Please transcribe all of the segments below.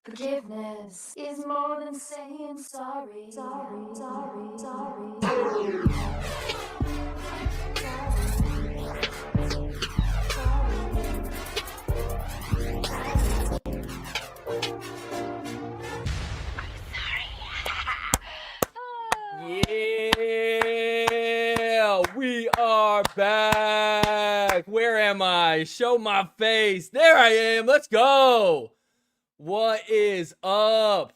Forgiveness is more than saying sorry. Sorry, sorry, sorry. Yeah, we are back. Where am I? Show my face. There I am. Let's go. What is up?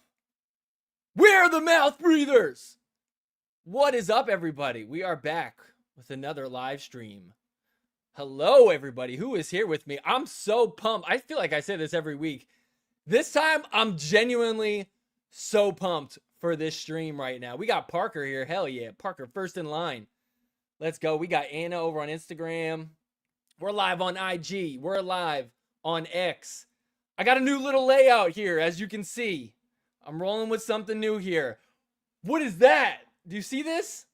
Where are the mouth breathers? What is up, everybody? We are back with another live stream. Hello, everybody. Who is here with me? I'm so pumped. I feel like I say this every week. This time, I'm genuinely so pumped for this stream right now. We got Parker here. Hell yeah. Parker first in line. Let's go. We got Anna over on Instagram. We're live on IG. We're live on X. I got a new little layout here, as you can see. I'm rolling with something new here. What is that? Do you see this?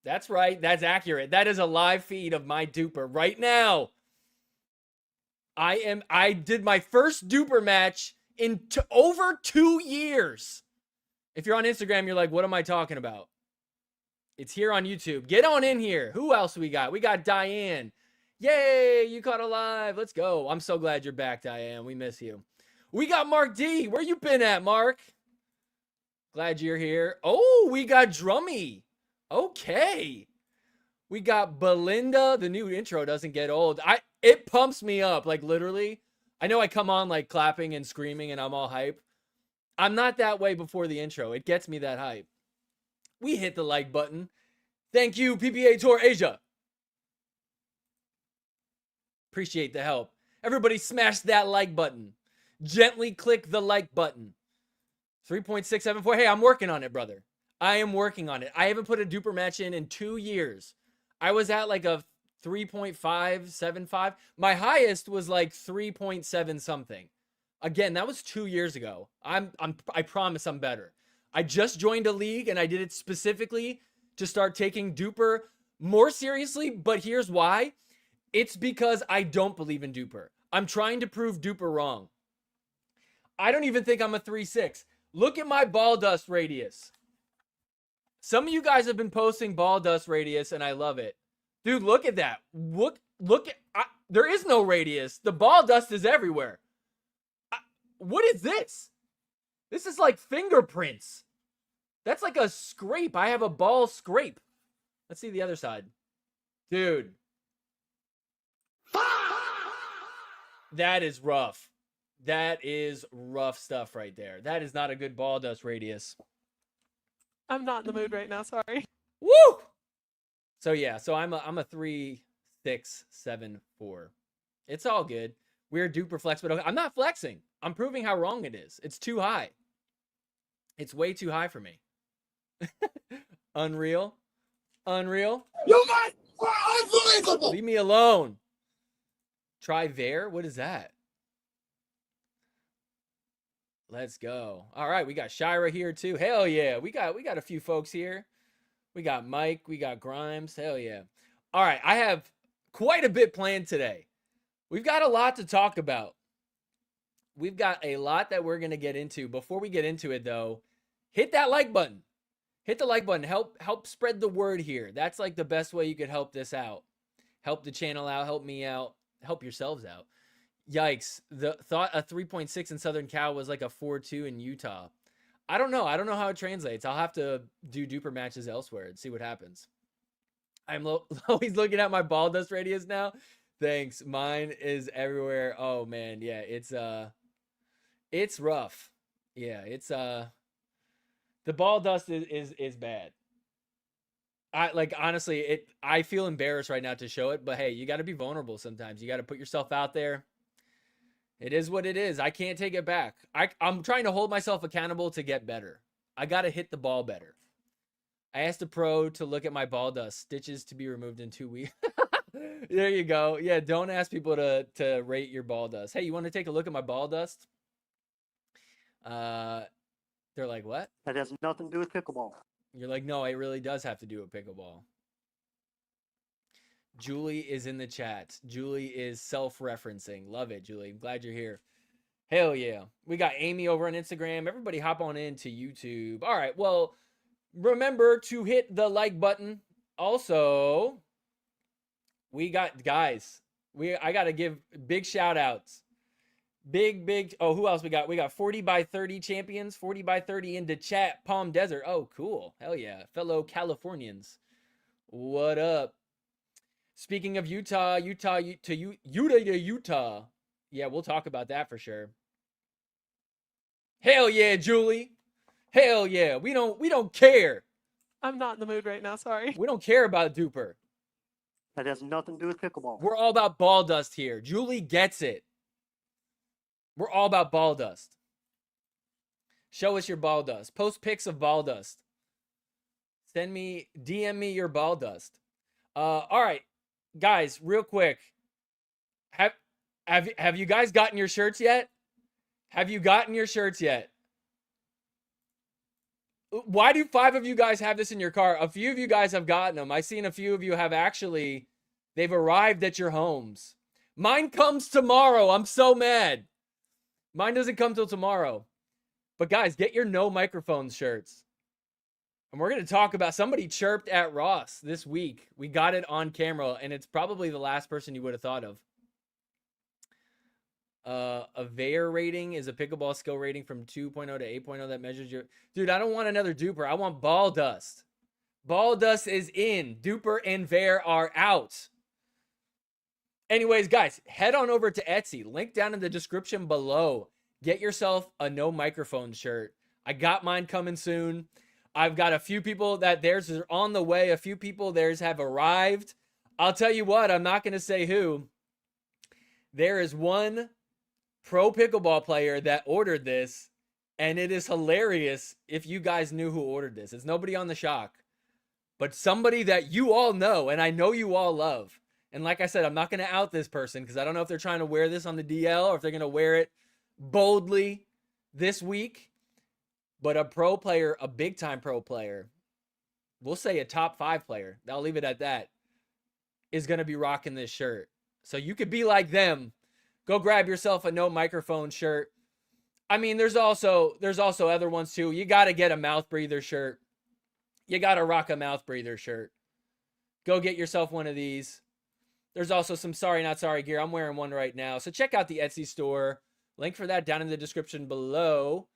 That's right. That's accurate. That is a live feed of my duper right now. I did my first duper match in over 2 years. If you're on Instagram, you're like, what am I talking about? It's here on YouTube. Get on in here. Who else we got? We got Diane. Yay, you caught alive. Let's go. I'm so glad you're back, Diane. We miss you. We got Mark D. Where you been at, Mark? Glad you're here. Oh, we got Drummy. Okay. We got Belinda. The new intro doesn't get old. It pumps me up, like literally. I know I come on like clapping and screaming and I'm all hype. I'm not that way before the intro. It gets me that hype. We hit the like button. Thank you, PPA Tour Asia. Appreciate the help. Everybody smash that like button. Gently click the like button. 3.674. Hey, I'm working on it, brother. I am working on it. I haven't put a duper match in 2 years. I was at like a 3.575. My highest was like 3.7 something. Again, that was 2 years ago. I promise I'm better. I just joined a league and I did it specifically to start taking duper more seriously, but here's why. It's because I don't believe in duper. I'm trying to prove duper wrong. I don't even think I'm a 3.6. Look at my ball dust radius. Some of you guys have been posting ball dust radius and I love it. Dude, look at that. Look at, there is no radius. The ball dust is everywhere. What is this? This is like fingerprints. That's like a scrape. I have a ball scrape. Let's see the other side. Dude. That is rough. That is rough stuff right there. That is not a good ball dust radius. I'm not in the mood right now, sorry. Woo! So yeah, so I'm a 3.674. It's all good. We're duper flex, but okay. I'm not flexing. I'm proving how wrong it is. It's too high. It's way too high for me. Unreal. Unreal. You guys are unbelievable. Leave me alone. Try there. What is that? Let's go. All right, we got Shira here too. Hell yeah. We got a few folks here. We got Mike, we got Grimes. Hell yeah. All right, I have quite a bit planned today. We've got a lot to talk about. We've got a lot that we're going to get into. Before we get into it though, hit that like button. Hit the like button. Help spread the word here. That's like the best way you could help this out. Help the channel out, help me out, help yourselves out. Yikes. Thought a 3.6 in Southern Cal was like a 4.2 in Utah. I don't know. I don't know how it translates. I'll have to do duper matches elsewhere and see what happens. I'm always looking at my ball dust radius now. Thanks. Mine is everywhere. Oh man, yeah, it's rough. Yeah, it's the ball dust is bad. Honestly, I feel embarrassed right now to show it, but hey, you got to be vulnerable sometimes. You got to put yourself out there. It is what it is. I can't take it back. I'm trying to hold myself accountable to get better. I got to hit the ball better. I asked a pro to look at my ball dust. Stitches to be removed in 2 weeks. There you go. Yeah, don't ask people to rate your ball dust. Hey, you want to take a look at my ball dust? They're like, what? That has nothing to do with pickleball. You're like, no, it really does have to do with pickleball. Julie is in the chat. Julie is self-referencing. Love it, Julie. I'm glad you're here. Hell yeah. We got Amy over on Instagram. Everybody hop on into YouTube. All right. Well, remember to hit the like button. Also, we got guys. I got to give big shout outs. Big. Oh, who else we got? We got 40 by 30 champions, 40 by 30 into chat, Palm Desert. Oh, cool. Hell yeah. Fellow Californians. What up? Speaking of Utah to Utah. Yeah, we'll talk about that for sure. Hell yeah, Julie. Hell yeah. We don't care. I'm not in the mood right now. Sorry. We don't care about Duper. That has nothing to do with pickleball. We're all about ball dust here. Julie gets it. We're all about ball dust. Show us your ball dust. Post pics of ball dust. DM me your ball dust. All right, guys, real quick. Have you guys gotten your shirts yet? Have you gotten your shirts yet? Why do 5 of you guys have this in your car? A few of you guys have gotten them. I've seen a few of you have actually, they've arrived at your homes. Mine comes tomorrow. I'm so mad. Mine doesn't come till tomorrow. But guys, get your no microphones shirts. And we're going to talk about, somebody chirped at Ross this week. We got it on camera, and it's probably the last person you would have thought of. A VAR rating is a pickleball skill rating from 2.0 to 8.0 that measures your... Dude, I don't want another duper. I want ball dust. Ball dust is in. Duper and VAR are out. Anyways, guys, head on over to Etsy. Link down in the description below. Get yourself a no microphone shirt. I got mine coming soon. I've got a few people that theirs are on the way. A few people theirs have arrived. I'll tell you what, I'm not going to say who. There is one pro pickleball player that ordered this, and it is hilarious if you guys knew who ordered this. It's nobody on the shock, but somebody that you all know, and I know you all love. And like I said, I'm not going to out this person because I don't know if they're trying to wear this on the DL or if they're going to wear it boldly this week. But a pro player, a big-time pro player, we'll say a top 5 player, I'll leave it at that, is going to be rocking this shirt. So you could be like them. Go grab yourself a no microphone shirt. I mean, there's also other ones too. You got to get a mouth breather shirt. You got to rock a mouth breather shirt. Go get yourself one of these. There's also some sorry not sorry gear. I'm wearing one right now. So check out the Etsy store. Link for that down in the description below.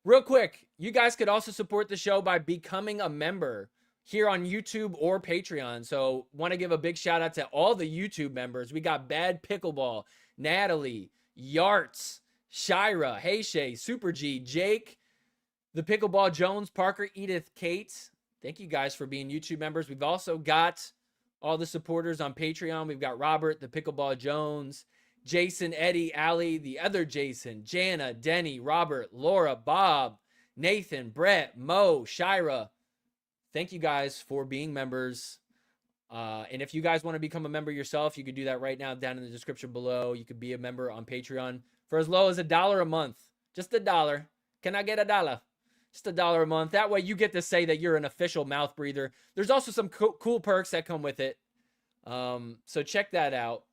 Real quick, you guys could also support the show by becoming a member here on YouTube or Patreon. So want to give a big shout out to all the YouTube members. We got Bad Pickleball, Natalie, Yarts, Shira, Heyshay, Super G, Jake, the Pickleball Jones, Parker, Edith, Kate. Thank you guys for being YouTube members. We've also got all the supporters on Patreon. We've got Robert, the Pickleball Jones, Jason, Eddie, Allie, the other Jason, Jana, Denny, Robert, Laura, Bob, Nathan, Brett, Mo, Shira. Thank you guys for being members. And if you guys want to become a member yourself, you can do that right now down in the description below. You could be a member on Patreon for as low as $1 a month. Just $1. Can I get $1? Just $1 a month. That way you get to say that you're an official mouth breather. There's also some cool perks that come with it. So check that out.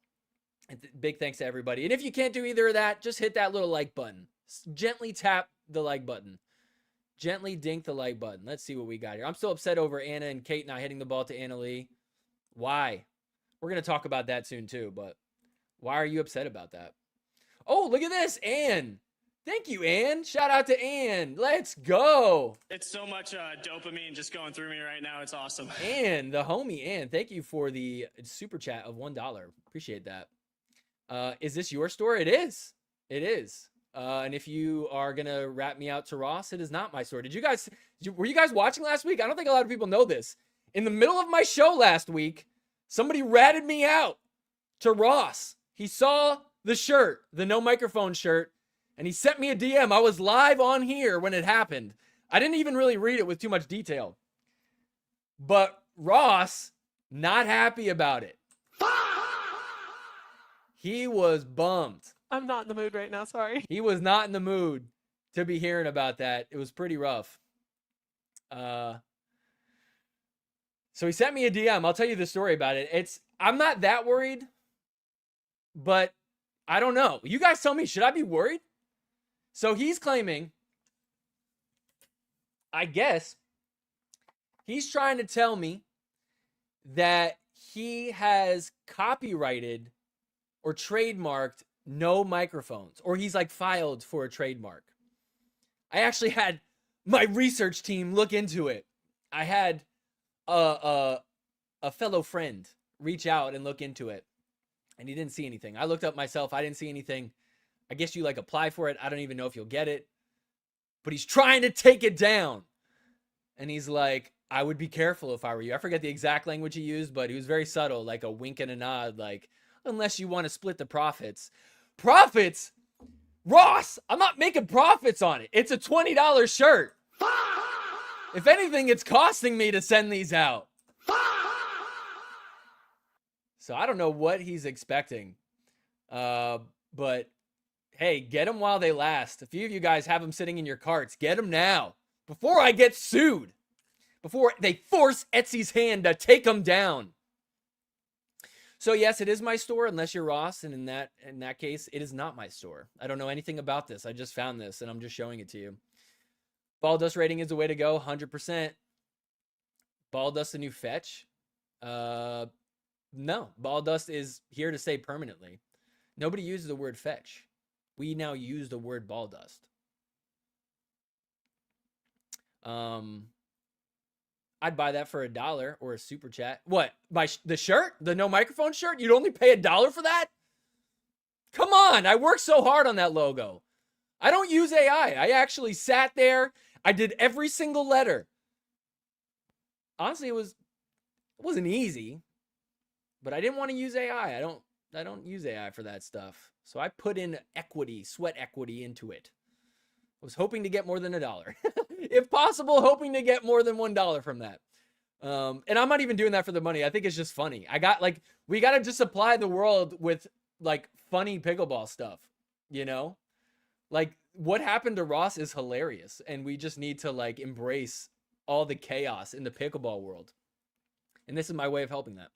Big thanks to everybody. And if you can't do either of that, just hit that little like button. Gently tap the like button. Gently dink the like button. Let's see what we got here. I'm still upset over Anna and Kate not hitting the ball to Anna Lee. Why? We're going to talk about that soon too, but why are you upset about that? Oh, look at this, Ann. Thank you, Ann. Shout out to Ann. Let's go. It's so much dopamine just going through me right now. It's awesome. Ann, the homie Ann, thank you for the super chat of $1. Appreciate that. Is this your store? It is. It is. And if you are going to rat me out to Ross, it is not my store. Were you guys watching last week? I don't think a lot of people know this. In the middle of my show last week, somebody ratted me out to Ross. He saw the shirt, the no microphone shirt, and he sent me a DM. I was live on here when it happened. I didn't even really read it with too much detail. But Ross, not happy about it. He was bummed. I'm not in the mood right now. Sorry. He was not in the mood to be hearing about that. It was pretty rough. So he sent me a DM. I'll tell you the story about it. I'm not that worried, but I don't know. You guys tell me, should I be worried? So he's claiming, I guess, he's trying to tell me that he has copyrighted or trademarked no microphones, or he's like filed for a trademark. I actually had my research team look into it. I had a fellow friend reach out and look into it, and he didn't see anything. I looked up myself. I didn't see anything. I guess you like apply for it. I don't even know if you'll get it, but he's trying to take it down. And he's like, I would be careful if I were you. I forget the exact language he used, but he was very subtle, like a wink and a nod, like, unless you want to split the profits. Profits? Ross, I'm not making profits on it. It's a $20 shirt. If anything, it's costing me to send these out. So I don't know what he's expecting. But hey, get them while they last. A few of you guys have them sitting in your carts. Get them now before I get sued. Before they force Etsy's hand to take them down. So yes, it is my store unless you're Ross, and in that case, it is not my store. I don't know anything about this. I just found this and I'm just showing it to you. Ball dust rating is the way to go, 100%. Ball dust the new fetch? No, ball dust is here to stay permanently. Nobody uses the word fetch. We now use the word ball dust. I'd buy that for $1 or a super chat. What? The shirt? The no microphone shirt? You'd only pay $1 for that? Come on. I worked so hard on that logo. I don't use AI. I actually sat there. I did every single letter. Honestly, it wasn't easy, but I didn't want to use AI. I don't use AI for that stuff. So I put in equity, sweat equity into it. I was hoping to get more than $1. If possible, hoping to get more than $1 from that. And I'm not even doing that for the money. I think it's just funny. We got to just supply the world with like funny pickleball stuff, you know? Like what happened to Ross is hilarious. And we just need to like embrace all the chaos in the pickleball world. And this is my way of helping that.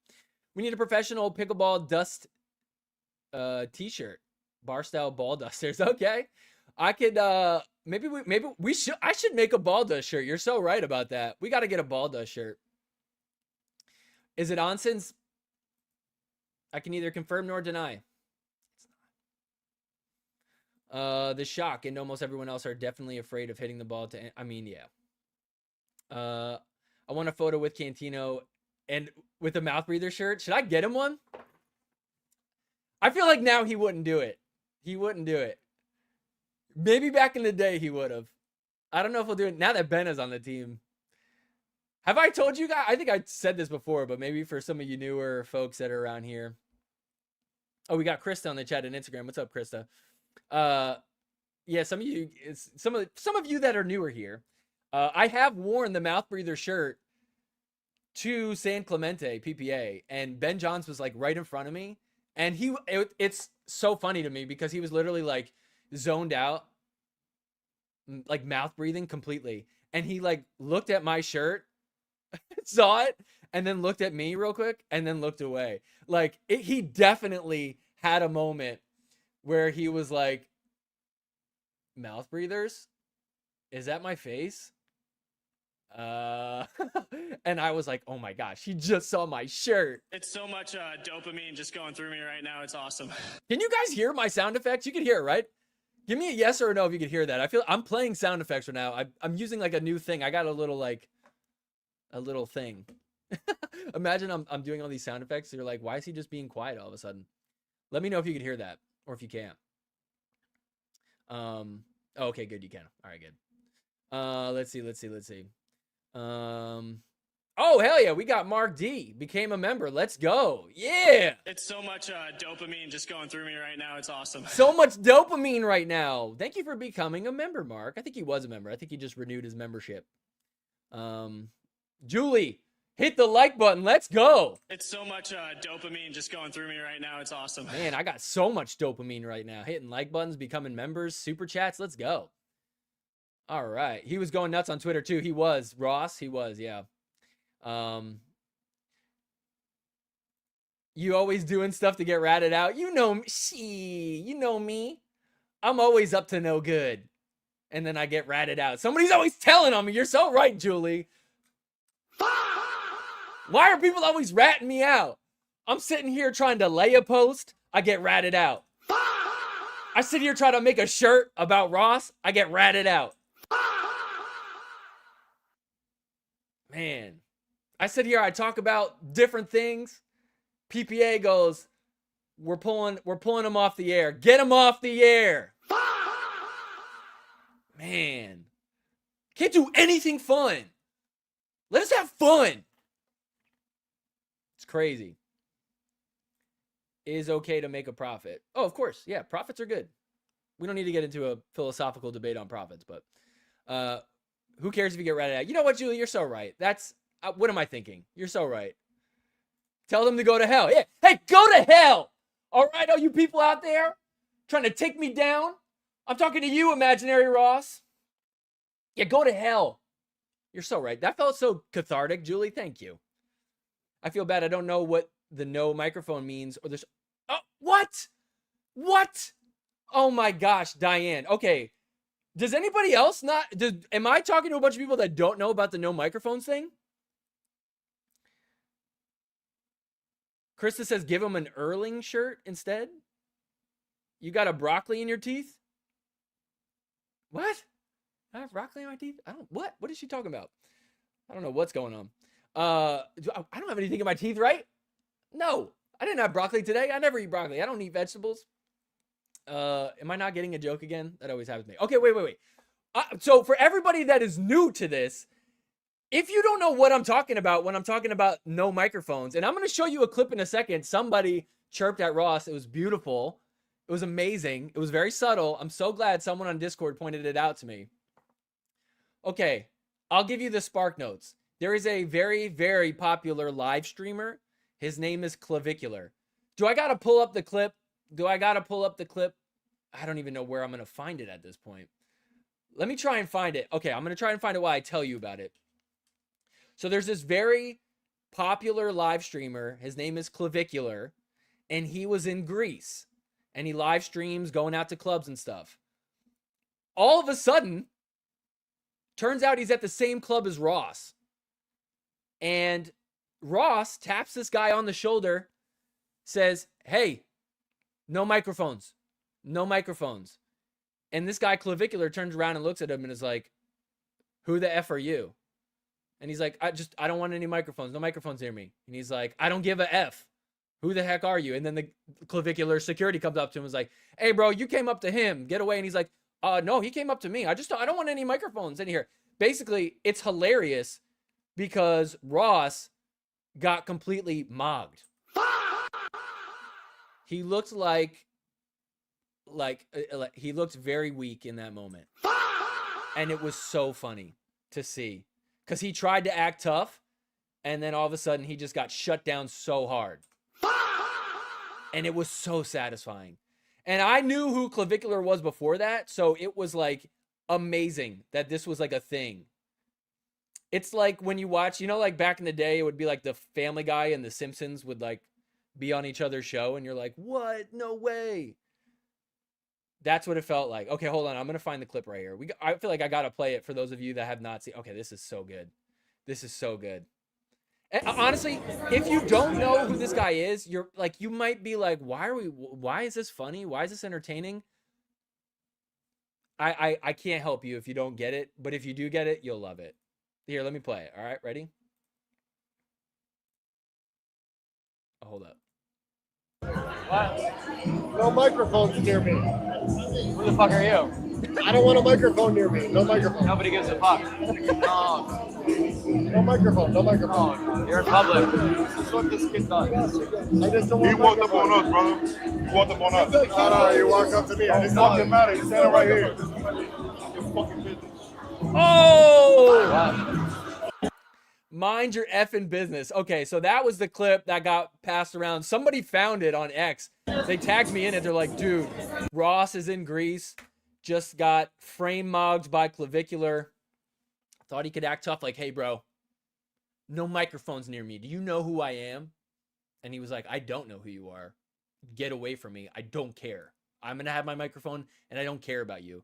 We need a professional pickleball dust t-shirt. Bar style ball dusters. Okay. I could I should make a ball dust shirt. You're so right about that. We got to get a ball dust shirt. Is it on since? I can neither confirm nor deny. It's not. The Shock and almost everyone else are definitely afraid of hitting the ball yeah. I want a photo with Cantino and with a mouth breather shirt. Should I get him one? I feel like now he wouldn't do it. He wouldn't do it. Maybe back in the day he would have. I don't know if he'll do it now that Ben is on the team. Have I told you guys? I think I said this before, but maybe for some of you newer folks that are around here. Oh, we got Krista on the chat and Instagram. What's up, Krista? Yeah, some of you that are newer here. I have worn the mouth breather shirt to San Clemente PPA, and Ben Johns was like right in front of me, and it's so funny to me because he was literally like zoned out, like mouth breathing completely, and he like looked at my shirt, saw it, and then looked at me real quick and then looked away. Like he definitely had a moment where he was like, mouth breathers, is that my face? And I was like, oh my gosh, he just saw my shirt. It's so much dopamine just going through me right now. It's awesome. Can you guys hear my sound effects? You can hear it, right? Give me a yes or a no if you can hear that. I feel I'm playing sound effects right now. I'm using like a new thing. I got a little thing. Imagine I'm doing all these sound effects. So you're like, why is he just being quiet all of a sudden? Let me know if you can hear that or if you can't. Oh, okay, good. You can. All right, good. Let's see. Oh, hell yeah. We got Mark D. Became a member. Let's go. Yeah. It's so much dopamine just going through me right now. It's awesome. So much dopamine right now. Thank you for becoming a member, Mark. I think he was a member. I think he just renewed his membership. Julie, hit the like button. Let's go. It's so much dopamine just going through me right now. It's awesome. Man, I got so much dopamine right now. Hitting like buttons, becoming members, super chats. Let's go. All right. He was going nuts on Twitter too. He was. Ross, he was. Yeah. You always doing stuff to get ratted out. You know me. I'm always up to no good. and then I get ratted out. Somebody's always telling on me. You're so right, Julie. Why are people always ratting me out? I'm sitting here trying to lay a post. I get ratted out. I sit here trying to make a shirt about Ross. I get ratted out. Man. I sit here. I talk about different things. PPA goes, we're pulling him off the air. Get him off the air. Man. Can't do anything fun. Let us have fun. It's crazy. Is okay to make a profit? Oh, of course. Yeah, profits are good. We don't need to get into a philosophical debate on profits, but who cares if you get ratted out? You know what, Julie? You're so right. That's what am I thinking? You're so right. Tell them to go to hell. Yeah. Hey, go to hell. All right, all you people out there trying to take me down. I'm talking to you, imaginary Ross. Yeah, go to hell. You're so right. That felt so cathartic, Julie. Thank you. I feel bad. I don't know what the no microphone means, or there's, oh, what? Oh my gosh, Diane. Okay. Does anybody else not, am I talking to a bunch of people that don't know about the no microphones thing? Krista says, give him an Erling shirt instead. You got a broccoli in your teeth? What? I have broccoli in my teeth? What is she talking about? I don't know what's going on. I don't have anything in my teeth, right? No, I didn't have broccoli today. I never eat broccoli. I don't eat vegetables. Am I not getting a joke again? That always happens to me. Okay, wait. So for everybody that is new to this, if you don't know what I'm talking about when I'm talking about no microphones, and I'm going to show you a clip in a second. Somebody chirped at Ross. It was beautiful. It was amazing. It was very subtle. I'm so glad someone on Discord pointed it out to me. Okay, I'll give you the spark notes. There is a very, very popular live streamer. His name is Clavicular. Do I got to pull up the clip? I don't even know where I'm going to find it at this point. Let me try and find it. Okay, I'm going to try and find it while I tell you about it. So there's this very popular live streamer. His name is Clavicular, and he was in Greece. And he live streams going out to clubs and stuff. All of a sudden, turns out he's at the same club as Ross. And Ross taps this guy on the shoulder, says, hey, no microphones. No microphones. And this guy, Clavicular, turns around and looks at him and is like, who the F are you? And he's like, I don't want any microphones. No microphones near me. And he's like, I don't give a F. Who the heck are you? And then the Clavicular security comes up to him and is like, hey, bro, you came up to him. Get away. And he's like, no, he came up to me. I don't want any microphones in here. Basically, it's hilarious because Ross got completely mogged. He looked like he looked very weak in that moment. And it was so funny to see because he tried to act tough and then all of a sudden he just got shut down so hard. And it was so satisfying. And I knew who Clavicular was before that, so it was like amazing that this was like a thing. It's like when you watch, like back in the day, it would be like the Family Guy and the Simpsons would like be on each other's show and you're like, what? No way. That's what it felt like. Okay, hold on. I'm going to find the clip right here. I feel like I got to play it for those of you that have not seen. Okay, this is so good. This is so good. And honestly, if you don't know who this guy is, you're like, you might be like, why is this funny? Why is this entertaining? I can't help you if you don't get it, but if you do get it, you'll love it. Here, let me play it. All right, ready? Oh, hold up. What? No microphones near me. Who the fuck are you? I don't want a microphone near me. No microphone. Nobody gives a fuck. No. No microphone. No microphone. No, you're in public. This is what this kid does. I just don't He want walked up on us, brother. He walked up on us. No, you walked up to me. I just It doesn't matter. He's standing right here. Your fucking business. Oh! Mind your effing business. Okay, so that was the clip that got passed around. Somebody found it on X. They tagged me in it. They're like, dude, Ross is in Greece. Just got frame mogged by Clavicular. Thought he could act tough. Like, hey, bro, no microphones near me. Do you know who I am? And he was like, I don't know who you are. Get away from me. I don't care. I'm going to have my microphone and I don't care about you.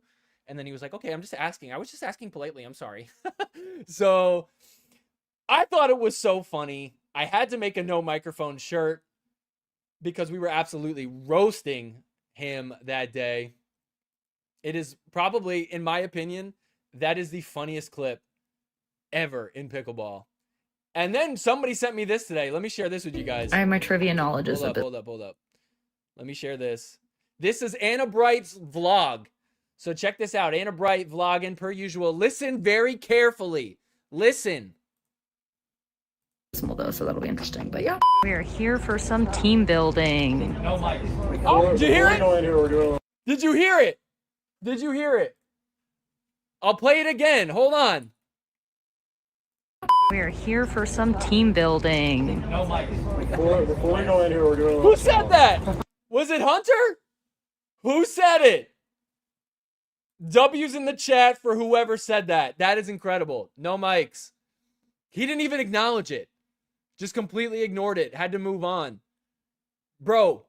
And then he was like, okay, I'm just asking. I was just asking politely. I'm sorry. So I thought it was so funny. I had to make a no microphone shirt because we were absolutely roasting him that day. It is probably, in my opinion, that is the funniest clip ever in pickleball. And then somebody sent me this today. Let me share this with you guys. I have my trivia knowledge. Hold up. Let me share this. This is Anna Bright's vlog. So check this out. Anna Bright vlogging per usual. Listen very carefully. Listen. Though, so that'll be interesting. But yeah, we're here for some team building. Oh, did you hear it? Did you hear it? Did you hear it? I'll play it again. Hold on. We're here for some team building. Before we go in here, we're doing. Who said that? Was it Hunter? Who said it? W's in the chat for whoever said that. That is incredible. No mics. He didn't even acknowledge it. Just completely ignored it. Had to move on. Bro,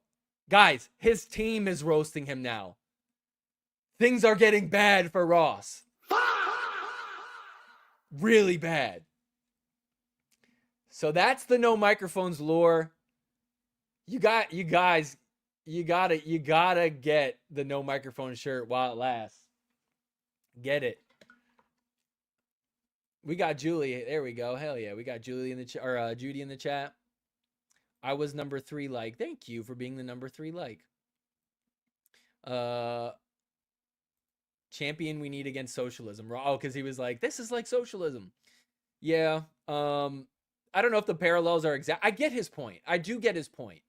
guys, his team is roasting him now. Things are getting bad for Ross. Really bad. So that's the no microphones lore. You guys, you gotta get the no microphone shirt while it lasts. Get it. We got Julie. There we go. Hell yeah. We got Julie in the chat, or Judy in the chat. I was number 3 like. Thank you for being the number 3 like. Champion we need against socialism. Oh, because he was like, this is like socialism. Yeah. I don't know if the parallels are exact. I get his point. I do get his point.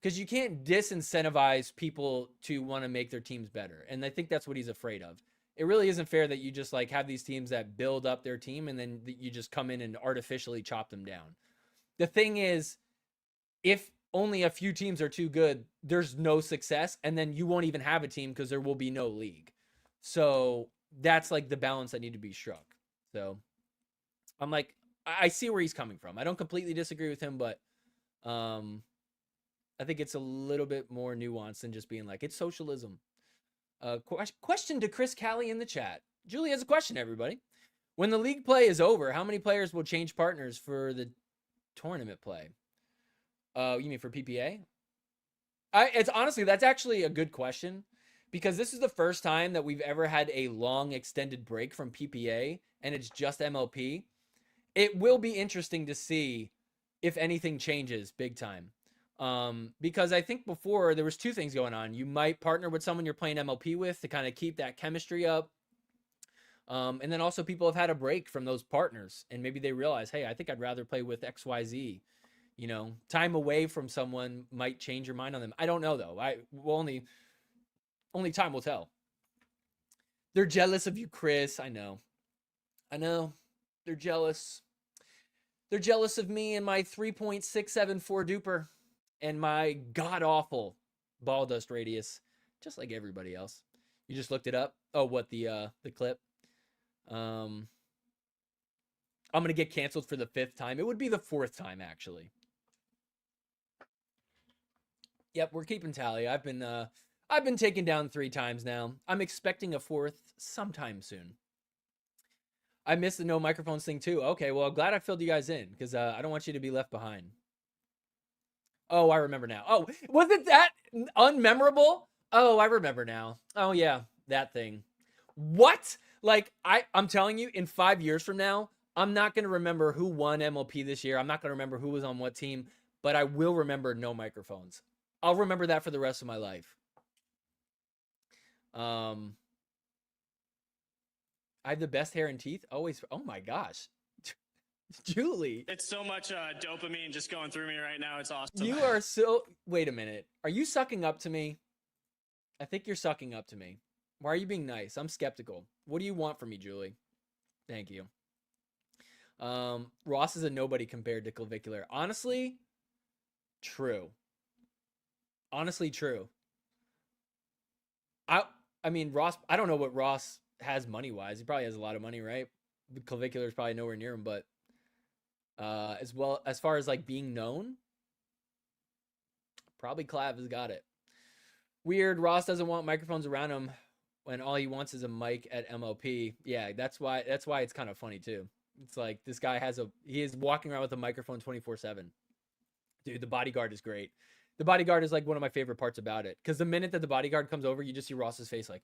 Because you can't disincentivize people to want to make their teams better. And I think that's what he's afraid of. It really isn't fair that you just like have these teams that build up their team and then you just come in and artificially chop them down. The thing is, if only a few teams are too good, there's no success, and then you won't even have a team because there will be no league. So that's like the balance that need to be struck. So I'm like, I see where he's coming from. I don't completely disagree with him, but I think it's a little bit more nuanced than just being like, it's socialism. Question to Chris Callie in the chat. Julie has a question, everybody. When the league play is over, how many players will change partners for the tournament play? You mean for PPA? It's honestly, that's actually a good question, because this is the first time that we've ever had a long extended break from PPA and it's just MLP. It will be interesting to see if anything changes big time. Because I think before there was 2 things going on. You might partner with someone you're playing MLP with to kind of keep that chemistry up. And then also people have had a break from those partners and maybe they realize, hey, I think I'd rather play with XYZ. You know, time away from someone might change your mind on them. I don't know though. Only time will tell. They're jealous of you, Chris. I know. They're jealous. They're jealous of me and my 3.674 duper and my god-awful ball dust radius, just like everybody else. You just looked it up? Oh, what, the clip? I'm going to get canceled for the 5th time. It would be the 4th time, actually. Yep, we're keeping tally. I've been taken down 3 times now. I'm expecting a 4th sometime soon. I missed the no microphones thing too. Okay, well, I'm glad I filled you guys in because I don't want you to be left behind. Oh, I remember now. Oh, was it that unmemorable? Oh, I remember now. Oh, yeah, that thing. What? Like, I'm telling you, in 5 years from now, I'm not going to remember who won MLP this year. I'm not going to remember who was on what team, but I will remember no microphones. I'll remember that for the rest of my life. I have the best hair and teeth. Always. Oh my gosh. Julie. It's so much dopamine just going through me right now. It's awesome. You are so... Wait a minute. Are you sucking up to me? I think you're sucking up to me. Why are you being nice? I'm skeptical. What do you want from me, Julie? Thank you. Ross is a nobody compared to Clavicular. Honestly, true. Honestly, true. I mean, Ross... I don't know what Ross has money-wise. He probably has a lot of money, right? The Clavicular is probably nowhere near him, but... as well as far as like being known, probably Clav has got it. Weird. Ross doesn't want microphones around him when all he wants is a mic at MLP. Yeah, that's why it's kind of funny too. It's like this guy he is walking around with a microphone 24/7. Dude, the bodyguard is great. The bodyguard is like one of my favorite parts about it. Because the minute that the bodyguard comes over, you just see Ross's face like,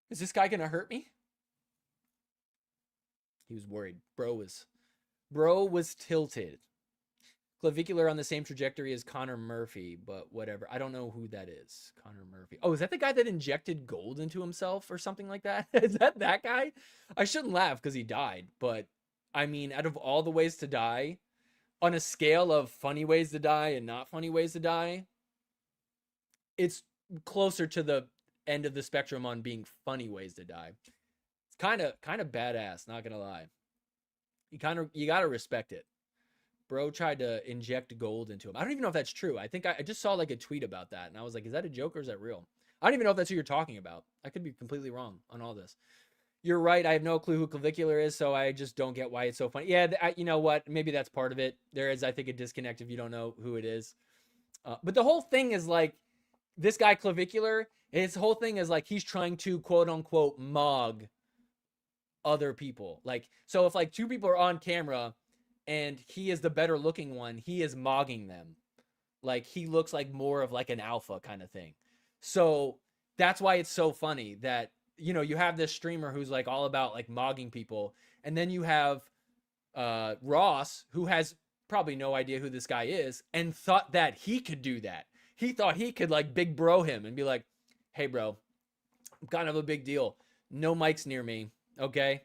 is this guy gonna hurt me? He was worried. Bro was tilted. Clavicular on the same trajectory as Connor Murphy, but whatever. I don't know who that is. Connor Murphy. Oh, is that the guy that injected gold into himself or something like that? Is that guy? I shouldn't laugh because he died, but I mean, out of all the ways to die, on a scale of funny ways to die and not funny ways to die, it's closer to the end of the spectrum on being funny ways to die. It's kind of badass, not gonna lie. You gotta respect it. Bro tried to inject gold into him. I don't even know if that's true. I think I just saw like a tweet about that, and I was like, is that a joke or is that real? I don't even know if that's who you're talking about. I could be completely wrong on all this. You're right. I have no clue who Clavicular is, so I just don't get why it's so funny. Yeah, you know what? Maybe that's part of it. There is, I think, a disconnect if you don't know who it is. But the whole thing is like, this guy Clavicular, his whole thing is like he's trying to quote unquote mog other people. Like, so if like two people are on camera and he is the better looking one, he is mogging them. Like he looks like more of like an alpha kind of thing. So that's why it's so funny that, you know, you have this streamer who's like all about like mogging people. And then you have Ross, who has probably no idea who this guy is and thought that he could do that. He thought he could like big bro him and be like, hey bro, I'm kind of a big deal. No mics near me. Okay.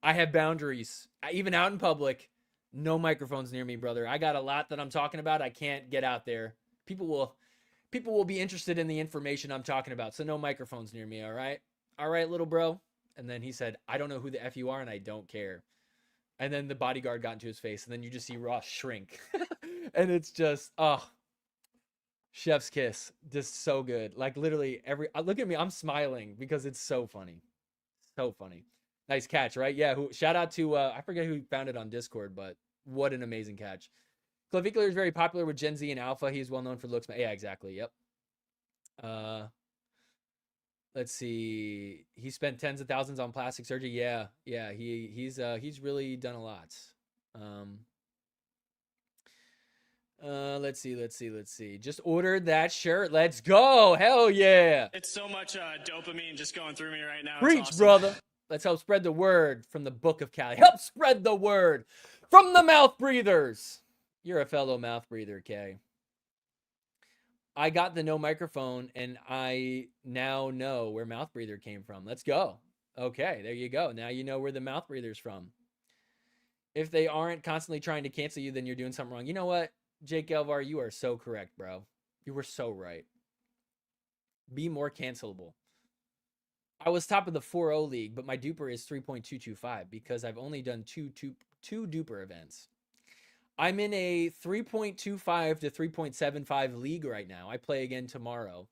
I have boundaries. Even out in public, no microphones near me, brother. I got a lot that I'm talking about. I can't get out there. People will be interested in the information I'm talking about. So no microphones near me. All right. All right, little bro. And then he said, I don't know who the F you are and I don't care. And then the bodyguard got into his face and then you just see Ross shrink. And it's just, oh, chef's kiss. Just so good. Like literally look at me. I'm smiling because it's so funny. So funny. Nice catch, right? Yeah. Shout out to, I forget who found it on Discord, but what an amazing catch. Clavicular is very popular with Gen Z and Alpha. He's well known for looks. Yeah, exactly. Yep. Let's see. He spent tens of thousands on plastic surgery. Yeah. He's really done a lot. Let's see. Just ordered that shirt. Let's go. Hell yeah. It's so much dopamine just going through me right now. It's Preach, awesome. brother. Let's help spread the word from the Book of Cali. Help spread the word from the mouth breathers. You're a fellow mouth breather, Kay. I got the no microphone and I now know where mouth breather came from. Let's go. Okay, there you go. Now you know where the mouth breather's from. If they aren't constantly trying to cancel you, then you're doing something wrong. You know what, Jake Elvar, you are so correct, bro. You were so right. Be more cancelable. I was top of the 4-0 league, but my duper is 3.225 because I've only done two duper events. I'm in a 3.25 to 3.75 league right now. I play again tomorrow.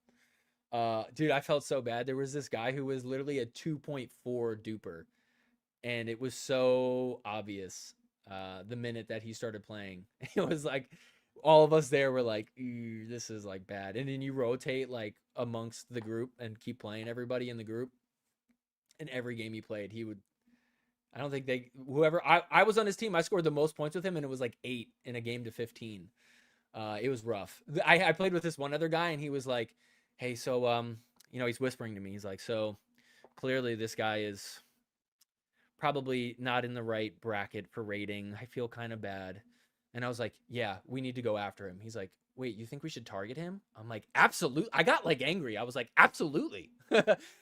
Dude, I felt so bad. There was this guy who was literally a 2.4 duper. And it was so obvious the minute that he started playing. It was like, all of us there were like, this is like bad. And then you rotate like amongst the group and keep playing everybody in the group. And every game he played, he would, I don't think I was on his team. I scored the most points with him and it was like 8 in a game to 15. It was rough. I played with this one other guy and he was like, hey, so, you know, he's whispering to me. He's like, so clearly this guy is probably not in the right bracket for rating. I feel kind of bad. And I was like, yeah, we need to go after him. He's like, wait, you think we should target him? I'm like, absolutely. I got like angry. I was like, absolutely.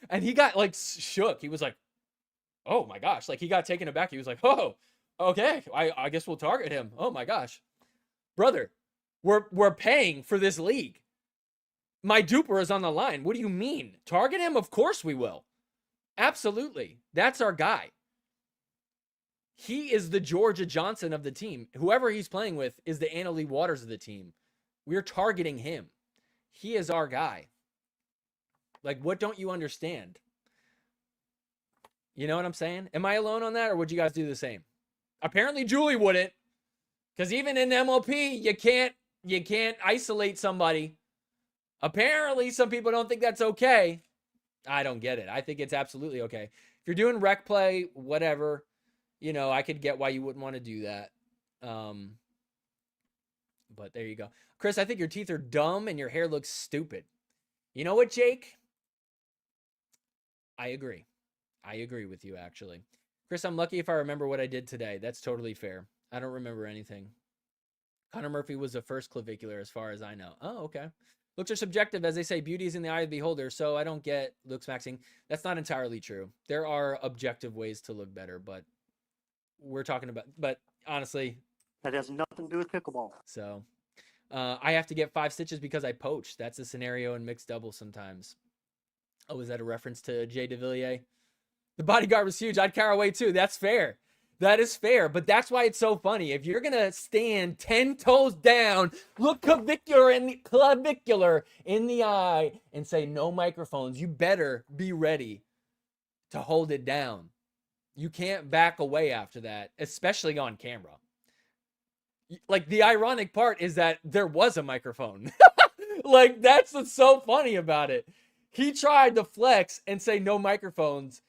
And he got like shook. He was like, oh my gosh. Like he got taken aback. He was like, oh, okay. I guess we'll target him. Oh my gosh. Brother, we're paying for this league. My duper is on the line. What do you mean? Target him? Of course we will. Absolutely. That's our guy. He is the Georgia Johnson of the team. Whoever he's playing with is the Anna Lee Waters of the team. We're targeting him. He is our guy. Like, what don't you understand? You know what I'm saying? Am I alone on that, or would you guys do the same? Apparently, Julie wouldn't, because even in MLP, you can't isolate somebody. Apparently, some people don't think that's okay. I don't get it. I think it's absolutely okay. If you're doing rec play, whatever, you know, I could get why you wouldn't want to do that. But there you go. Chris, I think your teeth are dumb and your hair looks stupid. You know what, Jake? I agree. I agree with you, actually. Chris, I'm lucky if I remember what I did today. That's totally fair. I don't remember anything. Connor Murphy was the first clavicular as far as I know. Oh, okay. Looks are subjective. As they say, beauty is in the eye of the beholder. So I don't get looks maxing. That's not entirely true. There are objective ways to look better, but we're talking about, but honestly. That has nothing to do with pickleball. So I have to get 5 stitches because I poach. That's a scenario in mixed doubles sometimes. Oh, is that a reference to Jay DeVilliers? The bodyguard was huge. I'd Caraway too. That's fair. That is fair. But that's why it's so funny. If you're going to stand 10 toes down, look clavicular in the eye and say no microphones, you better be ready to hold it down. You can't back away after that, especially on camera. Like, the ironic part is that there was a microphone. Like, that's what's so funny about it. He tried to flex and say no microphones.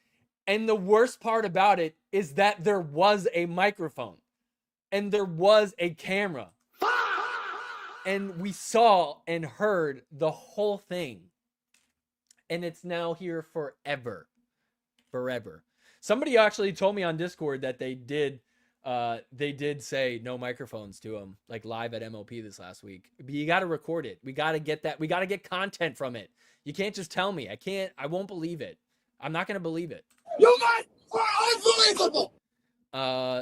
And the worst part about it is that there was a microphone and there was a camera. And we saw and heard the whole thing. And it's now here forever. Forever. Somebody actually told me on Discord that they did say no microphones to him, like live at MLP this last week. But you got to record it. We got to get that. We got to get content from it. You can't just tell me. I won't believe it. I'm not going to believe it. You guys are unbelievable.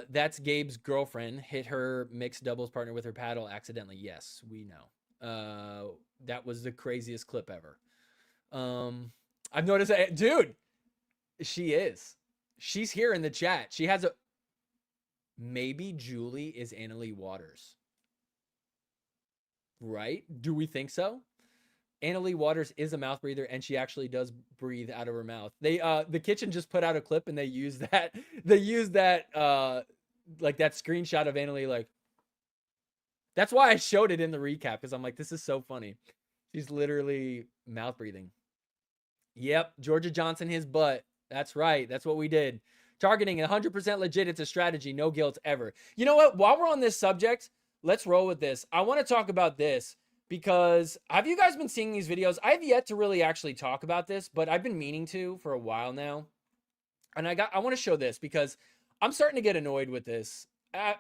That's Gabe's girlfriend. Hit her mixed doubles partner with her paddle accidentally. Yes, we know. That was the craziest clip ever. I've noticed that, dude, she is. She's here in the chat. She has a, maybe Julie is Annalie Waters. Right? Do we think so? Annalie Waters is a mouth breather, and she actually does breathe out of her mouth. They the kitchen just put out a clip, and they use that like that screenshot of Annalie. Like, that's why I showed it in the recap, because I'm like, this is so funny. She's literally mouth breathing. Yep, Georgia Johnson, his butt. That's right. That's what we did. Targeting 100% legit. It's a strategy. No guilt ever. You know what? While we're on this subject, let's roll with this. I want to talk about this. Because have you guys been seeing these videos? I've yet to really actually talk about this, but I've been meaning to for a while now. And I want to show this because I'm starting to get annoyed with this. I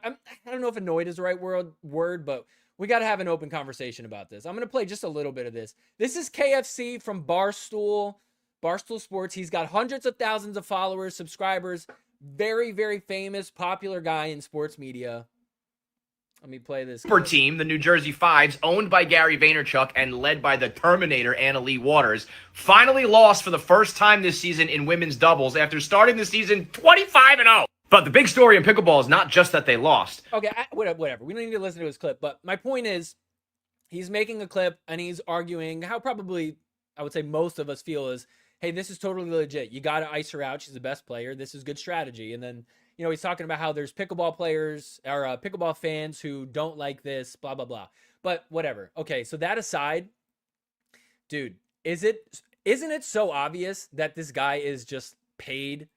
don't know if annoyed is the right word, but we got to have an open conversation about this. I'm going to play just a little bit of this. This is KFC from Barstool Sports. He's got hundreds of thousands of followers, subscribers, very, very famous, popular guy in sports media. Let me play this. Super team, the New Jersey Fives, owned by Gary Vaynerchuk and led by the Terminator, Annalie Waters, finally lost for the first time this season in women's doubles after starting the season 25-0. But the big story in pickleball is not just that they lost. Okay, whatever. We don't need to listen to his clip. But my point is, he's making a clip and he's arguing how probably, I would say most of us feel is, hey, this is totally legit. You got to ice her out. She's the best player. This is good strategy. And then, you know, he's talking about how there's pickleball players or pickleball fans who don't like this, blah, blah, blah. But whatever. Okay, so that aside, dude, isn't it so obvious that this guy is just paid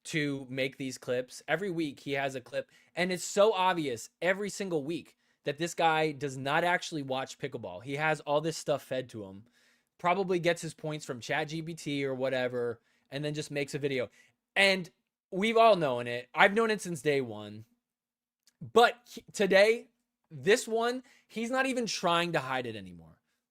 to make these clips? Every week he has a clip, and it's so obvious every single week that this guy does not actually watch pickleball. He has all this stuff fed to him, probably gets his points from ChatGPT or whatever, and then just makes a video. And we've all known it. I've known it since day one. But today, this one, he's not even trying to hide it anymore.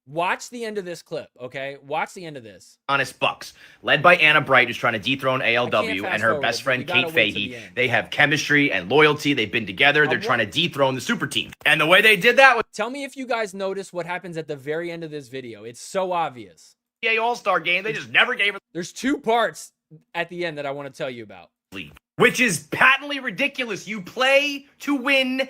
Watch the end of this clip, okay? Watch the end of this. Honest Bucks, led by Anna Bright, who's trying to dethrone ALW, and her best friend Kate Fahey. They have chemistry and loyalty. They've been together. They're trying to dethrone the super team. And the way they did that was... Tell me if you guys notice what happens at the very end of this video. It's so obvious. The All-Star game, they just never gave it. There's 2 parts at the end that I want to tell you about. Which is patently ridiculous. You play to win.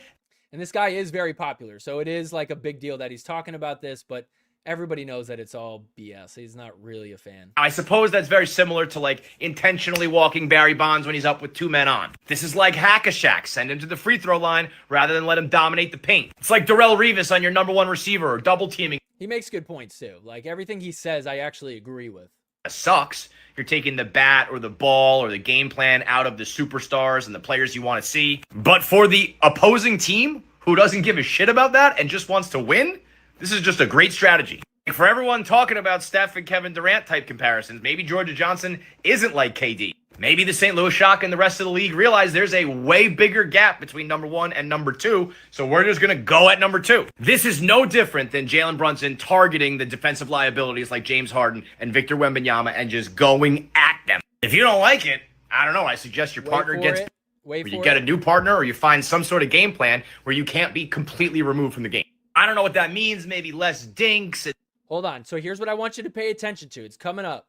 And this guy is very popular, so it is like a big deal that he's talking about this, but everybody knows that it's all BS. He's not really a fan. I suppose that's very similar to, like, intentionally walking Barry Bonds when he's up with 2 men on. This is like Hack-a-Shack. Send him to the free throw line rather than let him dominate the paint. It's like Darrelle Revis on your #1 receiver or double teaming. He makes good points, too. Like, everything he says, I actually agree with. sucks. You're taking the bat or the ball or the game plan out of the superstars and the players you want to see. But for the opposing team who doesn't give a shit about that and just wants to win, this is just a great strategy. For everyone talking about Steph and Kevin Durant type comparisons, maybe Georgia Johnson isn't like KD. Maybe the St. Louis Shock and the rest of the league realize there's a way bigger gap between number 1 and number 2, so we're just going to go at number 2. This is no different than Jalen Brunson targeting the defensive liabilities like James Harden and Victor Wembanyama and just going at them. If you don't like it, I don't know, I suggest your partner gets... You get a new partner or you find some sort of game plan where you can't be completely removed from the game. I don't know what that means, maybe less dinks. Hold on. So here's what I want you to pay attention to. It's coming up.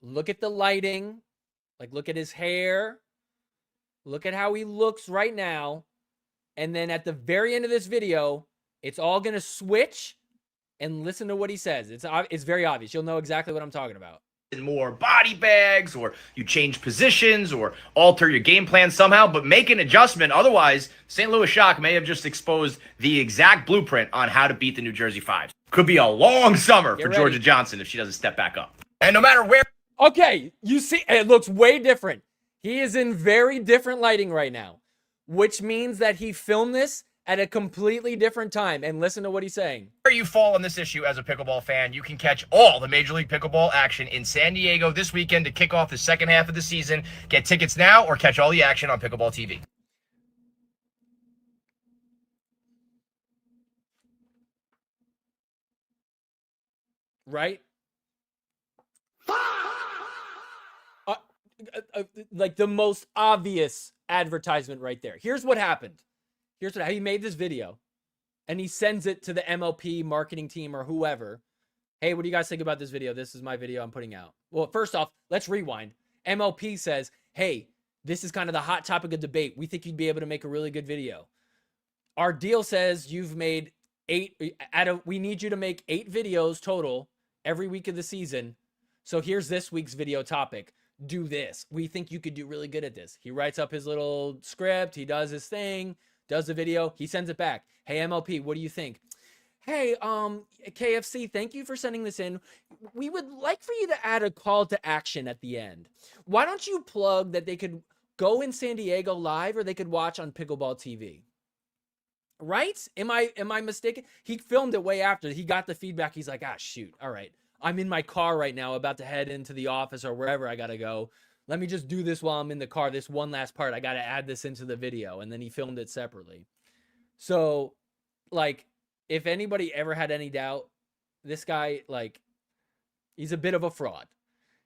Look at the lighting. Like, look at his hair. Look at how he looks right now. And then at the very end of this video, it's all going to switch, and listen to what he says. It's very obvious. You'll know exactly what I'm talking about. More body bags, or you change positions or alter your game plan somehow, but make an adjustment. Otherwise, St. Louis Shock may have just exposed the exact blueprint on how to beat the New Jersey Fives. Could be a long summer for Georgia Johnson if she doesn't step back up. And no matter where... Okay, you see, it looks way different. He is in very different lighting right now, which means that he filmed this at a completely different time. And listen to what he's saying. Where you fall on this issue as a pickleball fan, you can catch all the Major League Pickleball action in San Diego this weekend to kick off the second half of the season. Get tickets now or catch all the action on Pickleball TV. Right? Like the most obvious advertisement right there. Here's what happened. Here's what he made this video, and he sends it to the MLP marketing team or whoever. Hey, what do you guys think about this video? This is my video I'm putting out. Well, first off, let's rewind. MLP says, hey, this is kind of the hot topic of debate. We think you'd be able to make a really good video. Our deal says you've made 8 we need you to make 8 videos total every week of the season. So here's this week's video topic. Do this. We think you could do really good at this. He writes up his little script. He does his thing, does the video. He sends it back. Hey, MLP, what do you think? Hey, KFC, thank you for sending this in. We would like for you to add a call to action at the end. Why don't you plug that they could go in San Diego live or they could watch on Pickleball TV? Right? Am I mistaken? He filmed it way after. He got the feedback. He's like, ah, shoot. All right. I'm in my car right now about to head into the office or wherever I got to go. Let me just do this while I'm in the car. This one last part. I got to add this into the video. And then he filmed it separately. So, like, if anybody ever had any doubt, this guy, like, he's a bit of a fraud.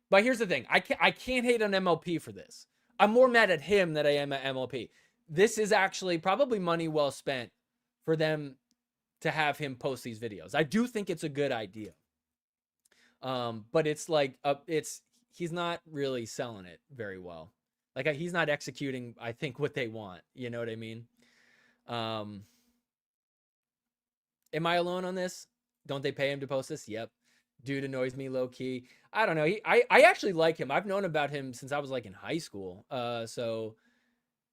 But here's the thing. I can't hate on MLP for this. I'm more mad at him than I am at MLP. This is actually probably money well spent for them to have him post these videos. I do think it's a good idea. But it's like, he's not really selling it very well. Like, he's not executing, I think, what they want. You know what I mean? Am I alone on this? Don't they pay him to post this? Yep. Dude annoys me low key. I don't know. I actually like him. I've known about him since I was like in high school. So,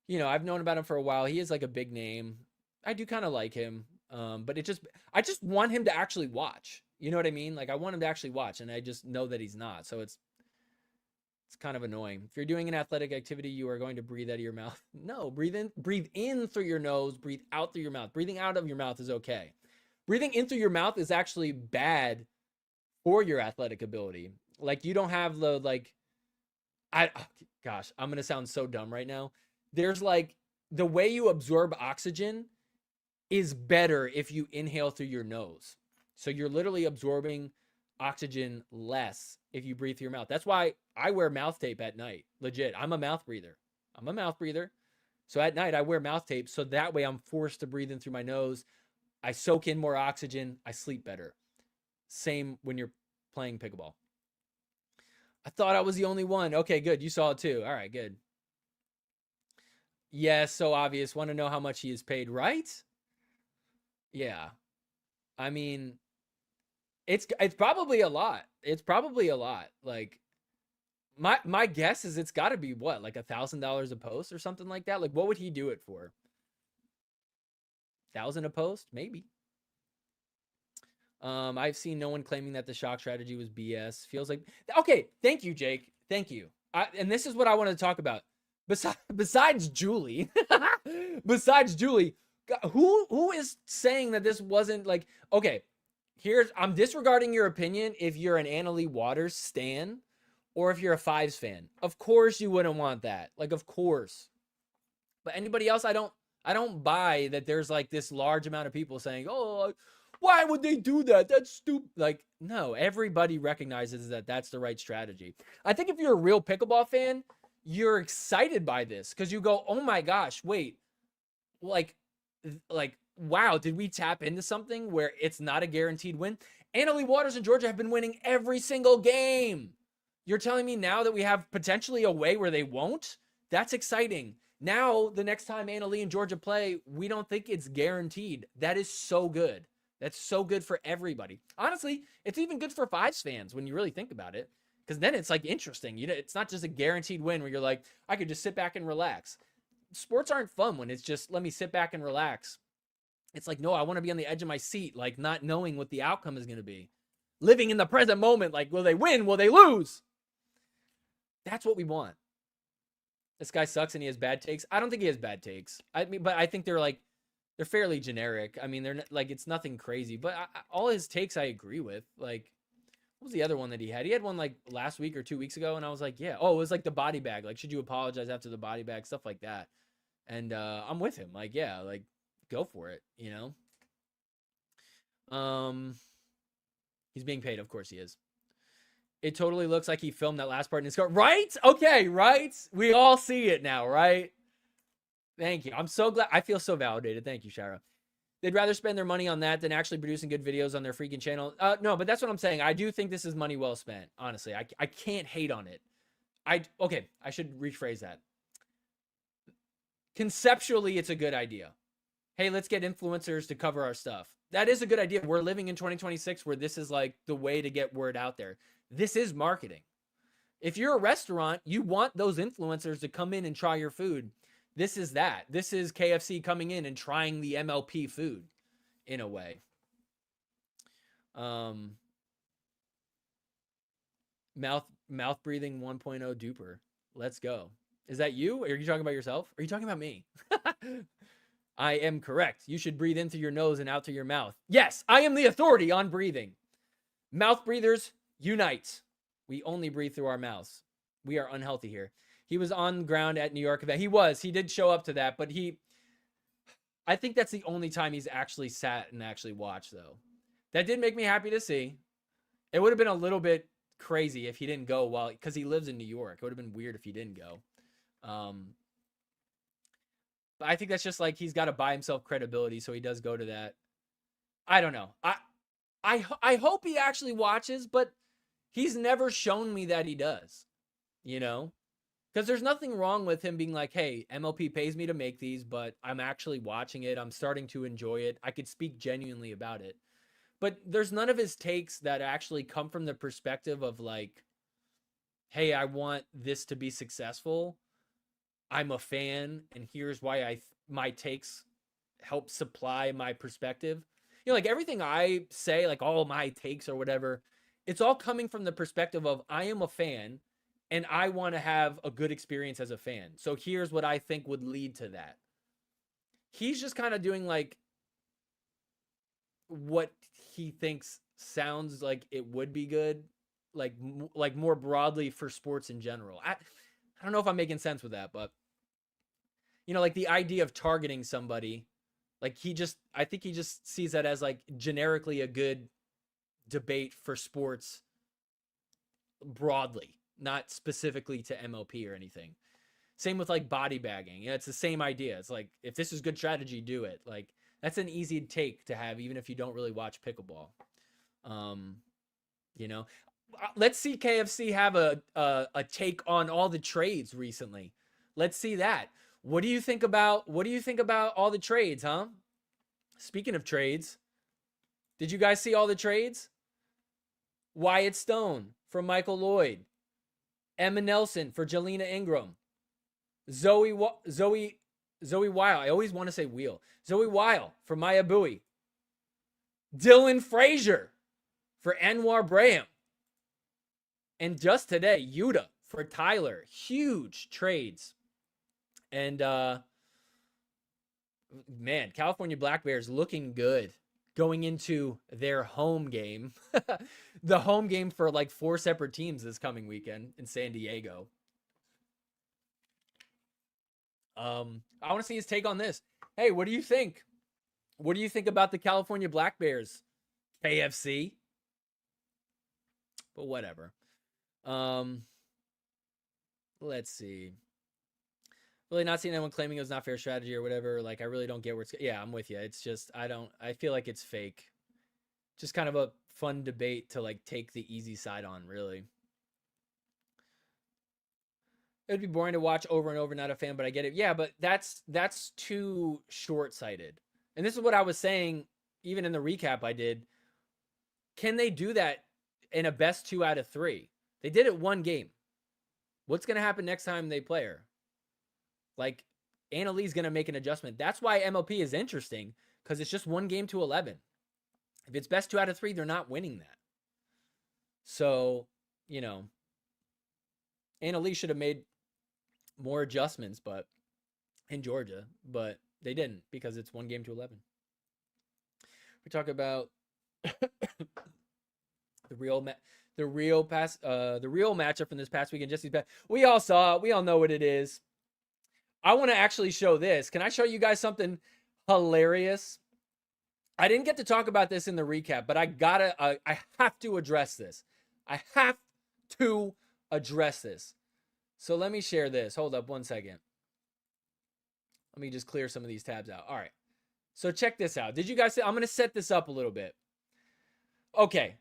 you know, I've known about him for a while. He is like a big name. I do kind of like him. But I just want him to actually watch. You know what I mean? Like, I want him to actually watch, and I just know that he's not. So it's kind of annoying. If you're doing an athletic activity, you are going to breathe out of your mouth. No, breathe in through your nose, breathe out through your mouth. Breathing out of your mouth is okay. Breathing in through your mouth is actually bad for your athletic ability. Like, you don't have the, like, gosh, I'm going to sound so dumb right now. There's like, the way you absorb oxygen is better if you inhale through your nose. So you're literally absorbing oxygen less if you breathe through your mouth. That's why I wear mouth tape at night. Legit. I'm a mouth breather. So at night I wear mouth tape. So that way I'm forced to breathe in through my nose. I soak in more oxygen. I sleep better. Same when you're playing pickleball. I thought I was the only one. Okay, good. You saw it too. All right, good. Yes, so obvious. Want to know how much he is paid, right? Yeah. I mean, it's probably a lot. It's probably a lot. Like, my guess is it's got to be what, like $1,000 a post or something like that. Like, what would he do it for? 1,000 a post, maybe. I've seen no one claiming that the shock strategy was BS. Feels like okay. Thank you, Jake. Thank you. And this is what I want to talk about. Besides Julie, who is saying that this wasn't like okay? I'm disregarding your opinion if you're an Annalie Waters stan or if you're a Fives fan. Of course you wouldn't want that. Like, of course. But anybody else, I don't buy that there's like this large amount of people saying, oh, why would they do that? That's stupid. Like, no, everybody recognizes that that's the right strategy. I think if you're a real pickleball fan, you're excited by this because you go, oh my gosh, wait, like, wow, did we tap into something where it's not a guaranteed win? Annalie Waters and Georgia have been winning every single game. You're telling me now that we have potentially a way where they won't? That's exciting. Now, the next time Annalie and Georgia play, we don't think it's guaranteed. That is so good. That's so good for everybody. Honestly, it's even good for Fives fans when you really think about it. Because then it's like interesting. You know, it's not just a guaranteed win where you're like, I could just sit back and relax. Sports aren't fun when it's just let me sit back and relax. It's like, no, I want to be on the edge of my seat, like not knowing what the outcome is going to be. Living in the present moment, like, will they win? Will they lose? That's what we want. This guy sucks and he has bad takes. I don't think he has bad takes. I mean, but I think they're fairly generic. I mean, they're like, it's nothing crazy, but all his takes I agree with. Like, what was the other one that he had? He had one like last week or 2 weeks ago. And I was like, yeah. Oh, it was like the body bag. Like, should you apologize after the body bag? Stuff like that. And I'm with him. Like, yeah, like go for it, you know? He's being paid. Of course he is. It totally looks like he filmed that last part in his car. Right? Okay, right? We all see it now, right? Thank you. I'm so glad. I feel so validated. Thank you, Shara. They'd rather spend their money on that than actually producing good videos on their freaking channel. No, but that's what I'm saying. I do think this is money well spent, honestly. I can't hate on it. Okay, I should rephrase that. Conceptually, it's a good idea. Hey, let's get influencers to cover our stuff. That is a good idea. We're living in 2026 where this is like the way to get word out there. This is marketing. If you're a restaurant, you want those influencers to come in and try your food. This is that. This is KFC coming in and trying the MLP food in a way. Mouth breathing 1.0 duper. Let's go. Is that you? Are you talking about yourself? Are you talking about me? I am correct. You should breathe in through your nose and out through your mouth. Yes, I am the authority on breathing. Mouth breathers, unite. We only breathe through our mouths. We are unhealthy here. He was on the ground at New York event. He did show up to that, but I think that's the only time he's actually sat and actually watched, though. That did make me happy to see. It would have been a little bit crazy if he didn't go because he lives in New York. It would have been weird if he didn't go. But I think that's just like he's got to buy himself credibility, so he does go to that. I don't know. I hope he actually watches, but he's never shown me that he does, you know? Because there's nothing wrong with him being like, hey, MLP pays me to make these, but I'm actually watching it. I'm starting to enjoy it. I could speak genuinely about it. But there's none of his takes that actually come from the perspective of like, hey, I want this to be successful. I'm a fan, and here's why my takes help supply my perspective. You know, like everything I say, like all my takes or whatever, it's all coming from the perspective of I am a fan, and I want to have a good experience as a fan. So here's what I think would lead to that. He's just kind of doing like what he thinks sounds like it would be good, like more broadly for sports in general. I don't know if I'm making sense with that, but you know, like the idea of targeting somebody, like I think he just sees that as like generically a good debate for sports broadly, not specifically to MLP or anything. Same with like body bagging. Yeah, it's the same idea. It's like, if this is good strategy, do it. Like that's an easy take to have, even if you don't really watch pickleball. You know, let's see KFC have a take on all the trades recently. Let's see that. What do you think about all the trades, huh? Speaking of trades, did you guys see all the trades? Wyatt Stone for Michael Lloyd, Emma Nelson for Jelena Ingram, Zoe Weil. I always want to say Wheel. Zoe Weil for Maya Bowie, Dylan Frazier for Anwar Braham. And just today, Yuta for Tyler. Huge trades. And, man, California Black Bears looking good going into their home game. The home game for like 4 separate teams this coming weekend in San Diego. I want to see his take on this. Hey, what do you think? What do you think about the California Black Bears? KFC? But whatever. Let's see. Really not seeing anyone claiming it was not fair strategy or whatever. Like, I really don't get where it's... Yeah, I'm with you. It's just, I feel like it's fake. Just kind of a fun debate to, like, take the easy side on, really. It'd be boring to watch over and over, not a fan, but I get it. Yeah, but that's too short-sighted. And this is what I was saying, even in the recap I did. Can they do that in a best 2 out of 3? They did it 1 game. What's going to happen next time they play her? Like, Anna Lee's going to make an adjustment. That's why MLP is interesting, because it's just 1 game to 11. If it's best 2 out of 3, they're not winning that. So, you know, Anna Lee should have made more adjustments, but in Georgia, but they didn't, because it's 1 game to 11. We talk about the real matchup from this past weekend. Jesse's back. We all saw it. We all know what it is. I want to actually show this. Can I show you guys something hilarious? I didn't get to talk about this in the recap, but I have to address this. I have to address this. So let me share this. Hold up 1 second. Let me just clear some of these tabs out. All right. So check this out. Did you guys see? I'm going to set this up a little bit. Okay.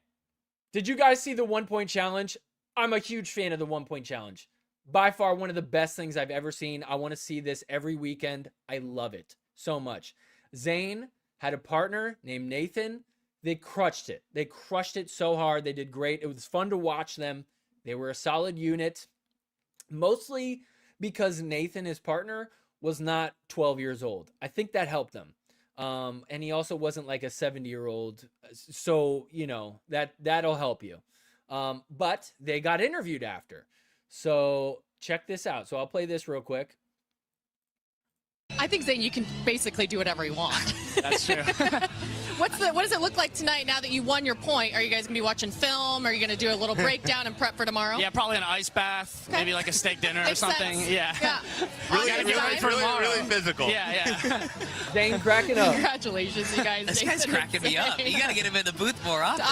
Did you guys see the 1-point challenge? I'm a huge fan of the 1-point challenge. By far one of the best things I've ever seen. I want to see this every weekend. I love it so much. Zane had a partner named Nathan. They crushed it. They crushed it so hard. They did great. It was fun to watch them. They were a solid unit. Mostly because Nathan, his partner, was not 12 years old. I think that helped them. And he also wasn't like a 70-year-old. So, you know, that'll help you. But they got interviewed after. So check this out. So I'll play this real quick. I think, Zane, you can basically do whatever you want. That's true. What does it look like tonight now that you won your point? Are you guys going to be watching film? Are you going to do a little breakdown and prep for tomorrow? Yeah, probably an ice bath, maybe like a steak dinner Makes or something. sense. Yeah. Really physical. Yeah. Zane cracking up. Congratulations, you guys. This guy's cracking me up. You got to get him in the booth more often.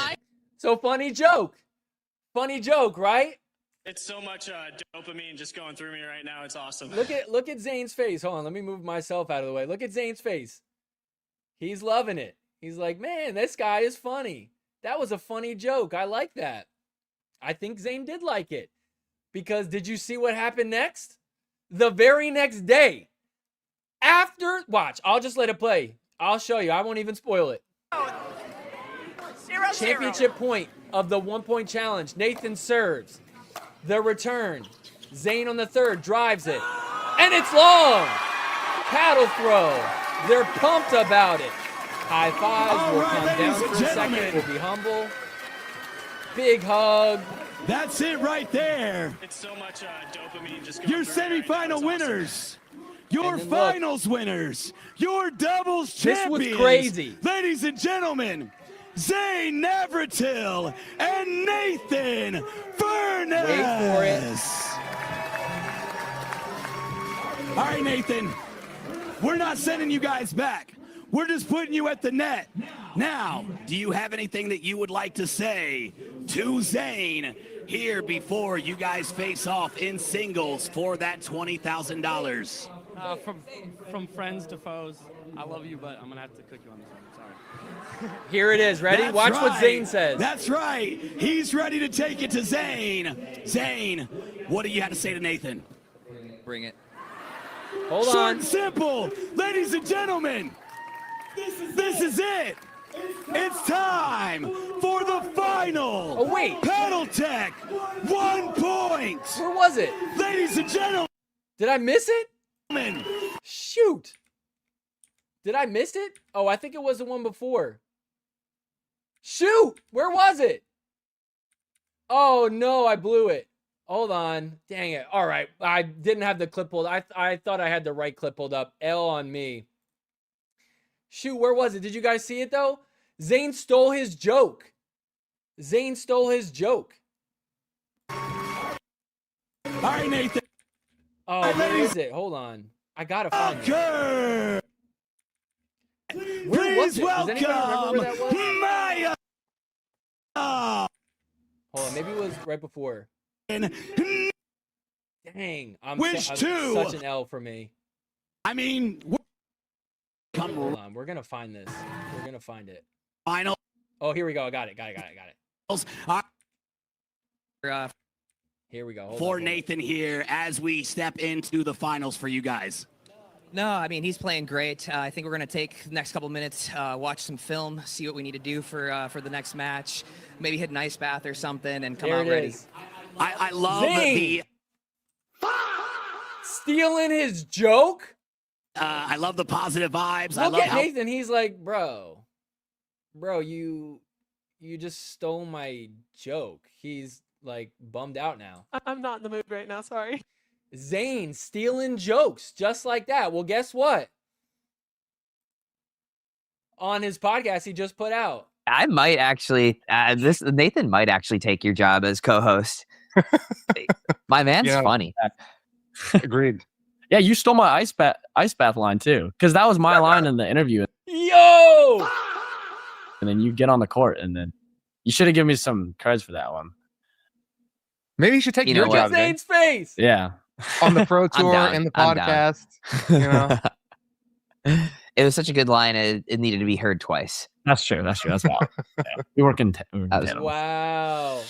So funny joke. Funny joke, right? It's so much dopamine just going through me right now. It's awesome. Look at Zane's face. Hold on, let me move myself out of the way. Look at Zane's face. He's loving it. He's like, man, this guy is funny. That was a funny joke. I like that. I think Zane did like it. Because did you see what happened next? The very next day. Watch, I'll just let it play. I'll show you. I won't even spoil it. 0-0. Championship point of the 1-point challenge. Nathan serves. The return. Zane on the third drives it. And it's long. Paddle throw. They're pumped about it. High fives will come down for a second. We'll be humble. Big hug. That's it right there. It's so much dopamine just going Your through me right now. semifinal It's winners. Your And then finals winners. Your doubles This was champions. crazy. Ladies and gentlemen, Zane Navratil and Nathan Furness. Wait for it. All right, Nathan. We're not sending you guys back. We're just putting you at the net. Now, do you have anything that you would like to say to Zane here before you guys face off in singles for that $20,000? From friends to foes, I love you, but I'm going to have to cook you on this one. Sorry. Here it is. Ready? That's Watch what right. Zane says. That's right. He's ready to take it to Zane. Zane, what do you have to say to Nathan? Bring it. Hold Short on. and simple. Ladies and gentlemen, this is it. It's time for the final. Oh, wait. Paddle Tech 1 point. Where was it? Ladies and gentlemen. Did I miss it? Shoot. Did I miss it? Oh, I think it was the one before. Shoot! Where was it? Oh, no, I blew it. Hold on. Dang it. All right. I didn't have the clip pulled. I thought I had the right clip pulled up. L on me. Shoot, where was it? Did you guys see it, though? Zane stole his joke. Zane stole his joke. All right, Nathan. Oh, where is it? Hold on. I gotta find it. Where was it? Does anybody remember where that was? Maya. Hold on, maybe it was right before. Dang, I'm such an L for me. I mean, hold on, we're gonna find this. We're gonna find it. Final. Oh, here we go. I got it. Here we go. For Nathan here as we step into the finals for you guys. No, I mean, he's playing great. I think we're going to take the next couple minutes, watch some film, see what we need to do for the next match. Maybe hit an ice bath or something and come out ready. I love the stealing his joke. I love the positive vibes. Look at Nathan. He's like, bro, you just stole my joke. He's like bummed out now. I'm not in the mood right now. Sorry. Zane stealing jokes just like that. Well, guess what? On his podcast he just put out. I might actually, Nathan might actually take your job as co-host. My man's funny. Agreed. Yeah, you stole my ice bath line too, because that was my line in the interview. Yo! And then you get on the court, and then you should have given me some credits for that one. Maybe you should take your job. Zane's face. Yeah. On the pro tour and the podcast. You know. It was such a good line. It needed to be heard twice. That's true. That's why. Yeah. We work in. Wow.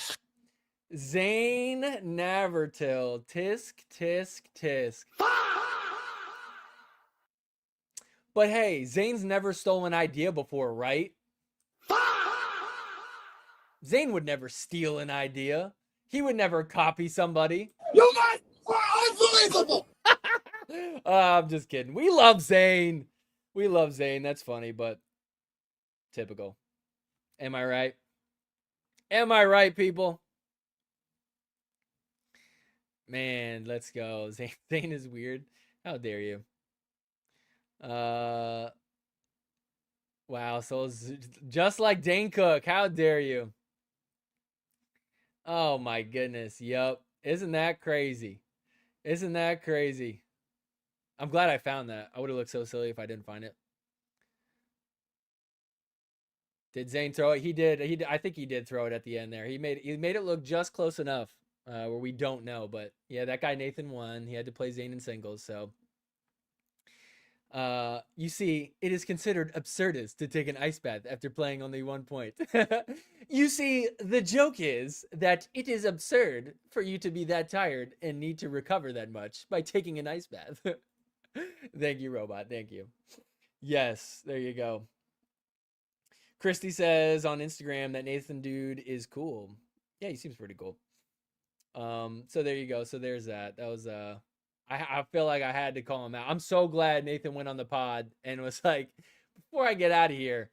Zane Navertil. Tisk, tisk, tisk. But hey, Zane's never stolen an idea before, right? Zane would never steal an idea. He would never copy somebody. You guys are unbelievable. I'm just kidding. We love Zane. That's funny, but typical. Am I right? Am I right, people? Man, let's go. Zane is weird. How dare you? Wow, so just like Dane Cook. How dare you? Oh my goodness. Yep. Isn't that crazy? I'm glad I found that. I would have looked so silly if I didn't find it. Did Zane throw it? He did. I think he did throw it at the end there. He made it look just close enough where we don't know. But yeah, that guy Nathan won. He had to play Zane in singles. So you see, it is considered absurdist to take an ice bath after playing only 1 point. You see, the joke is that it is absurd for you to be that tired and need to recover that much by taking an ice bath. Thank you, Robot. Thank you. Yes, there you go. Christy says on Instagram that Nathan dude is cool. Yeah, he seems pretty cool. So there you go. So there's that. That was I feel like I had to call him out. I'm so glad Nathan went on the pod and was like, before I get out of here,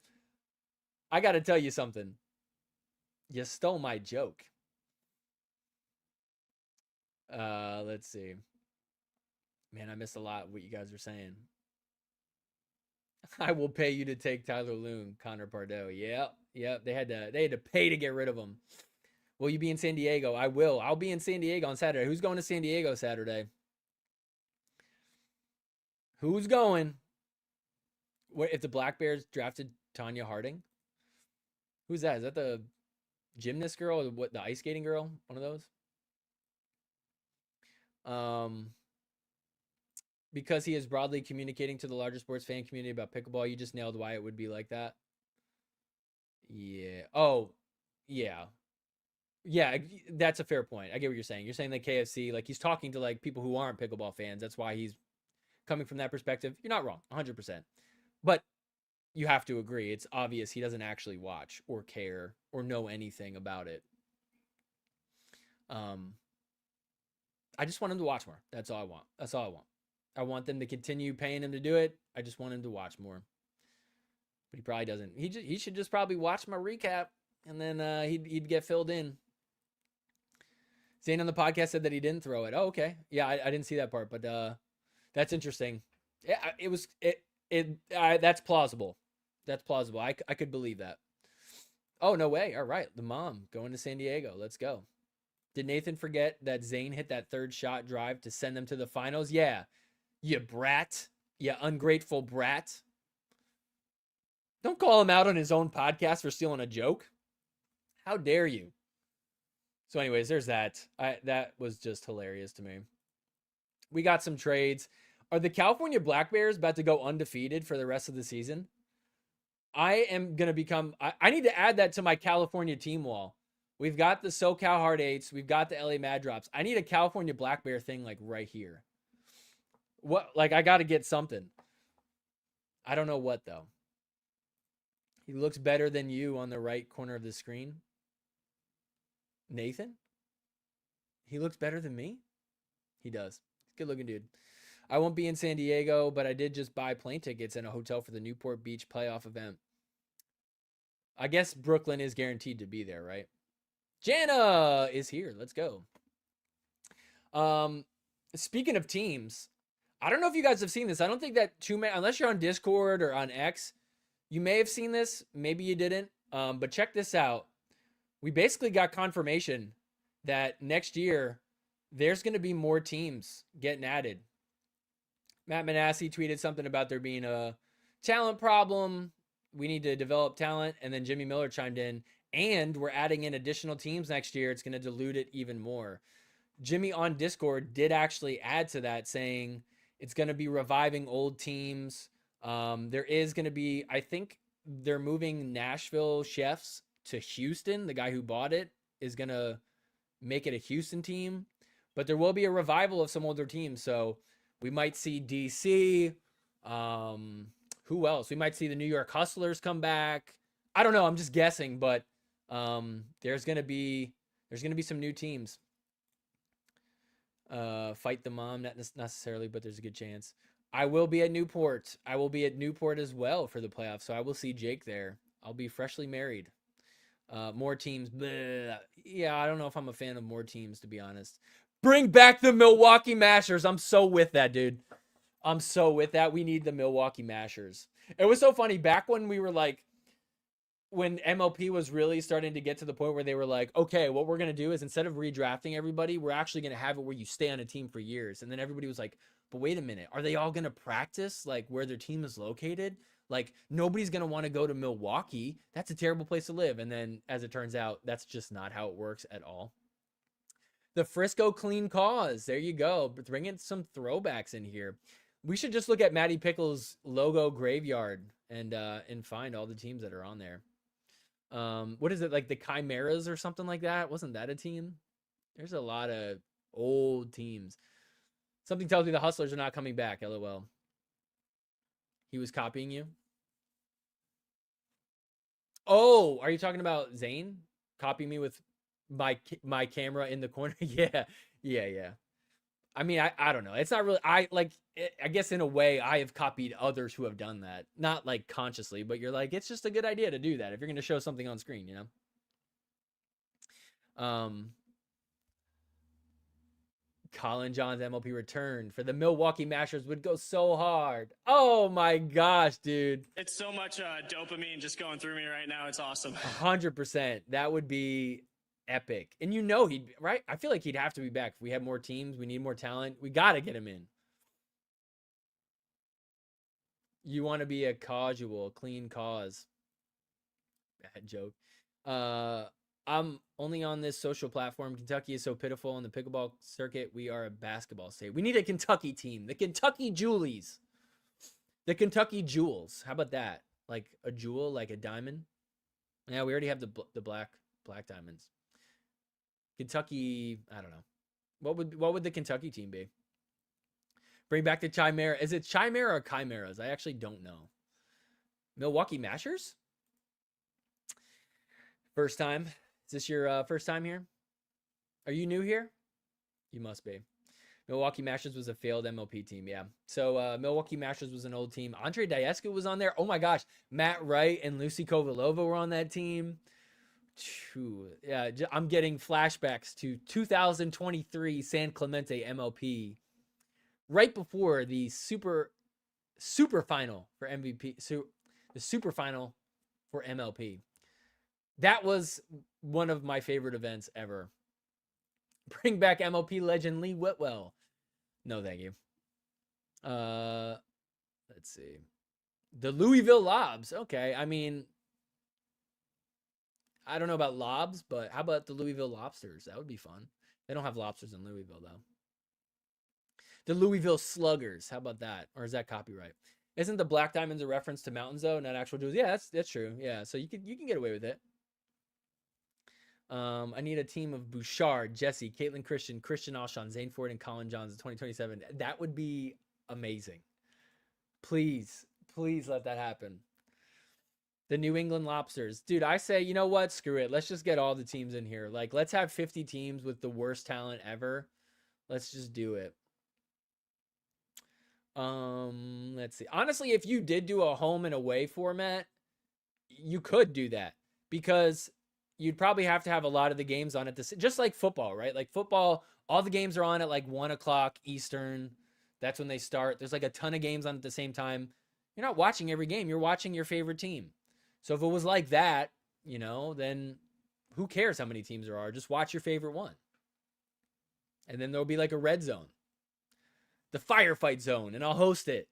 I got to tell you something. You stole my joke. Let's see. Man, I missed a lot of what you guys are saying. I will pay you to take Tyler Loon, Connor Pardo. Yep. They had to pay to get rid of him. Will you be in San Diego? I will. I'll be in San Diego on Saturday. Who's going to San Diego Saturday? Who's going? What if the Black Bears drafted Tanya Harding? Who's that? Is that the gymnast girl or what? The ice skating girl? One of those. Because he is broadly communicating to the larger sports fan community about pickleball. You just nailed why it would be like that. Yeah. Oh, yeah. Yeah, that's a fair point. I get what you're saying. You're saying that KFC, like he's talking to like people who aren't pickleball fans. That's why he's coming from that perspective. You're not wrong, 100%. But you have to agree. It's obvious he doesn't actually watch or care or know anything about it. I just want him to watch more. That's all I want. I want them to continue paying him to do it. I just want him to watch more. but he probably doesn't. He should just probably watch my recap, and then he'd get filled in. Zane on the podcast said that he didn't throw it. Oh, okay. Yeah, I didn't see that part, but that's interesting. Yeah, that's plausible. That's plausible. I could believe that. Oh, no way. All right. The mom going to San Diego. Let's go. Did Nathan forget that Zane hit that third shot drive to send them to the finals? Yeah. You brat. You ungrateful brat. Don't call him out on his own podcast for stealing a joke. How dare you? So anyways, there's that. That was just hilarious to me. We got some trades. Are the California Black Bears about to go undefeated for the rest of the season? I am going to become... I need to add that to my California team wall. We've got the SoCal Hard Eights. We've got the LA Mad Drops. I need a California Black Bear thing like right here. What? Like I got to get something. I don't know what though. He looks better than you on the right corner of the screen. Nathan? He looks better than me? He does. Good looking dude. I won't be in San Diego, but I did just buy plane tickets and a hotel for the Newport Beach playoff event. I guess Brooklyn is guaranteed to be there, right? Jana is here. Let's go. Speaking of teams, I don't know if you guys have seen this. I don't think that too many, unless you're on Discord or on X, you may have seen this. Maybe you didn't. But check this out. We basically got confirmation that next year there's going to be more teams getting added. Matt Manassi tweeted something about there being a talent problem. We need to develop talent. And then Jimmy Miller chimed in, and we're adding in additional teams next year. It's going to dilute it even more. Jimmy on Discord did actually add to that, saying it's going to be reviving old teams. There is going to be, I think they're moving Nashville Chefs to Houston. The guy who bought it is going to make it a Houston team, but there will be a revival of some older teams. So we might see DC. Who else? We might see the New York Hustlers come back. I don't know. I'm just guessing, but there's going to be some new teams. Fight the mom, not necessarily, but there's a good chance. I will be at Newport. I will be at Newport as well for the playoffs, so I will see Jake there. I'll be freshly married. More teams. Bleh. Yeah, I don't know if I'm a fan of more teams, to be honest. Bring back the Milwaukee Mashers. I'm so with that, dude. I'm so with that. We need the Milwaukee Mashers. It was so funny back when we were like, when MLP was really starting to get to the point where they were like, okay, what we're going to do is instead of redrafting everybody, we're actually going to have it where you stay on a team for years. And then everybody was like, but wait a minute, are they all going to practice like where their team is located? Like nobody's going to want to go to Milwaukee. That's a terrible place to live. And then as it turns out, that's just not how it works at all. The Frisco Clean Cause. There you go. Bring in some throwbacks in here. We should just look at Matty Pickle's logo graveyard and find all the teams that are on there. What is it, like the Chimeras or something like that? Wasn't that a team? There's a lot of old teams. Something tells me the Hustlers are not coming back. LOL. He was copying you. Oh, are you talking about Zane copying me with my camera in the corner? Yeah. I mean, I don't know. It's not really, I guess in a way I have copied others who have done that. Not like consciously, but you're like, it's just a good idea to do that if you're going to show something on screen, you know? Colin John's MLP return for the Milwaukee Mashers would go so hard. Oh my gosh, dude. It's so much dopamine just going through me right now. It's awesome. 100%. That would be epic. And you know he'd, right? I feel like he'd have to be back. If we have more teams, we need more talent. We got to get him in. You want to be a casual, clean cause. Bad joke. I'm only on this social platform. Kentucky is so pitiful on the pickleball circuit. We are a basketball state. We need a Kentucky team. The Kentucky Julies. The Kentucky Jewels. How about that? Like a jewel, like a diamond. Yeah, we already have the black diamonds. Kentucky, I don't know. What would the Kentucky team be? Bring back the Chimera. Is it Chimera or Chimeras? I actually don't know. Milwaukee Mashers? First time. Is this your first time here? Are you new here? You must be. Milwaukee Masters was a failed MLP team. Yeah. So Milwaukee Masters was an old team. Andre Diescu was on there. Oh my gosh. Matt Wright and Lucy Kovalova were on that team. Yeah, I'm getting flashbacks to 2023 San Clemente MLP right before the super final for MVP. So the super final for MLP. That was one of my favorite events ever. Bring back MLP legend Lee Whitwell. No, thank you. Let's see. The Louisville Lobs. Okay, I mean, I don't know about lobs, but how about the Louisville Lobsters? That would be fun. They don't have lobsters in Louisville, though. The Louisville Sluggers. How about that? Or is that copyright? Isn't the Black Diamonds a reference to Mountains, though, not actual jewels? Yeah, that's true. Yeah, so you can get away with it. I need a team of Bouchard, Jesse, Caitlin Christian, Christian Alshon, Zane Ford, and Colin Johns in 2027. That would be amazing. Please let that happen. The New England Lobsters. Dude, I say, you know what? Screw it. Let's just get all the teams in here. Like, let's have 50 teams with the worst talent ever. Let's just do it. Let's see. Honestly, if you did do a home and away format, you could do that because you'd probably have to have a lot of the games on at just like football, right? Like football, all the games are on at like 1 o'clock Eastern. That's when they start. There's like a ton of games on at the same time. You're not watching every game. You're watching your favorite team. So if it was like that, you know, then who cares how many teams there are? Just watch your favorite one. And then there'll be like a red zone. The firefight zone, and I'll host it.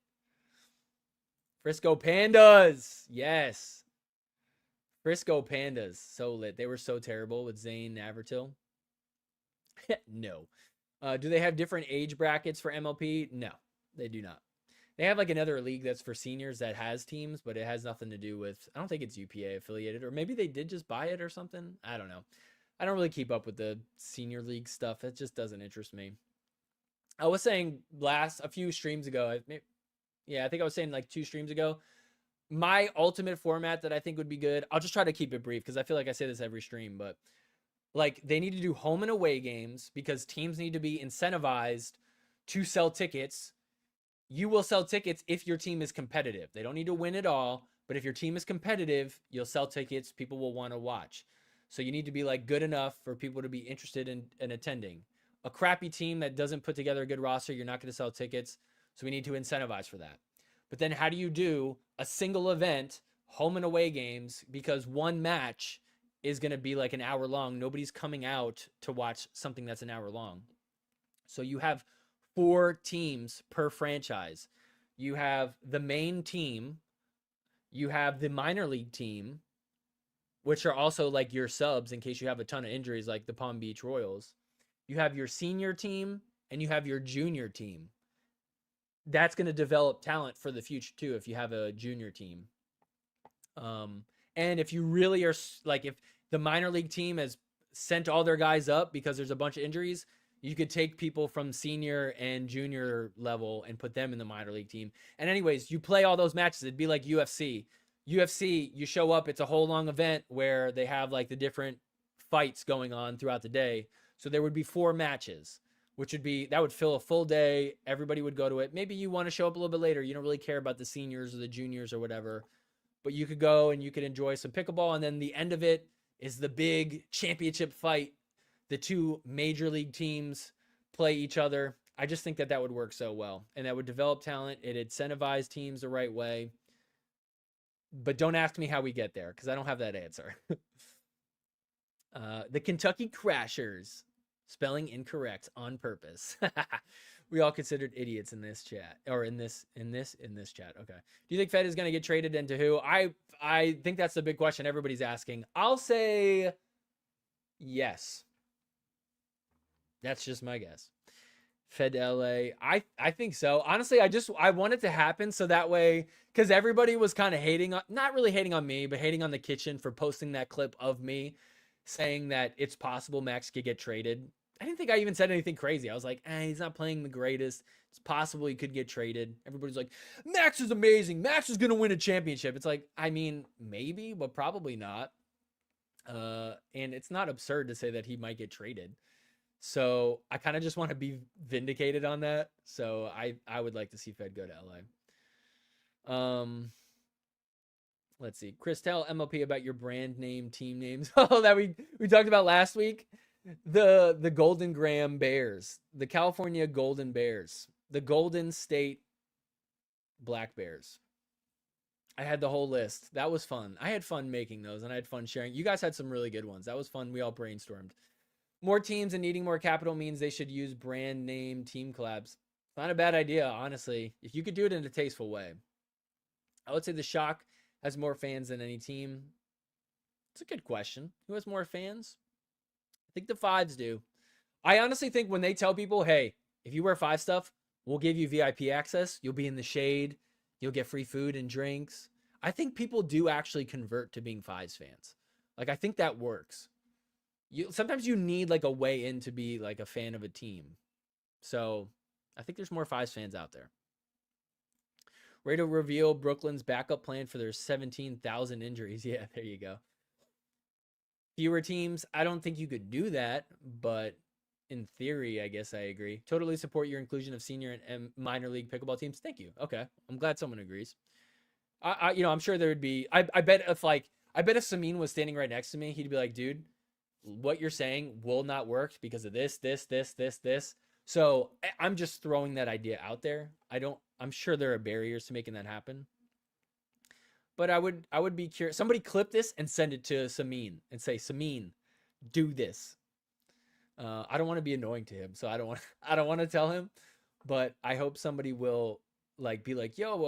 Frisco Pandas. Yes. Frisco Pandas. So lit. They were so terrible with Zane Avertil. No. Do they have different age brackets for MLP? No, they do not. They have like another league that's for seniors that has teams, but it has nothing to do with, I don't think it's UPA affiliated, or maybe they did just buy it or something. I don't know. I don't really keep up with the senior league stuff. It just doesn't interest me. I was saying a few streams ago, I think I was saying like 2 streams ago, my ultimate format that I think would be good, I'll just try to keep it brief because I feel like I say this every stream, but like they need to do home and away games because teams need to be incentivized to sell tickets. You will sell tickets if your team is competitive. They don't need to win it all, but if your team is competitive, you'll sell tickets. People will want to watch. So you need to be like good enough for people to be interested in attending. A crappy team that doesn't put together a good roster, you're not going to sell tickets. So we need to incentivize for that. But then how do you do a single event, home and away games, because one match is going to be like an hour long. Nobody's coming out to watch something that's an hour long. So you have 4 teams per franchise. You have the main team. You have the minor league team, which are also like your subs in case you have a ton of injuries like the Palm Beach Royals. You have your senior team and you have your junior team. That's going to develop talent for the future too if you have a junior team. And if you really are like, if the minor league team has sent all their guys up because there's a bunch of injuries, you could take people from senior and junior level and put them in the minor league team. And anyways, you play all those matches. It'd be like UFC. UFC, you show up, it's a whole long event where they have like the different fights going on throughout the day. So there would be 4 matches, which would be, that would fill a full day. Everybody would go to it. Maybe you want to show up a little bit later. You don't really care about the seniors or the juniors or whatever, but you could go and you could enjoy some pickleball. And then the end of it is the big championship fight. The 2 major league teams play each other. I just think that that would work so well, and that would develop talent. It incentivized teams the right way. But don't ask me how we get there because I don't have that answer. The Kentucky Crashers, spelling incorrect on purpose. We all considered idiots in this chat, or in this chat. Okay. Do you think Fed is going to get traded, and to who? I think that's the big question everybody's asking. I'll say yes. That's just my guess. Fed LA. I think so. Honestly, I want it to happen so that way, because everybody was kind of hating on, not really hating on me, but hating on the kitchen for posting that clip of me saying that it's possible Max could get traded. I didn't think I even said anything crazy. I was like, he's not playing the greatest. It's possible he could get traded. Everybody's like, Max is amazing. Max is going to win a championship. It's like, I mean, maybe, but probably not. And it's not absurd to say that he might get traded. So I kind of just want to be vindicated on that. So I would like to see Fed go to LA. Let's see. Chris, tell MLP about your brand name, team names. Oh, that we talked about last week. The Golden Graham Bears, the California Golden Bears, the Golden State Black Bears. I had the whole list. That was fun. I had fun making those, and I had fun sharing. You guys had some really good ones. That was fun. We all brainstormed. More teams and needing more capital means they should use brand name team collabs. Not a bad idea, honestly, if you could do it in a tasteful way. I would say the Shock has more fans than any team. It's a good question. Who has more fans? I think the Fives do. I honestly think when they tell people, hey, if you wear Five stuff, we'll give you VIP access. You'll be in the shade. You'll get free food and drinks. I think people do actually convert to being Fives fans. Like, I think that works. Sometimes you need like a way in to be like a fan of a team. So I think there's more Fives fans out there. Ready to reveal Brooklyn's backup plan for their 17,000 injuries. Yeah, there you go. Fewer teams. I don't think you could do that, but in theory, I guess I agree. Totally support your inclusion of senior and minor league pickleball teams. Thank you. Okay. I'm glad someone agrees. I'm sure there would be, I bet if Samin was standing right next to me, he'd be like, dude, what you're saying will not work because of this. So I'm just throwing that idea out there. I'm sure there are barriers to making that happen. But I would be curious. Somebody clip this and send it to Samin and say, Samin, do this. I don't want to be annoying to him, so I don't want to tell him, but I hope somebody will be like, yo,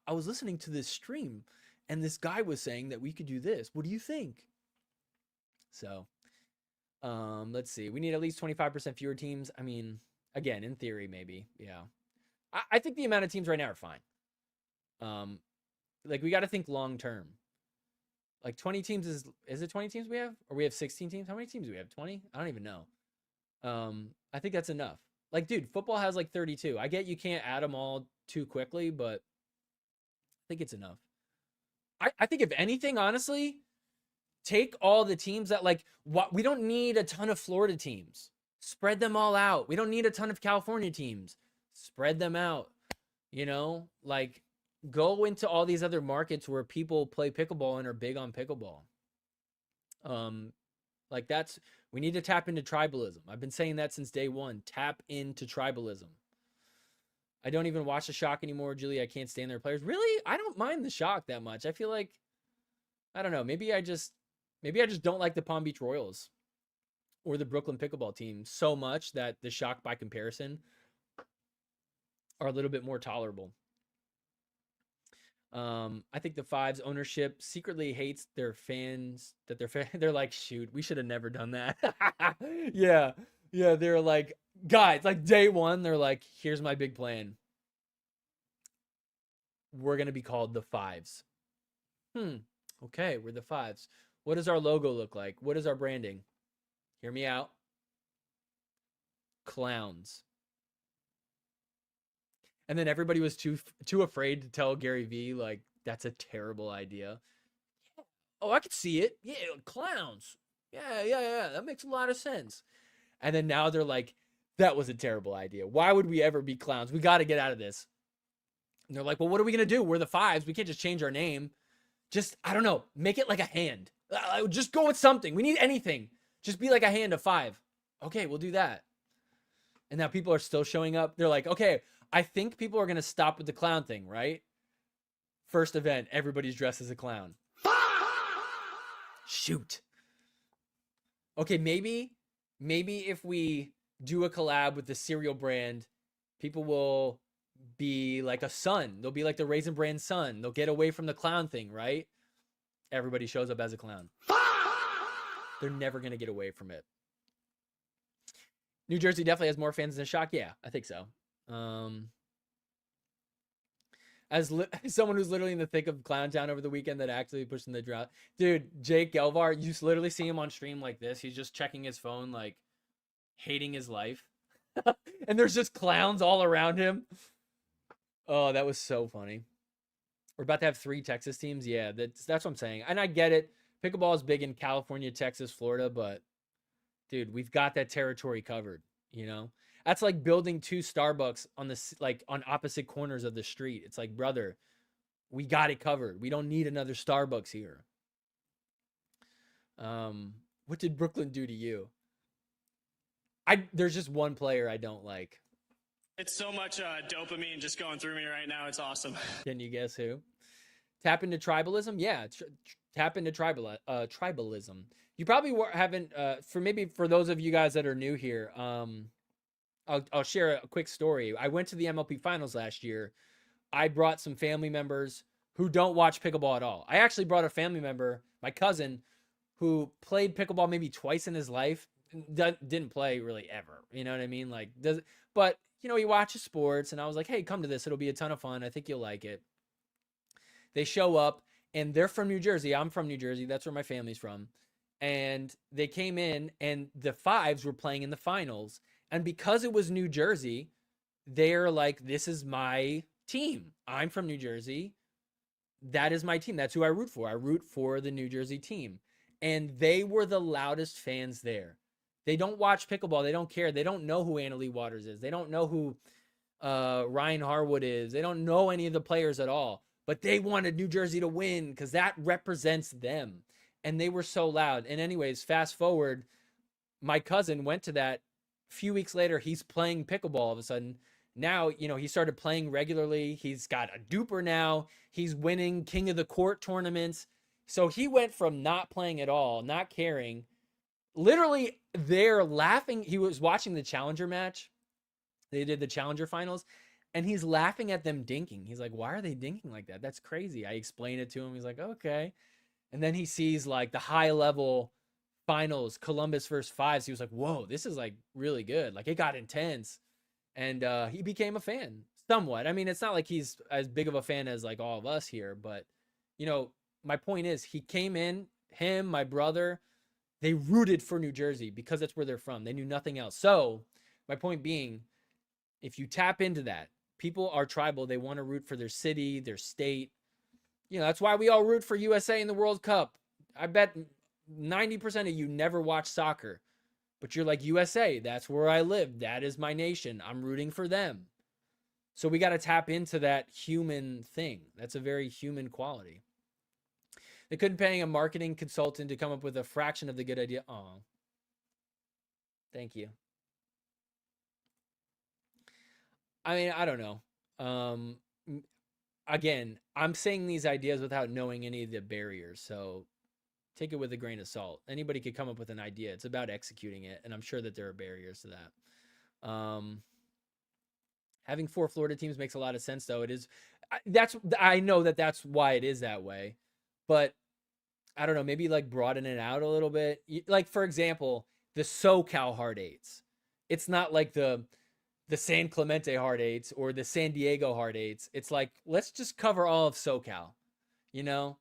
I was listening to this stream and this guy was saying that we could do this. What do you think? So, let's see. We need at least 25% fewer teams. I mean, again, in theory, maybe. Yeah. I think the amount of teams right now are fine. We got to think long term. Like 20 teams is it 20 teams we have? Or we have 16 teams? How many teams do we have? 20? I don't even know. I think that's enough. Like, dude, football has like 32. I get you can't add them all too quickly, but I think it's enough. I think if anything, honestly, take all the teams that we don't need a ton of Florida teams. Spread them all out. We don't need a ton of California teams. Spread them out. Go into all these other markets where people play pickleball and are big on pickleball. We need to tap into tribalism. I've been saying that since day one. Tap into tribalism. I don't even watch the Shock anymore, Julie. I can't stand their players. Really? I don't mind the Shock that much. I feel like, I don't know. Maybe I just don't like the Palm Beach Royals or the Brooklyn pickleball team so much that the Shock by comparison are a little bit more tolerable. I think the Fives ownership secretly hates their fans that they're like, shoot, we should have never done that. Yeah. They're like, guys, like day one, they're like, here's my big plan. We're going to be called the Fives. Okay. We're the Fives. What does our logo look like? What is our branding? Hear me out. Clowns. And then everybody was too afraid to tell Gary Vee, like, that's a terrible idea. Oh, I could see it. Yeah, clowns. Yeah. That makes a lot of sense. And then now they're like, that was a terrible idea. Why would we ever be clowns? We got to get out of this. And they're like, well, what are we going to do? We're the Fives. We can't just change our name. Just, I don't know, make it like a hand. Just go with something. We need anything. Just be like a hand of 5. Okay, we'll do that. And now people are still showing up. They're like, okay, I think people are going to stop with the clown thing, right? First event, everybody's dressed as a clown. Shoot. Okay, maybe if we do a collab with the cereal brand, people will be like a sun. They'll be like the Raisin Bran sun. They'll get away from the clown thing, right? Everybody shows up as a clown. They're never going to get away from it. New Jersey definitely has more fans than Shock. Yeah, I think so. As someone who's literally in the thick of Clown Town over the weekend that actually pushed in the drought. Dude, Jake Gelvar, you literally see him on stream like this. He's just checking his phone, like hating his life. And there's just clowns all around him. Oh, that was so funny. We're about to have 3 Texas teams. Yeah, that's what I'm saying. And I get it. Pickleball is big in California, Texas, Florida, but dude, we've got that territory covered, you know? That's like building 2 Starbucks on on opposite corners of the street. It's like, brother, we got it covered. We don't need another Starbucks here. What did Brooklyn do to you? There's just one player I don't like. It's so much dopamine just going through me right now. It's awesome. Can you guess who? Tap into tribalism? Yeah, tap into tribalism. You probably haven't, for those of you guys that are new here, I'll share a quick story. I went to the MLP finals last year. I brought some family members who don't watch pickleball at all. I actually brought a family member, my cousin, who played pickleball maybe twice in his life. Didn't play really ever. You know what I mean? But you know, he watches sports, and I was like, hey, come to this. It'll be a ton of fun. I think you'll like it. They show up, and they're from New Jersey. I'm from New Jersey. That's where my family's from. And they came in, and the fives were playing in the finals. And because it was New Jersey, they're like, this is my team. I'm from New Jersey. That is my team. That's who I root for. I root for the New Jersey team. And they were the loudest fans there. They don't watch pickleball. They don't care. They don't know who Anna Leigh Waters is. They don't know who Ryan Harwood is. They don't know any of the players at all. But they wanted New Jersey to win because that represents them. And they were so loud. And anyways, fast forward, my cousin went to that. A few weeks later, he's playing pickleball all of a sudden. Now, you know, he started playing regularly. He's got a duper now. He's winning King of the Court tournaments. So he went from not playing at all, not caring, literally there laughing. He was watching the Challenger match. They did the Challenger finals, and he's laughing at them dinking. He's like, why are they dinking like that? That's crazy. I explained it to him. He's like, okay. And then he sees like the high level finals, Columbus versus fives. He was like, whoa, this is like really good. Like it got intense. And he became a fan somewhat. I mean, it's not like he's as big of a fan as like all of us here, but you know, my point is he came in, him, my brother, they rooted for New Jersey because that's where they're from. They knew nothing else. So my point being, if you tap into that, people are tribal. They want to root for their city, their state. You know, that's why we all root for USA in the World Cup. I bet 90% of you never watch soccer, but you're like, USA, that's where I live. That is my nation. I'm rooting for them. So we got to tap into that human thing. That's a very human quality. They couldn't pay a marketing consultant to come up with a fraction of the good idea. Oh, thank you. I mean, I don't know. Again, I'm saying these ideas without knowing any of the barriers. So take it with a grain of salt. Anybody could come up with an idea. It's about executing it. And I'm sure that there are barriers to that. Having 4 Florida teams makes a lot of sense, though. I know that that's why it is that way. But I don't know, maybe like broaden it out a little bit. Like, for example, the SoCal Hard Eights. It's not like the San Clemente Hard Eights or the San Diego Hard Eights. It's like, let's just cover all of SoCal, you know?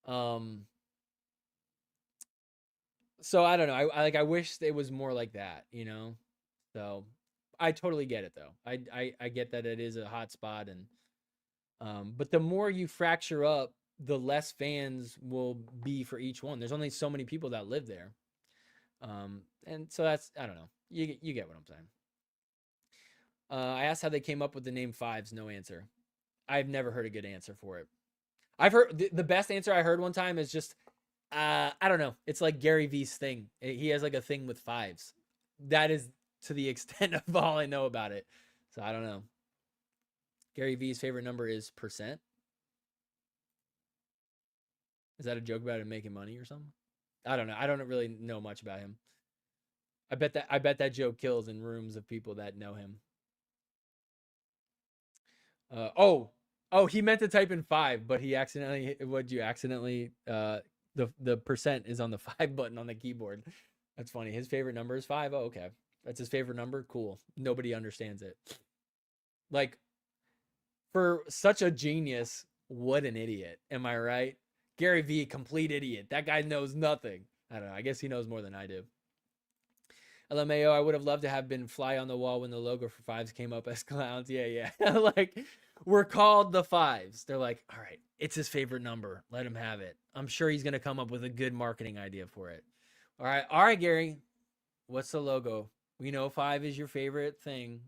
So I don't know. I wish it was more like that, you know? So I totally get it though. I get that it is a hot spot, and but the more you fracture up, the less fans will be for each one. There's only so many people that live there. And so that's, I don't know. You get what I'm saying. I asked how they came up with the name Fives. No answer. I've never heard a good answer for it. I've heard the best answer I heard one time is just, I don't know. It's like Gary V's thing. He has like a thing with fives. That is to the extent of all I know about it. So I don't know. Gary V's favorite number is %. Is that a joke about him making money or something? I don't know. I don't really know much about him. I bet that joke kills in rooms of people that know him. He meant to type in 5, but he accidentally, the percent is on the 5 button on the keyboard. That's funny. His favorite number is 5. Oh, okay. That's his favorite number. Cool. Nobody understands it. Like, for such a genius, what an idiot. Am I right? Gary V, complete idiot. That guy knows nothing. I don't know. I guess he knows more than I do. LMAO, I would have loved to have been fly on the wall when the logo for Fives came up as clowns. Yeah. Like, we're called the Fives. They're like, all right, it's his favorite number. Let him have it. I'm sure he's going to come up with a good marketing idea for it. All right, Gary. What's the logo? We know 5 is your favorite thing.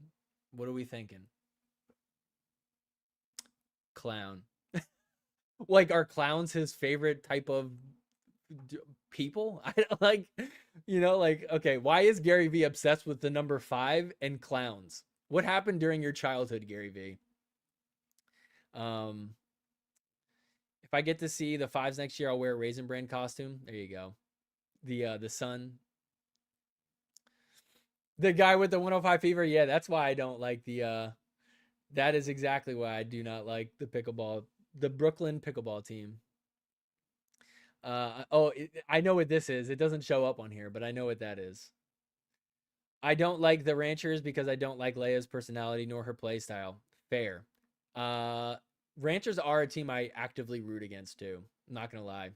What are we thinking? Clown. Like, are clowns his favorite type of people? I don't like, like, okay, why is Gary V obsessed with the number 5 and clowns? What happened during your childhood, Gary V? If I get to see the 5s next year, I'll wear a Raisin Bran costume. There you go. The sun. The guy with the 105 fever. Yeah, that's why I don't like that is exactly why I do not like the Brooklyn pickleball team. I know what this is. It doesn't show up on here, but I know what that is. I don't like the Ranchers because I don't like Leia's personality nor her play style. Fair. Ranchers are a team I actively root against too. I'm not going to lie.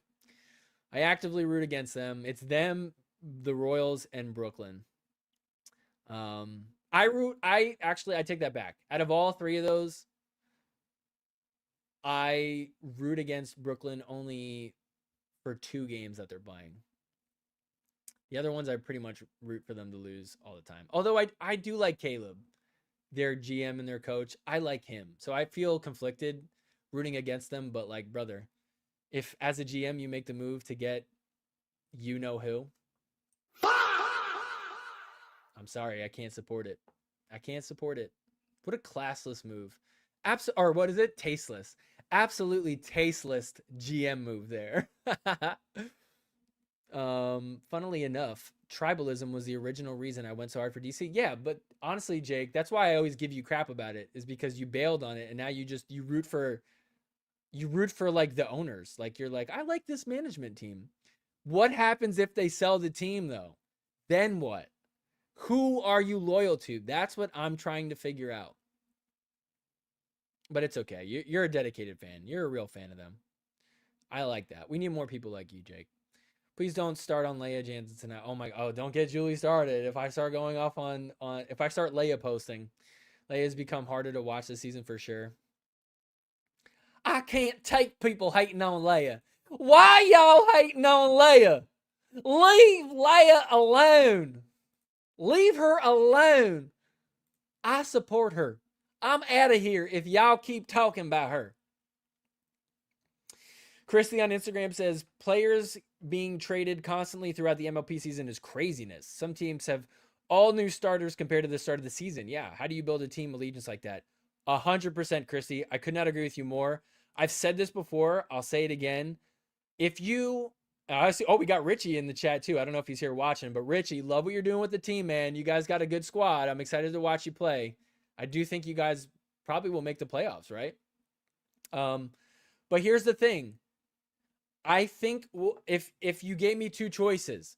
I actively root against them. It's them, the Royals, and Brooklyn. I take that back. Out of all 3 of those, I root against Brooklyn only for 2 games that they're playing. The other ones I pretty much root for them to lose all the time. Although I do like Caleb, their GM and their coach. I like him. So I feel conflicted rooting against them, but like, brother, if as a GM you make the move to get who, I'm sorry, I can't support it. I can't support it. What a classless move. Or what is it? Tasteless. Absolutely tasteless GM move there. Funnily enough, tribalism was the original reason I went so hard for DC. Yeah, but honestly, Jake, that's why I always give you crap about it, is because you bailed on it and now you root for like the owners. Like, you're like, I like this management team. What happens if they sell the team though? Then what? Who are you loyal to? That's what I'm trying to figure out. But it's okay. You're a dedicated fan. You're a real fan of them. I like that. We need more people like you, Jake. Please don't start on Leia Jansen tonight. Don't get Julie started. If I start going off if I start Leia posting, Leia's become harder to watch this season for sure. I can't take people hating on Leia. Why y'all hating on Leia? Leave Leia alone. Leave her alone. I support her. I'm out of here if y'all keep talking about her. Christy on Instagram says, players being traded constantly throughout the MLP season is craziness. Some teams have all new starters compared to the start of the season. Yeah, how do you build a team allegiance like that? 100%, Christy. I could not agree with you more. I've said this before. I'll say it again. If you... we got Richie in the chat too. I don't know if he's here watching, but Richie, love what you're doing with the team, man. You guys got a good squad. I'm excited to watch you play. I do think you guys probably will make the playoffs, right? But here's the thing. I think if you gave me 2 choices,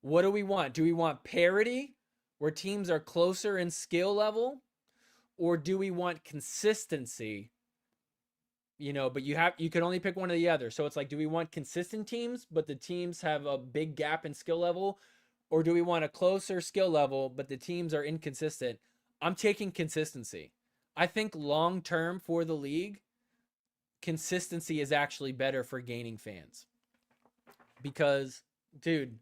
what do we want? Do we want parity, where teams are closer in skill level, or do we want consistency? But you can only pick one or the other. So it's like, do we want consistent teams, but the teams have a big gap in skill level, or do we want a closer skill level, but the teams are inconsistent? I'm taking consistency. I think long term for the league, consistency is actually better for gaining fans. Because, dude,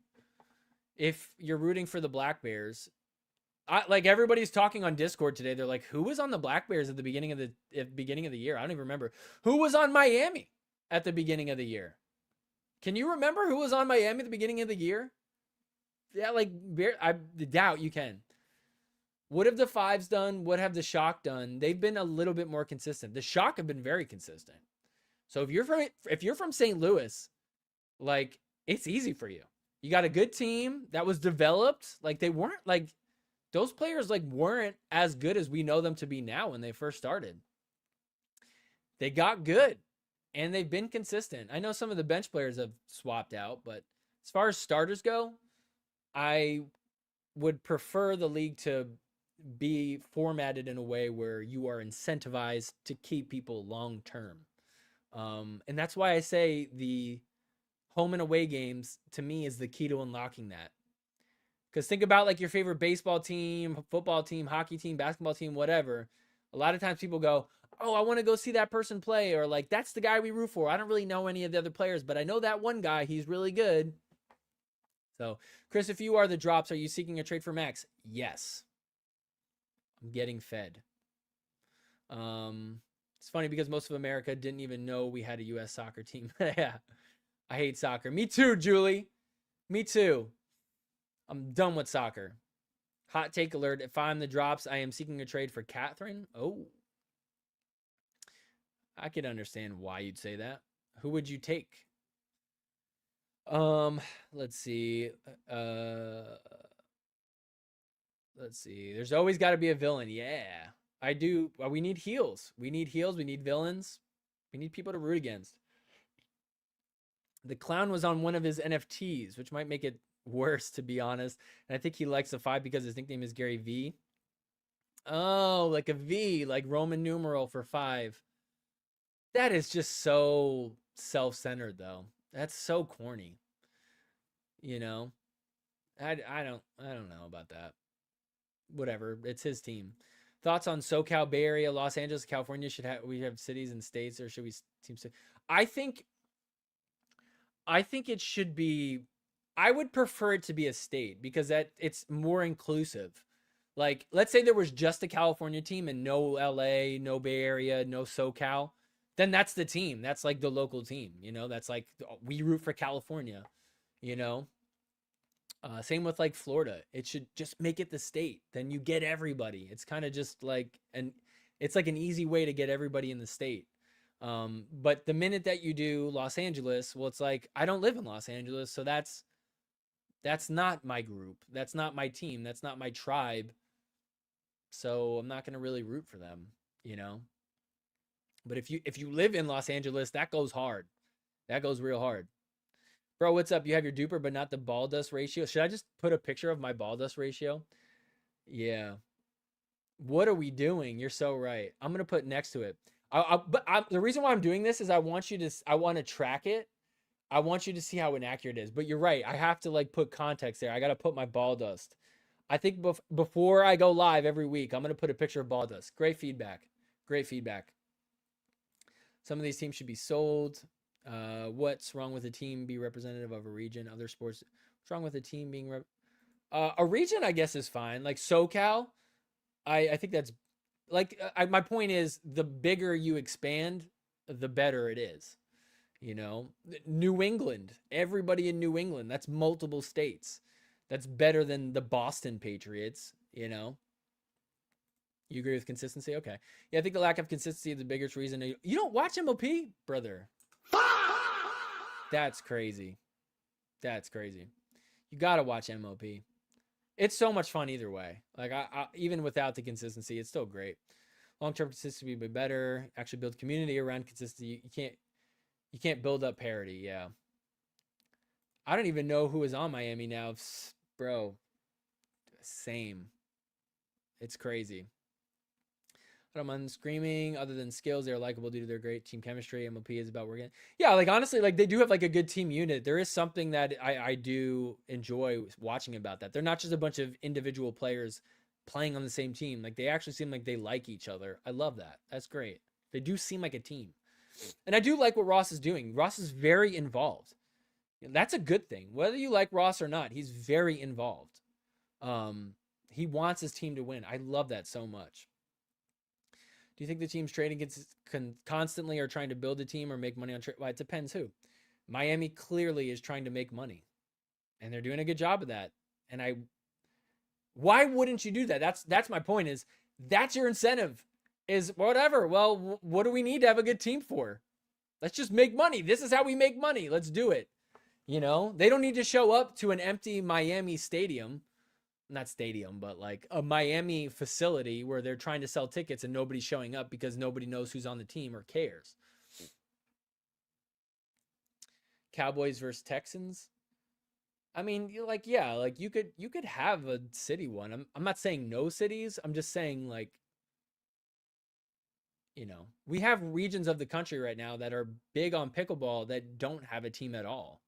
if you're rooting for the Black Bears, everybody's talking on Discord today. They're like, who was on the Black Bears at the beginning of the year? I don't even remember. Who was on Miami at the beginning of the year? Can you remember who was on Miami at the beginning of the year? Yeah, I doubt you can. What have the Fives done? What have the Shock done? They've been a little bit more consistent. The Shock have been very consistent. So if you're from St. Louis, it's easy for you. You got a good team that was developed. They weren't those players weren't as good as we know them to be now when they first started. They got good and they've been consistent. I know some of the bench players have swapped out, but as far as starters go, I would prefer the league to be formatted in a way where you are incentivized to keep people long term. And that's why I say the home and away games to me is the key to unlocking that. Because think about your favorite baseball team, football team, hockey team, basketball team, whatever. A lot of times people go, oh, I want to go see that person play, or that's the guy we root for. I don't really know any of the other players, but I know that one guy, he's really good. So, Chris, if you are the drops, are you seeking a trade for Max? Yes. I'm getting fed. It's funny because most of America didn't even know we had a U.S. soccer team. Yeah. I hate soccer. Me too, Julie. Me too. I'm done with soccer. Hot take alert. If I'm the drops, I am seeking a trade for Catherine. Oh. I could understand why you'd say that. Who would you take? Let's see. Let's see. There's always got to be a villain. Yeah. I do. Well, we need heels. We need heels. We need villains. We need people to root against. The clown was on one of his NFTs, which might make it worse, to be honest. And I think he likes the 5 because his nickname is Gary V. Oh, like a V, like Roman numeral for 5. That is just so self-centered, though. That's so corny. You know, I don't know about that. Whatever, it's his team. Thoughts on SoCal, Bay Area, Los Angeles, California? We have cities and states, or should we team? I think it should be. I would prefer it to be a state because it's more inclusive. Like, let's say there was just a California team and no LA, no Bay Area, no SoCal. Then that's the team. That's like the local team. You know, that's like we root for California. You know. Same with like Florida. It should just make it the state. Then you get everybody. It's kind of just like it's like an easy way to get everybody in the state. But the minute that you do Los Angeles, well, it's like I don't live in Los Angeles, so that's not my group. That's not my team. That's not my tribe. So I'm not gonna really root for them, you know. But if you live in Los Angeles, that goes hard. That goes real hard. Bro, what's up? You have your duper, but not the ball dust ratio. Should I just put a picture of my ball dust ratio? Yeah. What are we doing? You're so right. I'm going to put next to it. The reason why I'm doing this is I want to track it. I want you to see how inaccurate it is. But you're right. I have to like put context there. I got to put my ball dust. I think before I go live every week, I'm going to put a picture of ball dust. Great feedback. Great feedback. Some of these teams should be sold. What's wrong with a team be representative of a region? Other sports, what's wrong with a team being a region? I guess is fine. Like SoCal, I think that's like my point is the bigger you expand, the better it is. You know, New England, everybody in New England, that's multiple states. That's better than the Boston Patriots. You know. You agree with consistency? Okay. Yeah, I think the lack of consistency is the biggest reason. You don't watch MLP, brother. That's crazy. That's crazy. You got to watch MLP. It's so much fun either way. Like I even without the consistency, it's still great. Long-term consistency would be better. Actually build community around consistency. You can't build up parity. Yeah. I don't even know who is on Miami now. Bro. Same. It's crazy. I'm screaming. Other than skills, they're likable due to their great team chemistry. MLP is about working. Yeah, like honestly, like they do have like a good team unit. There is something that I do enjoy watching about that. They're not just a bunch of individual players playing on the same team. Like they actually seem like they like each other. I love that. That's great. They do seem like a team. And I do like what Ross is doing. Ross is very involved. That's a good thing. Whether you like Ross or not, he's very involved. He wants his team to win. I love that so much. Do you think the team's trading constantly or trying to build a team or make money on trade? Well, it depends who. Miami clearly is trying to make money. And they're doing a good job of that. And why wouldn't you do that? That's my point is that's your incentive is whatever. Well, what do we need to have a good team for? Let's just make money. This is how we make money. Let's do it. You know, they don't need to show up to an empty Miami stadium. Not stadium, but like a Miami facility where they're trying to sell tickets and nobody's showing up because nobody knows who's on the team or cares. Cowboys versus Texans. I mean, like, yeah, like you could have a city one. I'm not saying no cities. I'm just saying like, you know, we have regions of the country right now that are big on pickleball that don't have a team at all.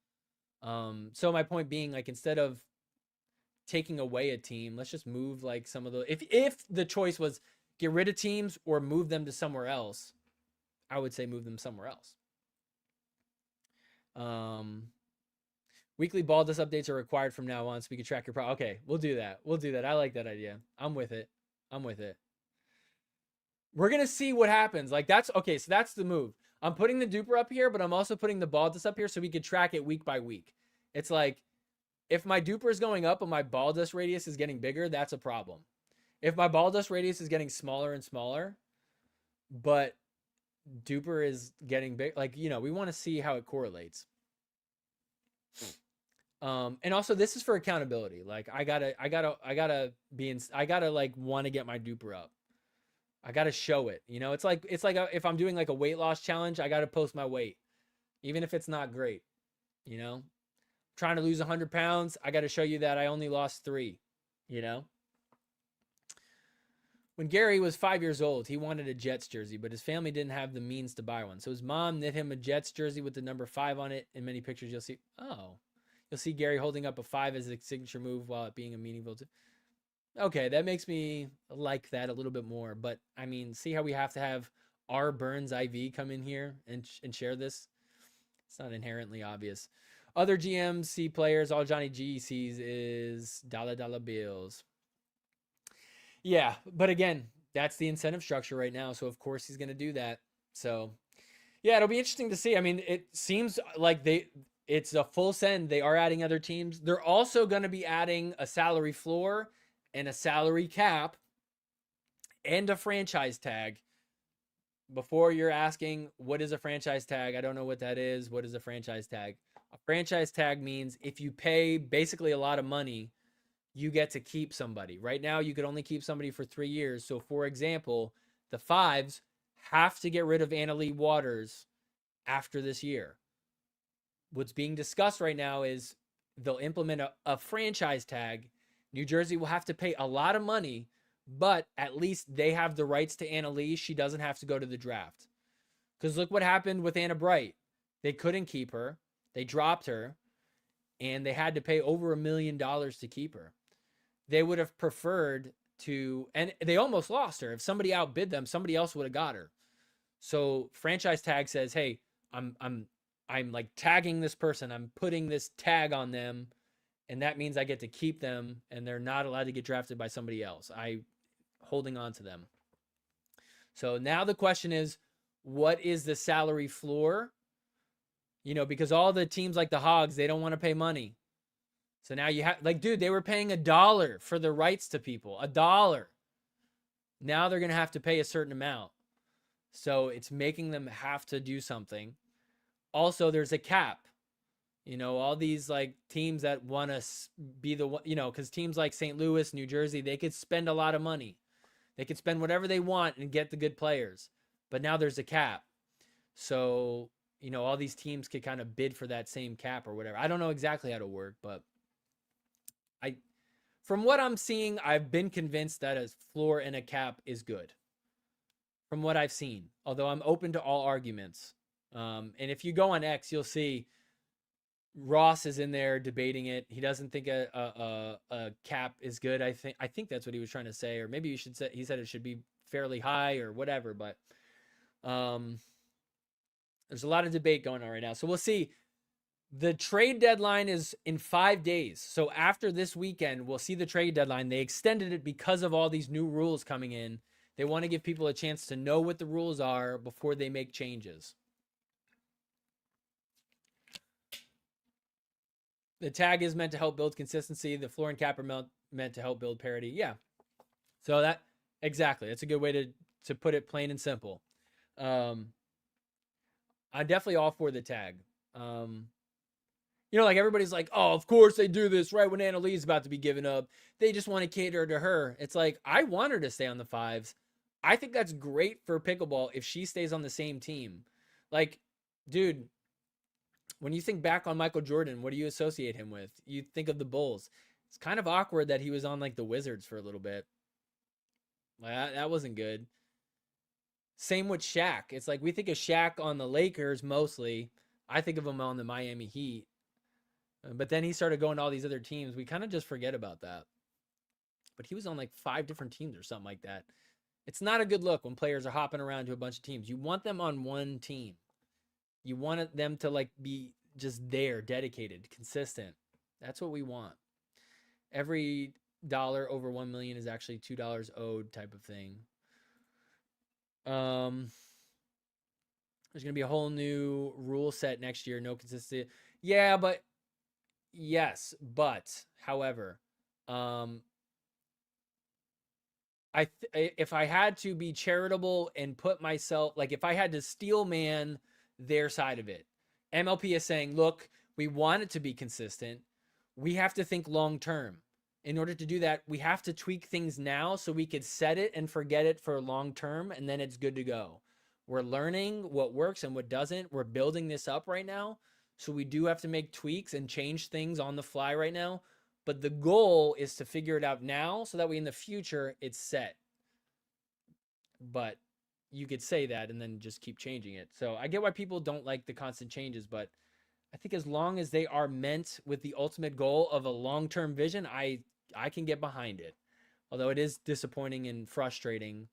So my point being like, instead of taking away a team, let's just move like some of the if the choice was get rid of teams or move them to somewhere else, I would say move them somewhere else. Weekly ball dust updates are required from now on so we can track your pro. Okay, we'll do that. We'll do that. I like that idea. I'm with it. I'm with it. We're going to see what happens. Like that's okay. So that's the move. I'm putting the duper up here, but I'm also putting the ball dust up here so we can track it week by week. It's like if my duper is going up and my ball dust radius is getting bigger, that's a problem. If my ball dust radius is getting smaller and smaller, but duper is getting big, like, you know, we want to see how it correlates. And also this is for accountability. Like I gotta like want to get my duper up. I gotta show it. You know, it's like if I'm doing like a weight loss challenge, I gotta post my weight, even if it's not great. You know, trying to lose 100 pounds, I gotta show you that I only lost 3. You know, when Gary was 5 years old, he wanted a Jets jersey, but his family didn't have the means to buy one. So his mom knit him a Jets jersey with the number 5 on it. In many pictures, you'll see Gary holding up a 5 as a signature move while it being a meaningful. Okay, that makes me like that a little bit more. But I mean, see how we have to have R. Burns IV come in here and share this? It's not inherently obvious. Other GMs see players. All Johnny G sees is dollar bills. Yeah, but again, that's the incentive structure right now. So of course he's going to do that. So yeah, it'll be interesting to see. I mean, it seems like it's a full send. They are adding other teams. They're also going to be adding a salary floor and a salary cap and a franchise tag. Before you're asking, what is a franchise tag? I don't know what that is. What is a franchise tag? A franchise tag means if you pay basically a lot of money, you get to keep somebody. Right now, you could only keep somebody for 3 years. So for example, the Fives have to get rid of Annalie Waters after this year. What's being discussed right now is they'll implement a franchise tag. New Jersey will have to pay a lot of money, but at least they have the rights to Annalie. She doesn't have to go to the draft. Because look what happened with Anna Bright. They couldn't keep her. They dropped her, and they had to pay over $1 million to keep her. They would have preferred to, and they almost lost her. If somebody outbid them, somebody else would have got her. So franchise tag says, hey, I'm like tagging this person. I'm putting this tag on them. And that means I get to keep them and they're not allowed to get drafted by somebody else. I'm holding on to them. So now the question is, what is the salary floor? You know, because all the teams like the Hogs, they don't want to pay money. So now you have, like, dude, they were paying $1 for the rights to people. $1. Now they're going to have to pay a certain amount. So it's making them have to do something. Also, there's a cap. You know, all these like teams that want to be the one, you know, because teams like St. Louis, New Jersey, they could spend a lot of money. They could spend whatever they want and get the good players. But now there's a cap. So, you know, all these teams could kind of bid for that same cap or whatever. I don't know exactly how to work, but from what I'm seeing, I've been convinced that a floor and a cap is good. From what I've seen, although I'm open to all arguments. And if you go on X, you'll see Ross is in there debating it. He doesn't think a cap is good. I think that's what he was trying to say, or maybe he said it should be fairly high or whatever. But there's a lot of debate going on right now. So we'll see. The trade deadline is in 5 days. So after this weekend, we'll see the trade deadline. They extended it because of all these new rules coming in. They want to give people a chance to know what the rules are before they make changes. The tag is meant to help build consistency. The floor and cap are meant to help build parity. Yeah. So that, exactly. That's a good way to put it plain and simple. I'm definitely all for the tag. You know, like everybody's like, oh, of course they do this right when Annalie's about to be given up. They just want to cater to her. It's like, I want her to stay on the Fives. I think that's great for pickleball if she stays on the same team. Like, dude, when you think back on Michael Jordan, what do you associate him with? You think of the Bulls. It's kind of awkward that he was on like the Wizards for a little bit. Like, that wasn't good. Same with Shaq. It's like we think of Shaq on the Lakers mostly. I think of him on the Miami Heat. But then he started going to all these other teams. We kind of just forget about that. But he was on like 5 different teams or something like that. It's not a good look when players are hopping around to a bunch of teams. You want them on one team. You want them to like be just there, dedicated, consistent. That's what we want. Every dollar over 1 million is actually $2 owed type of thing. There's going to be a whole new rule set next year. No consistency. Yeah, but yes, but however, if I had to be charitable and put myself, like if I had to steel man their side of it, MLP is saying, look, we want it to be consistent. We have to think long term. In order to do that, we have to tweak things now so we could set it and forget it for long term, and then it's good to go. We're learning what works and what doesn't. We're building this up right now. So we do have to make tweaks and change things on the fly right now. But the goal is to figure it out now so that way in the future it's set. But you could say that and then just keep changing it. So I get why people don't like the constant changes, but I think as long as they are meant with the ultimate goal of a long-term vision, I can get behind it. Although it is disappointing and frustrating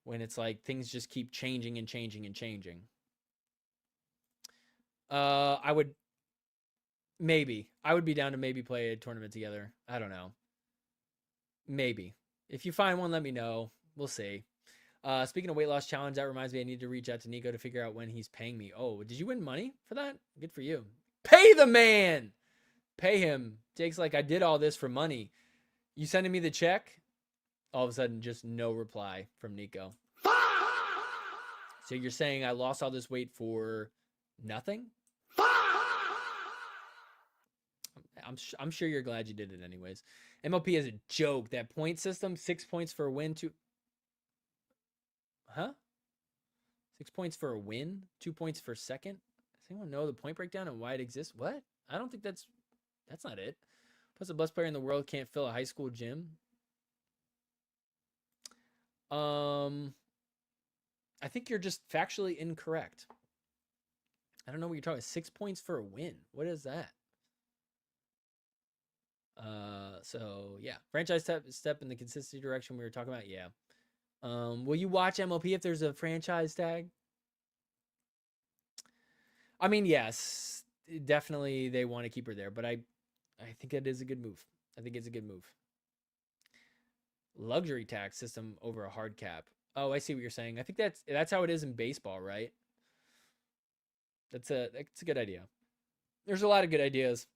when it's like things just keep changing and changing and changing. I would be down to maybe play a tournament together. I don't know. Maybe. If you find one, let me know. We'll see. Speaking of weight loss challenge, that reminds me I need to reach out to Nico to figure out when he's paying me. Oh, did you win money for that? Good for you. Pay the man. Pay him. Jake's like, I did all this for money. You sending me the check? All of a sudden, just no reply from Nico. So you're saying I lost all this weight for nothing? I'm sure you're glad you did it anyways. MLP is a joke. That point system, 6 points for a win, 6 points for a win, 2 points for second. Does anyone know the point breakdown and why it exists? What? I don't think that's not it. Plus, the best player in the world can't fill a high school gym. I think you're just factually incorrect. I don't know what you're talking about. 6 points for a win. What is that? So yeah, franchise step in the consistency direction we were talking about. Yeah. Will you watch MLP if there's a franchise tag? I mean, yes, definitely they want to keep her there, but I think it is a good move. I think it's a good move. Luxury tax system over a hard cap. Oh, I see what you're saying. I think that's how it is in baseball, right? That's a good idea. There's a lot of good ideas.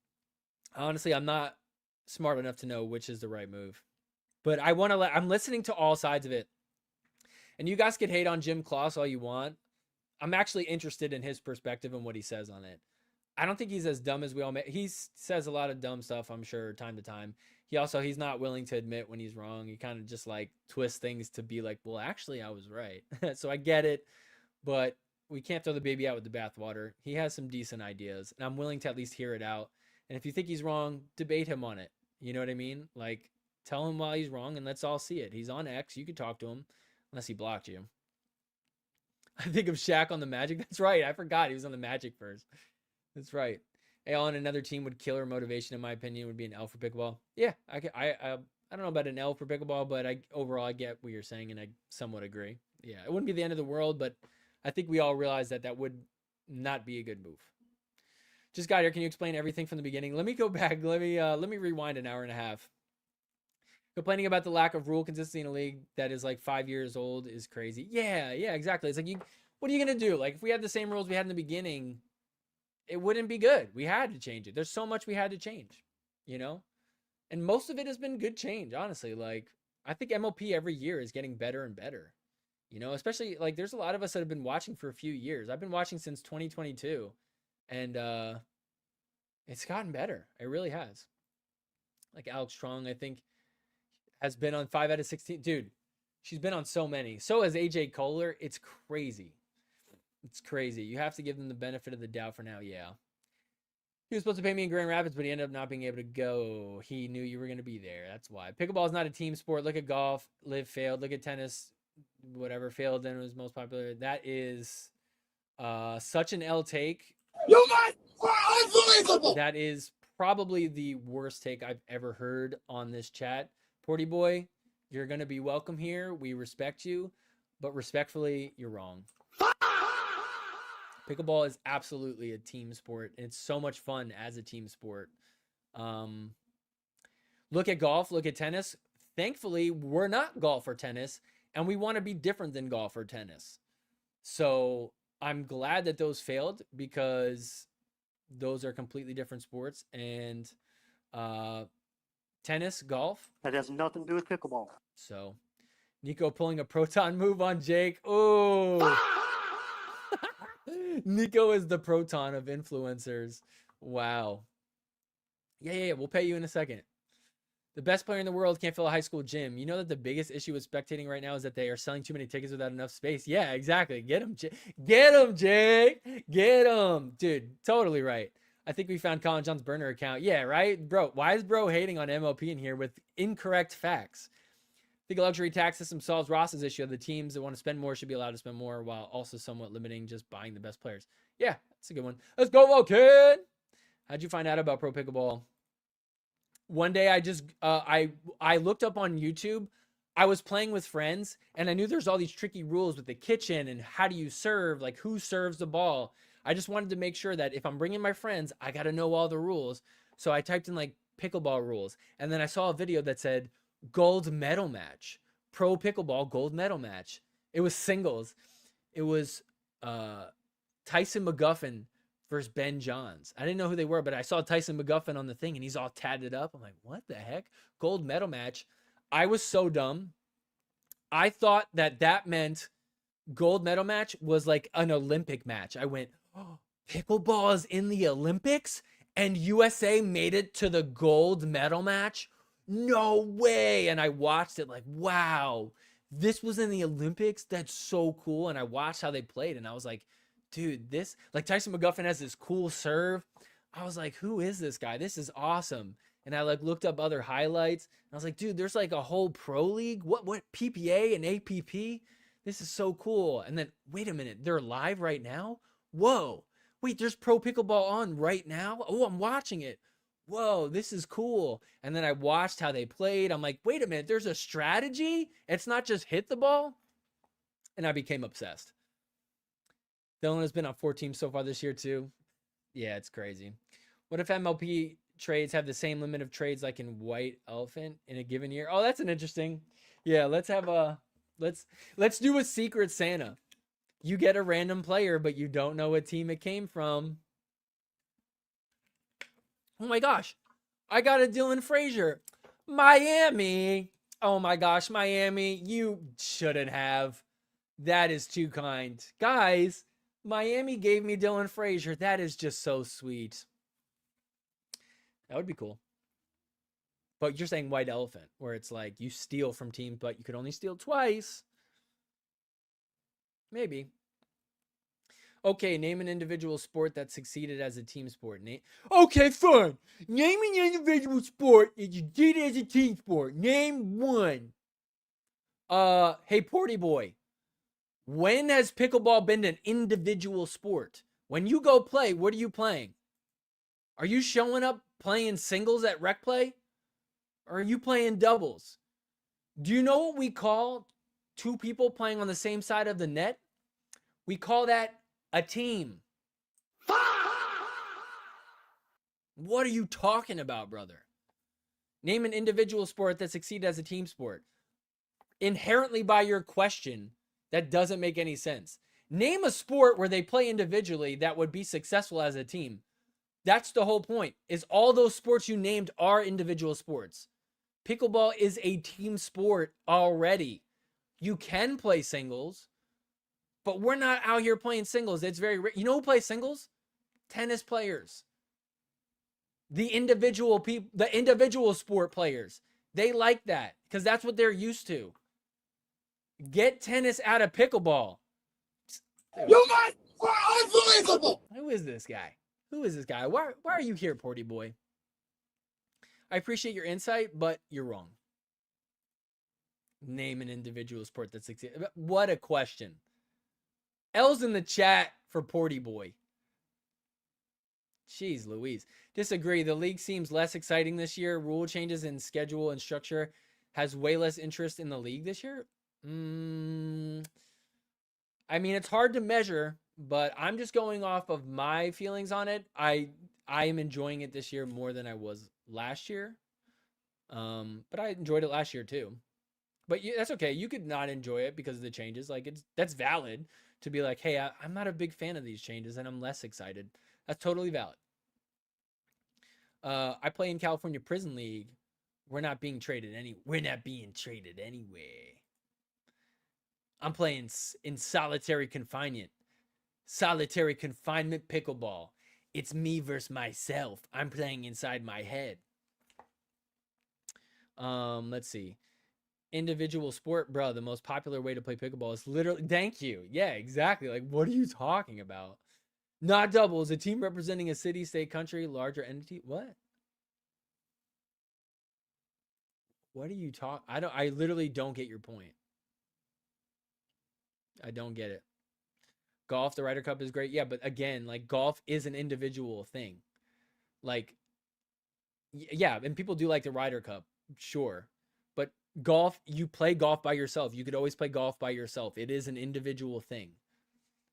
Honestly, I'm not smart enough to know which is the right move, but I'm listening to all sides of it. And you guys could hate on Jim Kloss all you want. I'm actually interested in his perspective and what he says on it. I don't think he's as dumb as we all make. He says a lot of dumb stuff, I'm sure, time to time. He's not willing to admit when he's wrong. He kind of just like twists things to be like, well, actually, I was right. So I get it, but we can't throw the baby out with the bathwater. He has some decent ideas, and I'm willing to at least hear it out. And if you think he's wrong, debate him on it. You know what I mean? Like, tell him why he's wrong, and let's all see it. He's on X. You could talk to him, unless he blocked you. I think of Shaq on the Magic. That's right. I forgot he was on the Magic first. That's right. Al on another team would kill her motivation, in my opinion, would be an L for pickleball. Yeah, I don't know about an L for pickleball, but overall I get what you're saying, and I somewhat agree. Yeah, it wouldn't be the end of the world, but I think we all realize that would not be a good move. Just got here. Can you explain everything from the beginning? Let me go back. Let me rewind an hour and a half. Complaining about the lack of rule consistency in a league that is like 5 years old is crazy. Yeah, exactly. It's like, what are you going to do? Like, if we had the same rules we had in the beginning, it wouldn't be good. We had to change it. There's so much we had to change, you know? And most of it has been good change, honestly. Like, I think MLP every year is getting better and better, you know? Especially, like, there's a lot of us that have been watching for a few years. I've been watching since 2022, and it's gotten better. It really has. Like, Alex Strong, I think, has been on 5 out of 16. Dude, she's been on so many. So has AJ Kohler. It's crazy. It's crazy. You have to give them the benefit of the doubt for now. Yeah. He was supposed to pay me in Grand Rapids, but he ended up not being able to go. He knew you were going to be there. That's why. Pickleball is not a team sport. Look at golf. Liv failed. Look at tennis. Whatever. Failed and was most popular. That is such an L take. You guys are unbelievable. That is probably the worst take I've ever heard on this chat. Porty boy, you're going to be welcome here. We respect you, but respectfully, you're wrong. Pickleball is absolutely a team sport, and it's so much fun as a team sport. Look at golf, look at tennis. Thankfully, we're not golf or tennis, and we want to be different than golf or tennis. So I'm glad that those failed, because those are completely different sports. And tennis, golf. That has nothing to do with pickleball. So Nico pulling a proton move on Jake. Oh, Nico is the proton of influencers. Wow. Yeah. We'll pay you in a second. The best player in the world can't fill a high school gym. You know that the biggest issue with spectating right now is that they are selling too many tickets without enough space. Yeah, exactly. Get him, Jake. Get him, Jake. Get him. Dude, totally right. I think we found Colin John's burner account. Yeah, right? Bro, why is bro hating on MLP in here with incorrect facts? I think a luxury tax system solves Ross's issue of the teams that want to spend more should be allowed to spend more, while also somewhat limiting just buying the best players. Yeah, that's a good one. Let's go, Vulcan. How'd you find out about Pro Pickleball? One day I just, I looked up on YouTube. I was playing with friends, and I knew there's all these tricky rules with the kitchen and how do you serve, like who serves the ball. I just wanted to make sure that if I'm bringing my friends, I got to know all the rules. So I typed in like pickleball rules, and then I saw a video that said gold medal match, Pro Pickleball gold medal match. It was singles. It was Tyson McGuffin versus Ben Johns. I didn't know who they were, but I saw Tyson McGuffin on the thing, and he's all tatted up. I'm like, what the heck? Gold medal match. I was so dumb. I thought that meant gold medal match was like an Olympic match. I went, oh, pickleball is in the Olympics, and USA made it to the gold medal match? No way. And I watched it like, wow, this was in the Olympics? That's so cool. And I watched how they played, and I was like, dude, this, like Tyson McGuffin has this cool serve. I was like, who is this guy? This is awesome. And I like looked up other highlights, and I was like, dude, there's like a whole pro league. What PPA and APP? This is so cool. And then wait a minute, they're live right now? Whoa. Wait, there's Pro Pickleball on right now? Oh, I'm watching it. Whoa, this is cool. And then I watched how they played. I'm like, wait a minute, there's a strategy? It's not just hit the ball? And I became obsessed. Dylan has been on 4 teams so far this year too. Yeah, it's crazy. What if MLP trades have the same limit of trades like in White Elephant in a given year? Oh, that's an interesting. Yeah, let's have a let's do a Secret Santa. You get a random player, but you don't know what team it came from. Oh my gosh. I got a Dylan Frazier. Miami. Oh my gosh, Miami. You shouldn't have. That is too kind. Guys, Miami gave me Dylan Frazier. That is just so sweet. That would be cool. But you're saying White Elephant, where it's like you steal from teams, but you could only steal twice. Maybe. Okay, name an individual sport that succeeded as a team sport. Okay, fine. Name an individual sport that you did as a team sport. Name one. Hey, Porty Boy. When has pickleball been an individual sport? When you go play, what are you playing? Are you showing up playing singles at rec play? Or are you playing doubles? Do you know what we call 2 people playing on the same side of the net? We call that a team. What are you talking about, brother? Name an individual sport that succeeded as a team sport. Inherently by your question, that doesn't make any sense. Name a sport where they play individually that would be successful as a team. That's the whole point, is all those sports you named are individual sports. Pickleball is a team sport already. You can play singles, but we're not out here playing singles. It's very rare. You know who plays singles? Tennis players. The individual sport players. They like that because that's what they're used to. Get tennis out of pickleball. You guys are unbelievable. Who is this guy? Who is this guy? Why are you here, Porty Boy? I appreciate your insight, but you're wrong. Name an individual sport that succeeded. What a question. L's in the chat for Porty Boy. Jeez Louise. Disagree. The league seems less exciting this year. Rule changes in schedule and structure has way less interest in the league this year. I mean, it's hard to measure but I'm just going off of my feelings on it. I am enjoying it this year more than I was last year. But I enjoyed it last year too. But that's okay. You could not enjoy it because of the changes. Like that's valid to be like, hey, I'm not a big fan of these changes and I'm less excited. That's totally valid. I play in California Prison League. We're not being traded anyway. I'm playing in solitary confinement. Solitary confinement pickleball. It's me versus myself. I'm playing inside my head. Let's see. Individual sport, bro. The most popular way to play pickleball is literally. Thank you. Yeah, exactly. Like, what are you talking about? Not doubles. A team representing a city, state, country, larger entity. What? What are you talking? I literally don't get your point. I don't get it. Golf, the Ryder Cup is great. Yeah, but again, like golf is an individual thing. Like, yeah, and people do like the Ryder Cup, sure. But golf, you play golf by yourself. You could always play golf by yourself. It is an individual thing.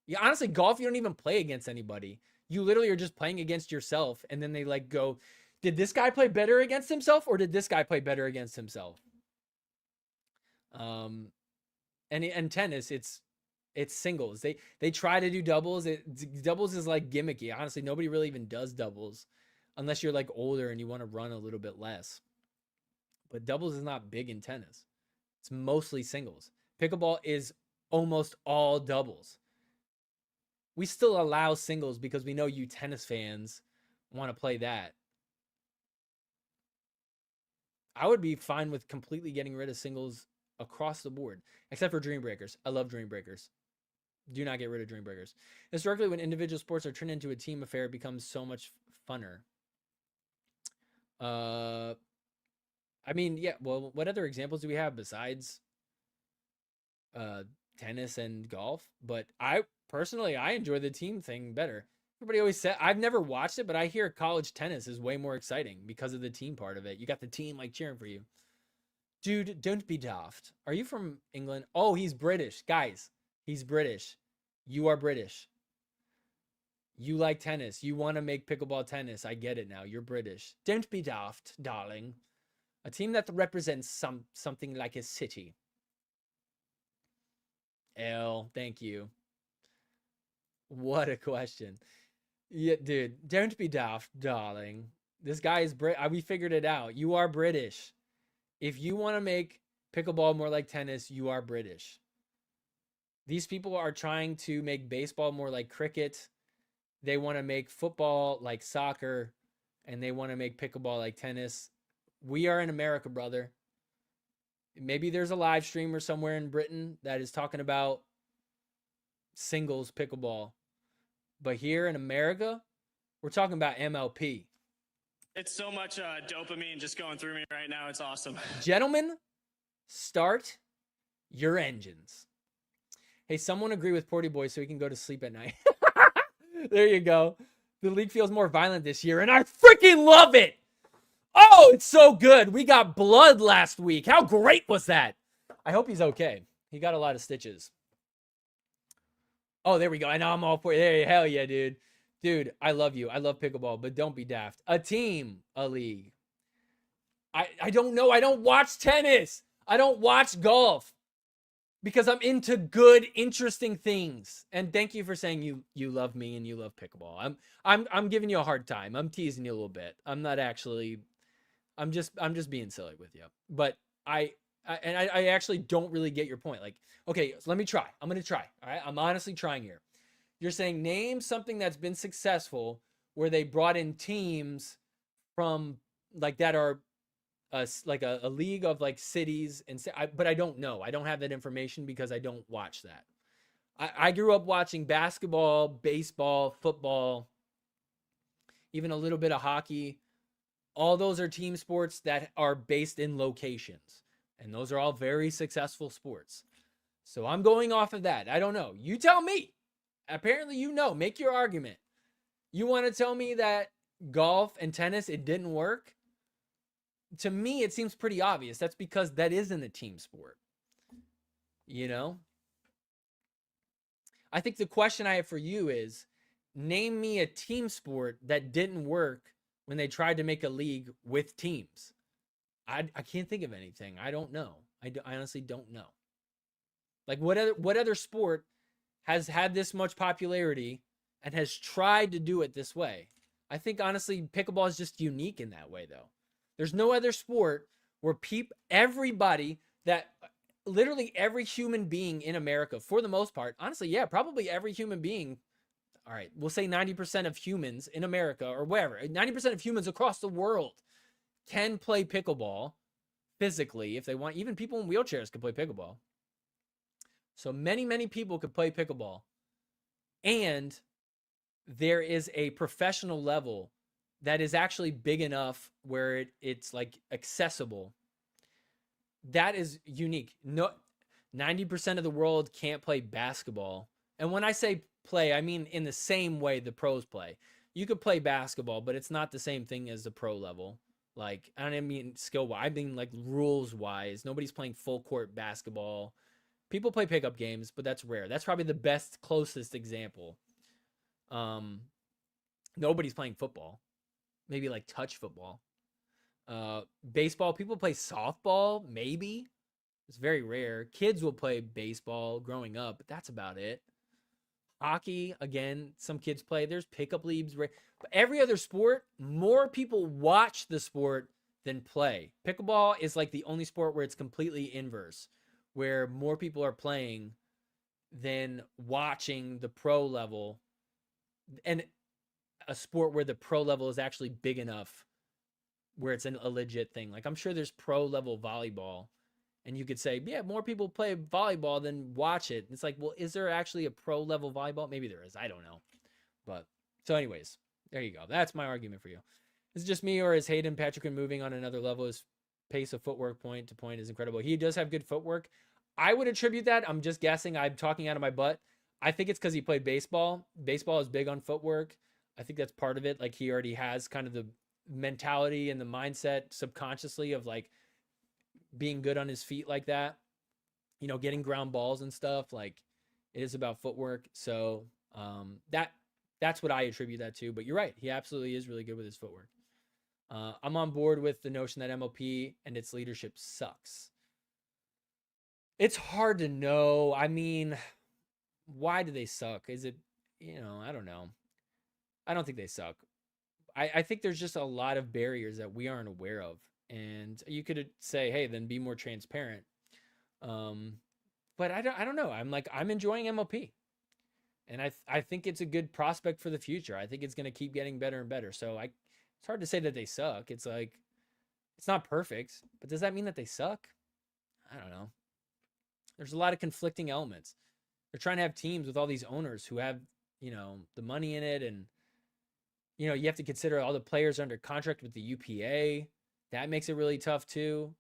Yeah, honestly, golf, you don't even play against anybody. You literally are just playing against yourself. And then they like go, did this guy play better against himself or did this guy play better against himself? And tennis, it's singles. They try to do doubles. Doubles is like gimmicky. Honestly, nobody really even does doubles unless you're like older and you want to run a little bit less. But doubles is not big in tennis. It's mostly singles. Pickleball is almost all doubles. We still allow singles because we know you tennis fans want to play that. I would be fine with completely getting rid of singles across the board, except for Dream Breakers. I love Dream Breakers. Do not get rid of Dream Breakers. Historically, when individual sports are turned into a team affair, it becomes so much funner. I mean, yeah, well, what other examples do we have besides tennis and golf? But I personally enjoy the team thing better. Everybody always said, I've never watched it, but I hear college tennis is way more exciting because of the team part of it. You got the team like cheering for you. Dude, don't be daft. Are you from England? Oh, he's British. Guys, he's British. You are British. You like tennis. You want to make pickleball tennis. I get it now. You're British. Don't be daft, darling. A team that represents something like a city. L, thank you. What a question. Yeah, dude, don't be daft, darling. This guy is we figured it out. You are British. If you want to make pickleball more like tennis, you are British. These people are trying to make baseball more like cricket. They want to make football like soccer, and they want to make pickleball like tennis. We are in America, brother. Maybe there's a live streamer somewhere in Britain that is talking about singles pickleball. But here in America, we're talking about MLP. It's so much dopamine just going through me right now. It's awesome. Gentlemen, start your engines. Hey, someone agree with Porty Boy so he can go to sleep at night. There you go. The league feels more violent this year, and I freaking love it. Oh, it's so good. We got blood last week. How great was that? I hope he's okay. He got a lot of stitches. Oh, there we go. I know I'm all for it. There, hell yeah, dude. Dude, I love you. I love pickleball, but don't be daft. A team, a league. I don't know. I don't watch tennis. I don't watch golf because I'm into good, interesting things. And thank you for saying you love me and you love pickleball. I'm giving you a hard time. I'm teasing you a little bit. I'm not actually. I'm just being silly with you. But I actually don't really get your point. Like, okay, so let me try. I'm going to try. All right. I'm honestly trying here. You're saying name something that's been successful where they brought in teams from like that are like a league of like cities. But I don't know. I don't have that information because I don't watch that. I grew up watching basketball, baseball, football, even a little bit of hockey. All those are team sports that are based in locations. And those are all very successful sports. So I'm going off of that. I don't know. You tell me. Apparently, you know. Make your argument. You want to tell me that golf and tennis, it didn't work? To me, it seems pretty obvious. That's because that isn't a team sport. You know? I think the question I have for you is, name me a team sport that didn't work when they tried to make a league with teams. I can't think of anything. I don't know. I honestly don't know. Like what other sport has had this much popularity and has tried to do it this way? I think honestly pickleball is just unique in that way though. There's no other sport where everybody that literally every human being in America, for the most part, honestly, yeah, probably every human being, all right, we'll say 90% of humans in America or wherever, 90% of humans across the world can play pickleball physically if they want. Even people in wheelchairs can play pickleball. So many people could play pickleball. And there is a professional level that is actually big enough where it's like accessible. That is unique. No, 90% of the world can't play basketball. And when I say play, I mean in the same way the pros play. You could play basketball, but it's not the same thing as the pro level. Like, I don't mean skill-wise. I mean like rules-wise. Nobody's playing full court basketball. People play pickup games, but that's rare. That's probably the best, closest example. Nobody's playing football. Maybe like touch football. Baseball, people play softball, maybe. It's very rare. Kids will play baseball growing up, but that's about it. Hockey, again, some kids play. There's pickup leagues. But every other sport, more people watch the sport than play. Pickleball is like the only sport where it's completely inverse, where more people are playing than watching the pro level, and a sport where the pro level is actually big enough where it's a legit thing. Like I'm sure there's pro level volleyball, and you could say, yeah, more people play volleyball than watch it. It's like, well, is there actually a pro level volleyball? Maybe there is. I don't know. But so anyways, there you go. That's my argument for you. Is it just me, or is Hayden Patrick moving on another level? His pace of footwork point to point is incredible. He does have good footwork. I would attribute that. I'm just guessing. I'm talking out of my butt. I think it's because he played baseball. Baseball is big on footwork. I think that's part of it. Like he already has kind of the mentality and the mindset subconsciously of like being good on his feet like that, you know, getting ground balls and stuff. Like it is about footwork. So that's what I attribute that to. But you're right. He absolutely is really good with his footwork. I'm on board with the notion that MLP and its leadership sucks. It's hard to know. I mean, why do they suck? Is it, you know, I don't know. I don't think they suck. I think there's just a lot of barriers that we aren't aware of. And you could say, hey, then be more transparent. But I don't know. I'm enjoying MLP. And I think it's a good prospect for the future. I think it's going to keep getting better and better. So it's hard to say that they suck. It's like, it's not perfect, but does that mean that they suck? I don't know. There's a lot of conflicting elements. They're trying to have teams with all these owners who have, you know, the money in it. And, you know, you have to consider all the players under contract with the UPA. That makes it really tough too.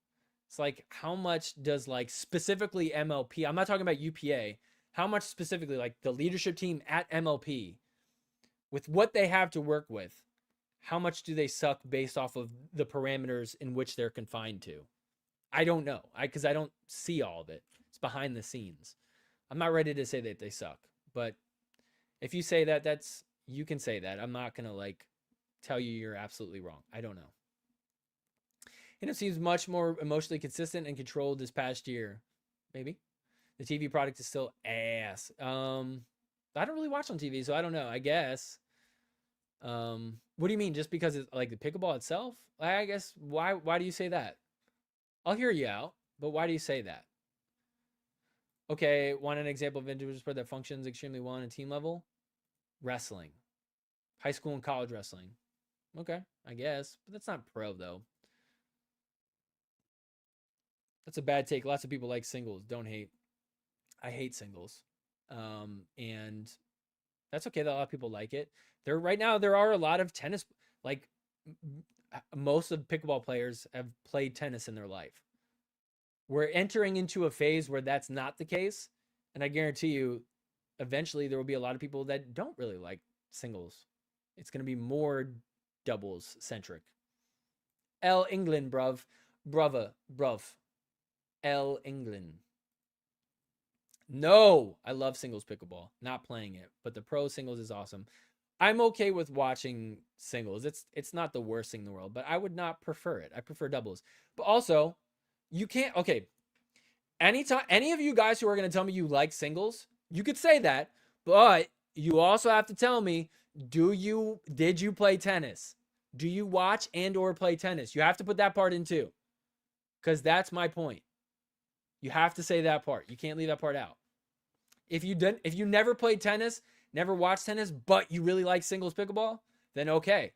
It's like, how much does like specifically MLP, I'm not talking about UPA, how much specifically like the leadership team at MLP, with what they have to work with, how much do they suck based off of the parameters in which they're confined to? I don't know. Because I don't see all of it. It's behind the scenes. I'm not ready to say that they suck. But if you say that, you can say that. I'm not going to like tell you you're absolutely wrong. I don't know. And it seems much more emotionally consistent and controlled this past year. Maybe. The TV product is still ass. I don't really watch on TV, so I don't know. I guess. What do you mean? Just because it's like the pickleball itself? I guess why do you say that? I'll hear you out, but why do you say that? Okay, want an example of individual sport that functions extremely well on a team level? Wrestling. High school and college wrestling. Okay, I guess. But that's not pro, though. That's a bad take. Lots of people like singles. Don't hate. I hate singles. And that's okay that a lot of people like it. Right now, there are a lot of tennis, like most of pickleball players have played tennis in their life. We're entering into a phase where that's not the case. And I guarantee you, eventually there will be a lot of people that don't really like singles. It's going to be more doubles centric. L England, bruv. L England. No, I love singles pickleball. Not playing it, but the pro singles is awesome. I'm okay with watching singles. It's not the worst thing in the world, but I would not prefer it. I prefer doubles. But also, you can't. Okay, anytime any of you guys who are going to tell me you like singles, you could say that, but you also have to tell me, did you play tennis? Do you watch and or play tennis? You have to put that part in too, because that's my point. You have to say that part. You can't leave that part out. If you never played tennis, never watched tennis, but you really like singles pickleball, then okay,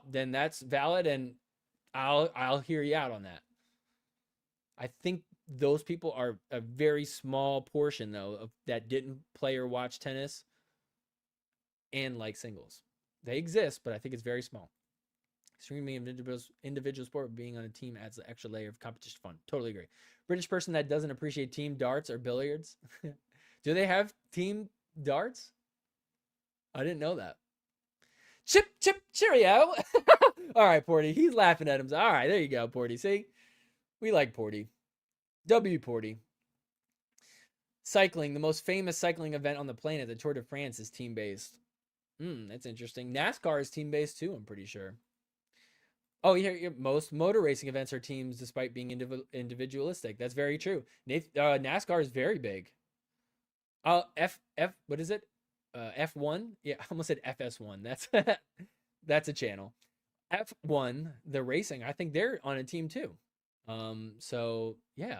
then that's valid, and I'll hear you out on that. I think those people are a very small portion though that didn't play or watch tennis and like singles. They exist, but I think it's very small. Extremely individual sport, being on a team adds an extra layer of competition fun. Totally agree. British person that doesn't appreciate team darts or billiards. Do they have team darts? I didn't know that. Chip, cheerio. All right, Porty. He's laughing at him. All right, there you go, Porty. See? We like Porty. W. Porty. Cycling. The most famous cycling event on the planet, the Tour de France, is team-based. That's interesting. NASCAR is team-based too, I'm pretty sure. Oh, yeah, most motor racing events are teams despite being individualistic. That's very true. NASCAR is very big. What is it? F1? Yeah, I almost said FS1. That's a channel. F1, the racing, I think they're on a team too. So yeah.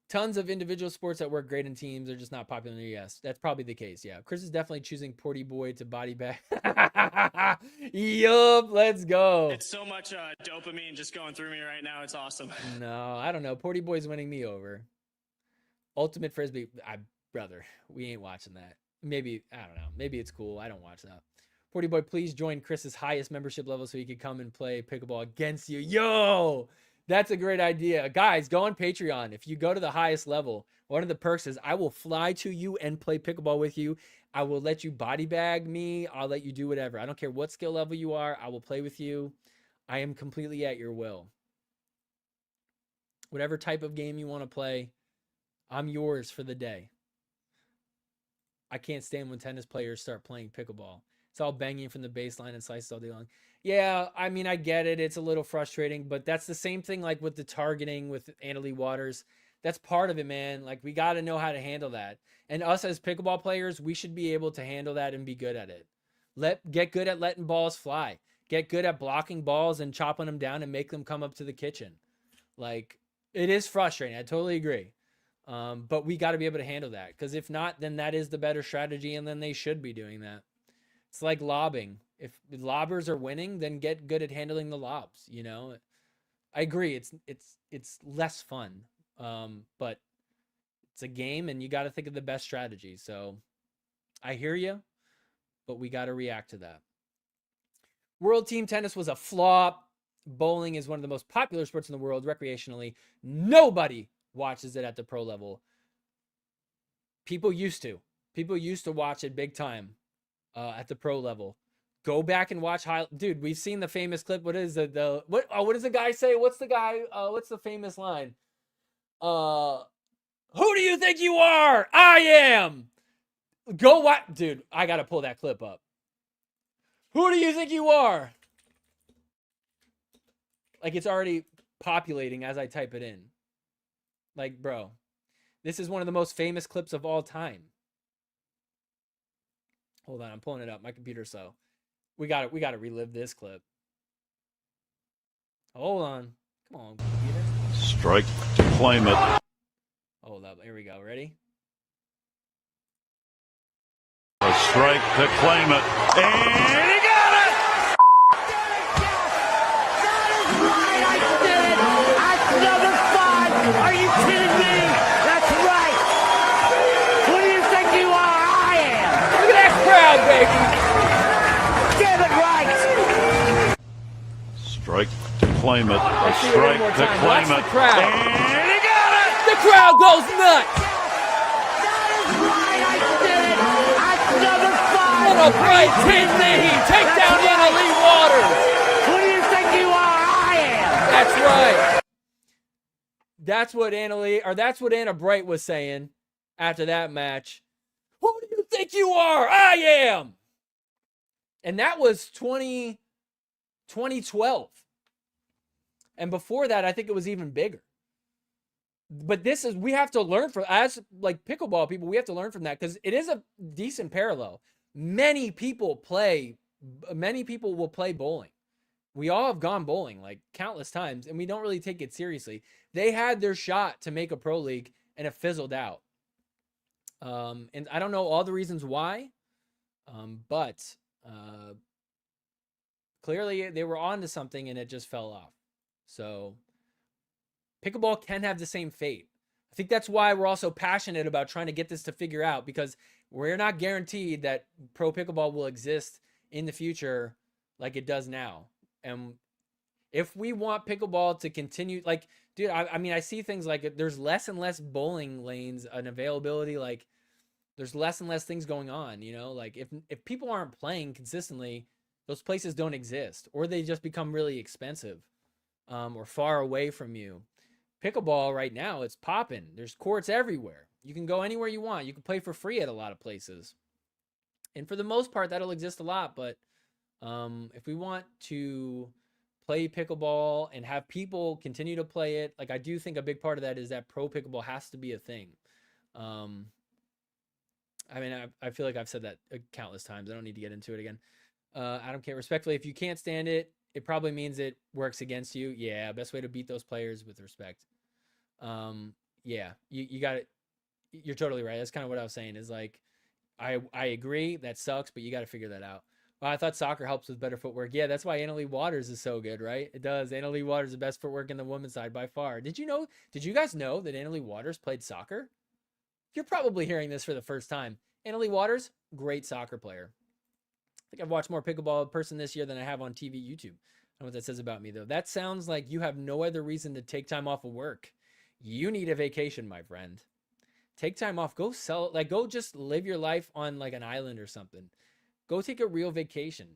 Tons of individual sports that work great in teams are just not popular. Yes, that's probably the case. Yeah, Chris is definitely choosing Porty Boy to body bag. Yup, let's go. It's so much dopamine just going through me right now. It's awesome. No, I don't know. Porty Boy's winning me over. Ultimate Frisbee, brother, we ain't watching that. Maybe, I don't know. Maybe it's cool. I don't watch that. Porty Boy, please join Chris's highest membership level so he could come and play pickleball against you. Yo! That's a great idea. Guys, go on Patreon. If you go to the highest level, one of the perks is I will fly to you and play pickleball with you. I will let you body bag me. I'll let you do whatever. I don't care what skill level you are. I will play with you. I am completely at your will. Whatever type of game you want to play, I'm yours for the day. I can't stand when tennis players start playing pickleball. It's all banging from the baseline and slices all day long. Yeah, I mean, I get it. It's a little frustrating, but that's the same thing like with the targeting with Annalie Waters. That's part of it, man. Like, we got to know how to handle that. And us as pickleball players, we should be able to handle that and be good at it. Get good at letting balls fly. Get good at blocking balls and chopping them down and make them come up to the kitchen. Like, it is frustrating. I totally agree. But we got to be able to handle that, because if not, then that is the better strategy, and then they should be doing that. It's like lobbing. If the lobbers are winning, then get good at handling the lobs, you know? I agree. It's less fun. But it's a game and you got to think of the best strategy. So I hear you, but we got to react to that. World team tennis was a flop. Bowling is one of the most popular sports in the world recreationally. Nobody watches it at the pro level. People used to watch it big time at the pro level. Go back and watch dude, we've seen the famous clip. What is it? What does the guy say? What's the famous line? Who do you think you are? I am. Go watch, dude. I got to pull that clip up. Who do you think you are? Like, it's already populating as I type it in. Like, bro, this is one of the most famous clips of all time. Hold on, I'm pulling it up. My computer's slow. We got to relive this clip. Hold on. Come on, computer. Strike to claim it. Hold up. Here we go. Ready? A strike to claim it. And he got it! That is right! I did it! That's number 5! Are you kidding me? That's right! Who do you think you are? I am! Look at that crowd, baby! Get it right! Strike to claim it. A strike to claim it. And he got it! The crowd goes nuts! That is right! I did it! That's number 5! What a bright hit knee! Take down Annalie Waters! Who do you think you are? I am! That's right. That's what Anna Bright was saying after that match. Who do you think you are? I am. And that was 2012. And before that, I think it was even bigger. But we have to learn from, as like pickleball people, we have to learn from that because it is a decent parallel. Many people will play bowling. We all have gone bowling like countless times, and we don't really take it seriously. They had their shot to make a pro league, and it fizzled out. And I don't know all the reasons why, but clearly they were on to something, and it just fell off. So pickleball can have the same fate. I think that's why we're also passionate about trying to get this to figure out, because we're not guaranteed that pro pickleball will exist in the future like it does now. And if we want pickleball to continue, like, dude, I mean, I see things like there's less and less bowling lanes and availability. Like, there's less and less things going on, you know? Like, if people aren't playing consistently, those places don't exist, or they just become really expensive, or far away from you. Pickleball right now, it's popping. There's courts everywhere. You can go anywhere you want. You can play for free at a lot of places. And for the most part, that'll exist a lot, but if we want to play pickleball and have people continue to play it, like, I do think a big part of that is that pro pickleball has to be a thing. I mean, I feel like I've said that countless times. I don't need to get into it again. Adam K, respectfully, if you can't stand it, it probably means it works against you. Yeah, best way to beat those players with respect. Yeah, you got it. You're totally right. That's kind of what I was saying, is like, I agree, that sucks, but you got to figure that out. Well, I thought soccer helps with better footwork. Yeah, that's why Anna Lee Waters is so good, right? It does. Anna Lee Waters is the best footwork in the women's side by far. Did you guys know that Anna Lee Waters played soccer? You're probably hearing this for the first time. Anna Lee Waters, great soccer player. I think I've watched more pickleball person this year than I have on TV, YouTube. I don't know what that says about me, though. That sounds like you have no other reason to take time off of work. You need a vacation, my friend. Take time off. Go go just live your life on like an island or something. Go take a real vacation.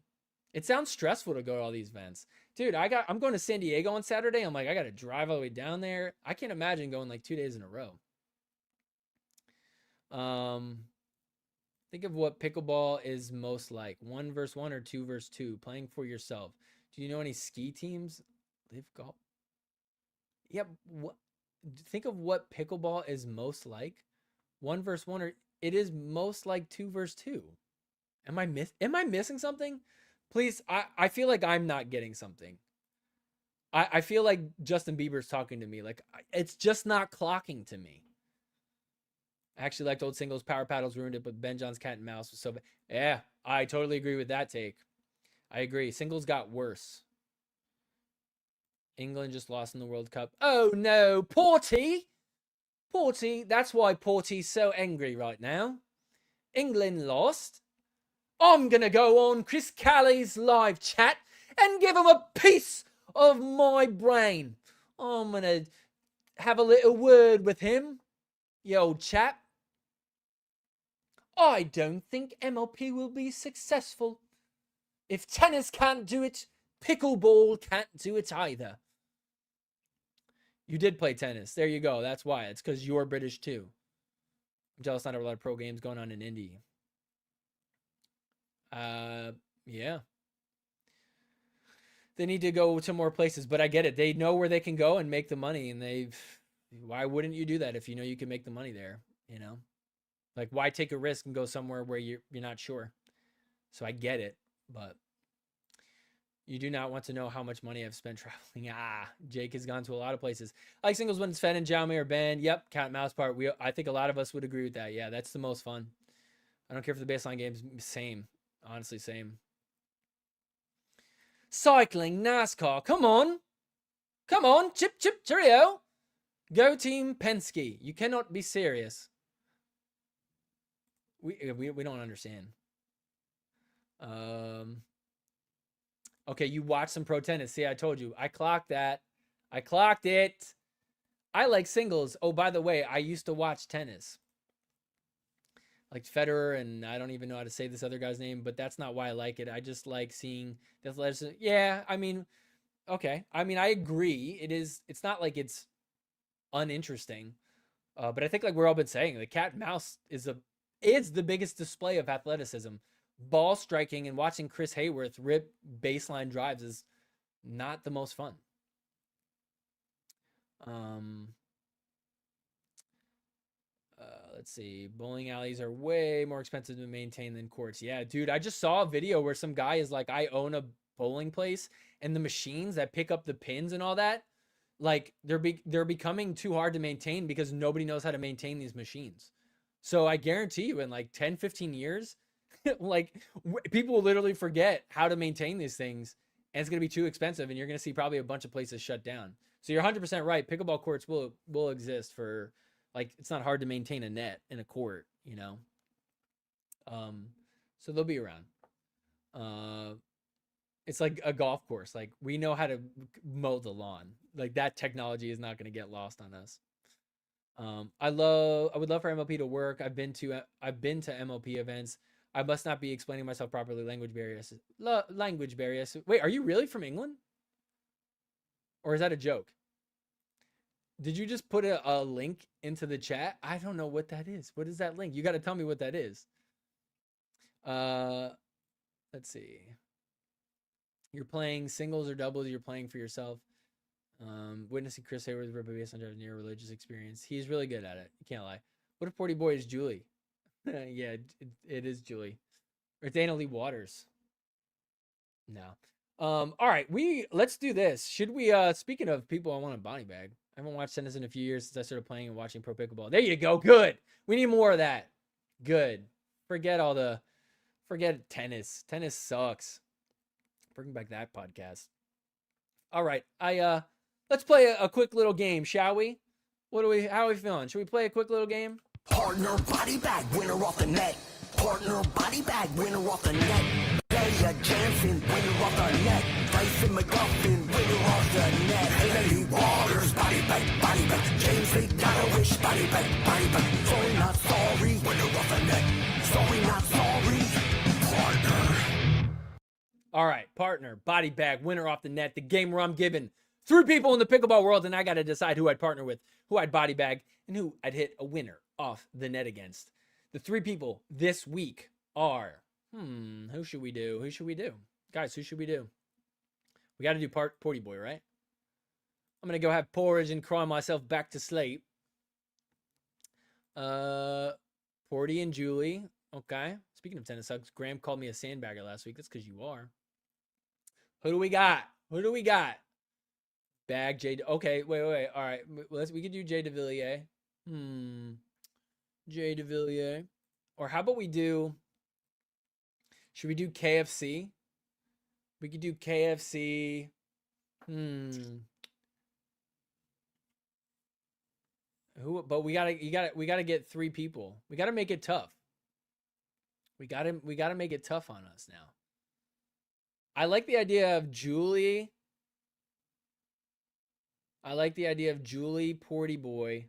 It sounds stressful to go to all these events. Dude, I'm going to San Diego on Saturday. I'm like, I got to drive all the way down there. I can't imagine going like 2 days in a row. Think of what pickleball is most like. 1 versus 1 or 2 versus 2. Playing for yourself. Do you know any ski teams? Live golf. Yep. Think of what pickleball is most like. 1 versus 1, or it is most like 2 versus 2. Am I missing something? Please, I feel like I'm not getting something. I feel like Justin Bieber's talking to me. Like, it's just not clocking to me. I actually liked old singles. Power paddles ruined it, but Ben John's cat and mouse was so bad. Yeah, I totally agree with that take. I agree. Singles got worse. England just lost in the World Cup. Oh no, Porty! Porty, that's why Porty's so angry right now. England lost. I'm going to go on Chris Callie's live chat and give him a piece of my brain. I'm going to have a little word with him, you old chap. I don't think MLP will be successful. If tennis can't do it, pickleball can't do it either. You did play tennis. There you go. That's why. It's because you're British too. I'm jealous not a lot of pro games going on in Indy. Yeah. They need to go to more places, but I get it. They know where they can go and make the money, and why wouldn't you do that if you know you can make the money there, you know? Like, why take a risk and go somewhere where you're not sure? So I get it, but you do not want to know how much money I've spent traveling. Jake has gone to a lot of places. I like singles when Sven and Jaume are banned. Yep, cat and mouse part. I think a lot of us would agree with that. Yeah, that's the most fun. I don't care for the baseline games. Same. Honestly, same. Cycling, NASCAR. Come on. Come on. Chip, chip, cheerio. Go Team Penske. You cannot be serious. We don't understand. Okay, you watch some pro tennis. See, I told you. I clocked that. I clocked it. I like singles. Oh, by the way, I used to watch tennis. Like Federer, and I don't even know how to say this other guy's name, but that's not why I like it. I just like seeing the athleticism. Yeah, I mean, okay. I mean, I agree. It's not like it's uninteresting. But I think like we're all been saying, the cat and mouse is the biggest display of athleticism. Ball striking and watching Chris Hayworth rip baseline drives is not the most fun. Let's see. Bowling alleys are way more expensive to maintain than courts. Yeah, dude, I just saw a video where some guy is like, I own a bowling place, and the machines that pick up the pins and all that, like they're becoming too hard to maintain because nobody knows how to maintain these machines. So I guarantee you in like 10, 15 years, like people will literally forget how to maintain these things, and it's going to be too expensive, and you're going to see probably a bunch of places shut down. So you're 100% right. Pickleball courts will exist for, like, it's not hard to maintain a net in a court, you know? So they'll be around. It's like a golf course. Like, we know how to mow the lawn. Like, that technology is not going to get lost on us. I would love for MLP to work. I've been to MLP events. I must not be explaining myself properly. Language barriers. Language barriers. Wait, are you really from England? Or is that a joke? Did you just put a link into the chat? I don't know what that is. What is that link? You got to tell me what that is. Let's see. You're playing singles or doubles. You're playing for yourself. Witnessing Chris Hayworth rip a baseline drive near a religious experience. He's really good at it. You can't lie. What if Porty Boy is Julie? Yeah, it is Julie. Or it's Anna Lee Waters. No. All right, let's do this. Should we speaking of people I want a body bag, I haven't watched tennis in a few years since I started playing and watching pro pickleball. There you go. Good. We need more of that. Good. Forget tennis. Tennis sucks. Bring back that podcast. All right, let's play a quick little game, shall we? How are we feeling? Should we play a quick little game? Partner body bag winner off the net. Partner body bag winner off the net. Delia Jansen winner off the net. Tyson McGuffin winner off the net. Haley Waters body bag. James Lee body bag. Sorry not sorry winner off the net. Sorry not sorry. Partner. All right, partner body bag winner off the net. The game where I'm giving 3 people in the pickleball world, and I got to decide who I'd partner with, who I'd body bag, and who I'd hit a winner off the net against. The 3 people this week are, who should we do? Guys, who should we do? We got to do Porty Boy, right? I'm going to go have porridge and cry myself back to sleep. Porty and Julie. Okay. Speaking of tennis hugs, Graham called me a sandbagger last week. That's because you are. Who do we got? Bag J. Okay, wait. All right, we could do Jay DeVilliers. Jay DeVilliers. Or how about we do? Should we do KFC? We could do KFC. Who? But we gotta get 3 people. We gotta make it tough. We gotta make it tough on us now. I like the idea of Julie. Porty Boy.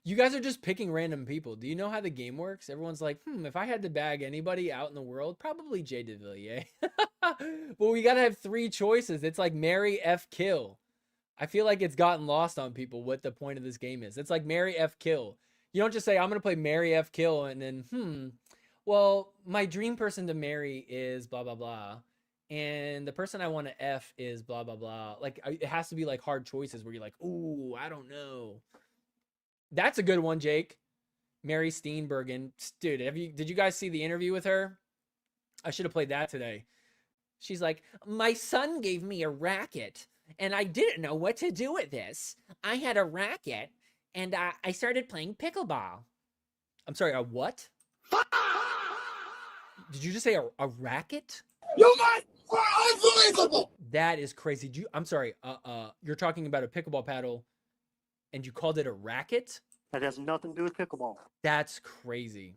You guys are just picking random people. Do you know how the game works? Everyone's like, if I had to bag anybody out in the world, probably Jay DeVilliers. But we gotta have 3 choices. It's like marry, F, kill. I feel like it's gotten lost on people what the point of this game is. It's like marry, F, kill. You don't just say, I'm going to play marry, F, kill, and then, well, my dream person to marry is blah, blah, blah. And the person I want to F is blah, blah, blah. Like, it has to be like hard choices where you're like, ooh, I don't know. That's a good one, Jake. Mary Steenburgen. Dude, did you guys see the interview with her? I should have played that today. She's like, my son gave me a racket, and I didn't know what to do with this. I had a racket, and I started playing pickleball. I'm sorry, a what? Did you just say a racket? You guys are unbelievable. That is crazy. I'm sorry. You're talking about a pickleball paddle, and you called it a racket? That has nothing to do with pickleball. That's crazy.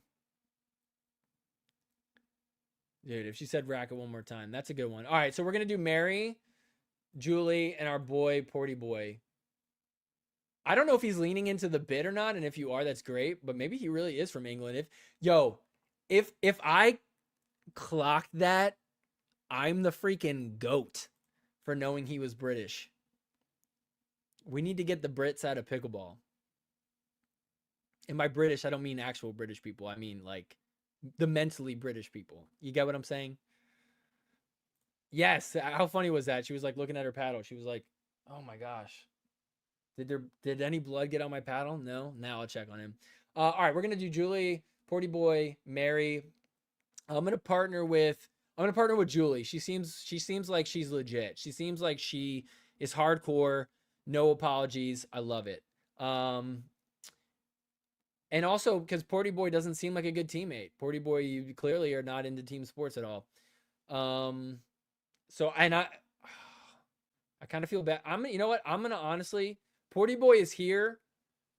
Dude, if she said racket one more time, that's a good one. All right, so we're going to do Mary, Julie, and our boy, Porty Boy. I don't know if he's leaning into the bit or not, and if you are, that's great, but maybe he really is from England. If I clocked that, I'm the freaking GOAT for knowing he was British. We need to get the Brits out of pickleball. And by British, I don't mean actual British people. I mean like the mentally British people. You get what I'm saying? Yes. How funny was that? She was like looking at her paddle. She was like, oh my gosh. Did any blood get on my paddle? No. Now I'll check on him. All right, we're gonna do Julie, Porty Boy, Mary. I'm gonna partner with Julie. She seems like she's legit. She seems like she is hardcore. No apologies. I love it. And also because Porty Boy doesn't seem like a good teammate. Porty Boy, you clearly are not into team sports at all. So and I kind of feel bad. You know what? I'm gonna honestly. Porty Boy is here.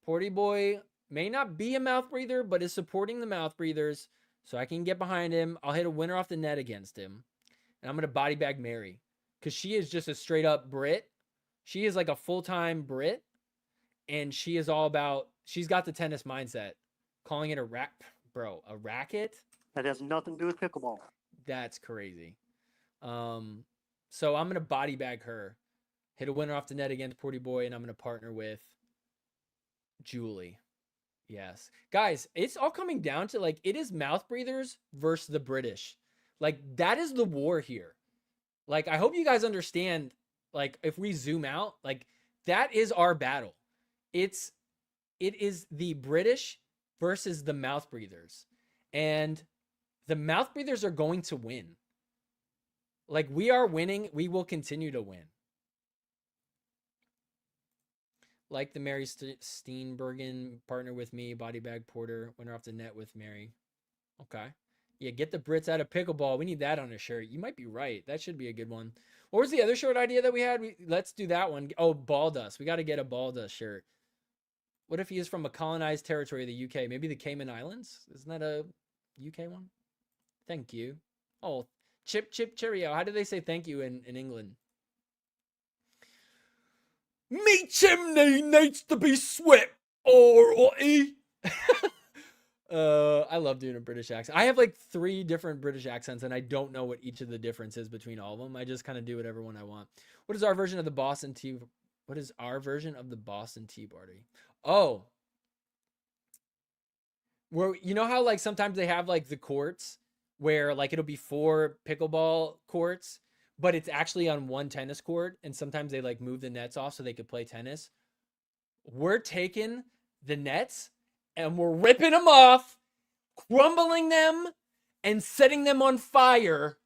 Porty Boy may not be a mouth breather, but is supporting the mouth breathers, so I can get behind him. I'll hit a winner off the net against him, and I'm gonna body bag Mary because she is just a straight up Brit. She is like a full-time Brit, and she is all about. She's got the tennis mindset, calling it a racket. That has nothing to do with pickleball. That's crazy. So I'm gonna body bag her. Hit a winner off the net against Porty Boy, and I'm going to partner with Julie. Yes. Guys, it's all coming down to, like, it is mouth breathers versus the British. Like, that is the war here. Like, I hope you guys understand, like, if we zoom out, like, that is our battle. It is the British versus the mouth breathers. And the mouth breathers are going to win. Like, we are winning. We will continue to win. Like the Mary Steenbergen, partner with me, body bag Porter, winner off the net with Mary. Okay. Yeah, get the Brits out of pickleball. We need that on a shirt. You might be right. That should be a good one. What was the other shirt idea that we had? Let's do that one. Oh, ball dust. We got to get a ball dust shirt. What if he is from a colonized territory of the UK? Maybe the Cayman Islands? Isn't that a UK one? Thank you. Oh, chip, chip, cheerio. How do they say thank you in England? Me chimney needs to be swept, or he. I love doing a British accent. I have like 3 different British accents, and I don't know what each of the difference is between all of them. I just kind of do whatever one I want. What is our version of the Boston Tea? What is our version of the Boston Tea Party? Oh, where you know how like sometimes they have like the courts where like it'll be 4 pickleball courts. But it's actually on one tennis court, and sometimes they like move the nets off so they could play tennis. We're taking the nets and we're ripping them off, crumbling them, and setting them on fire.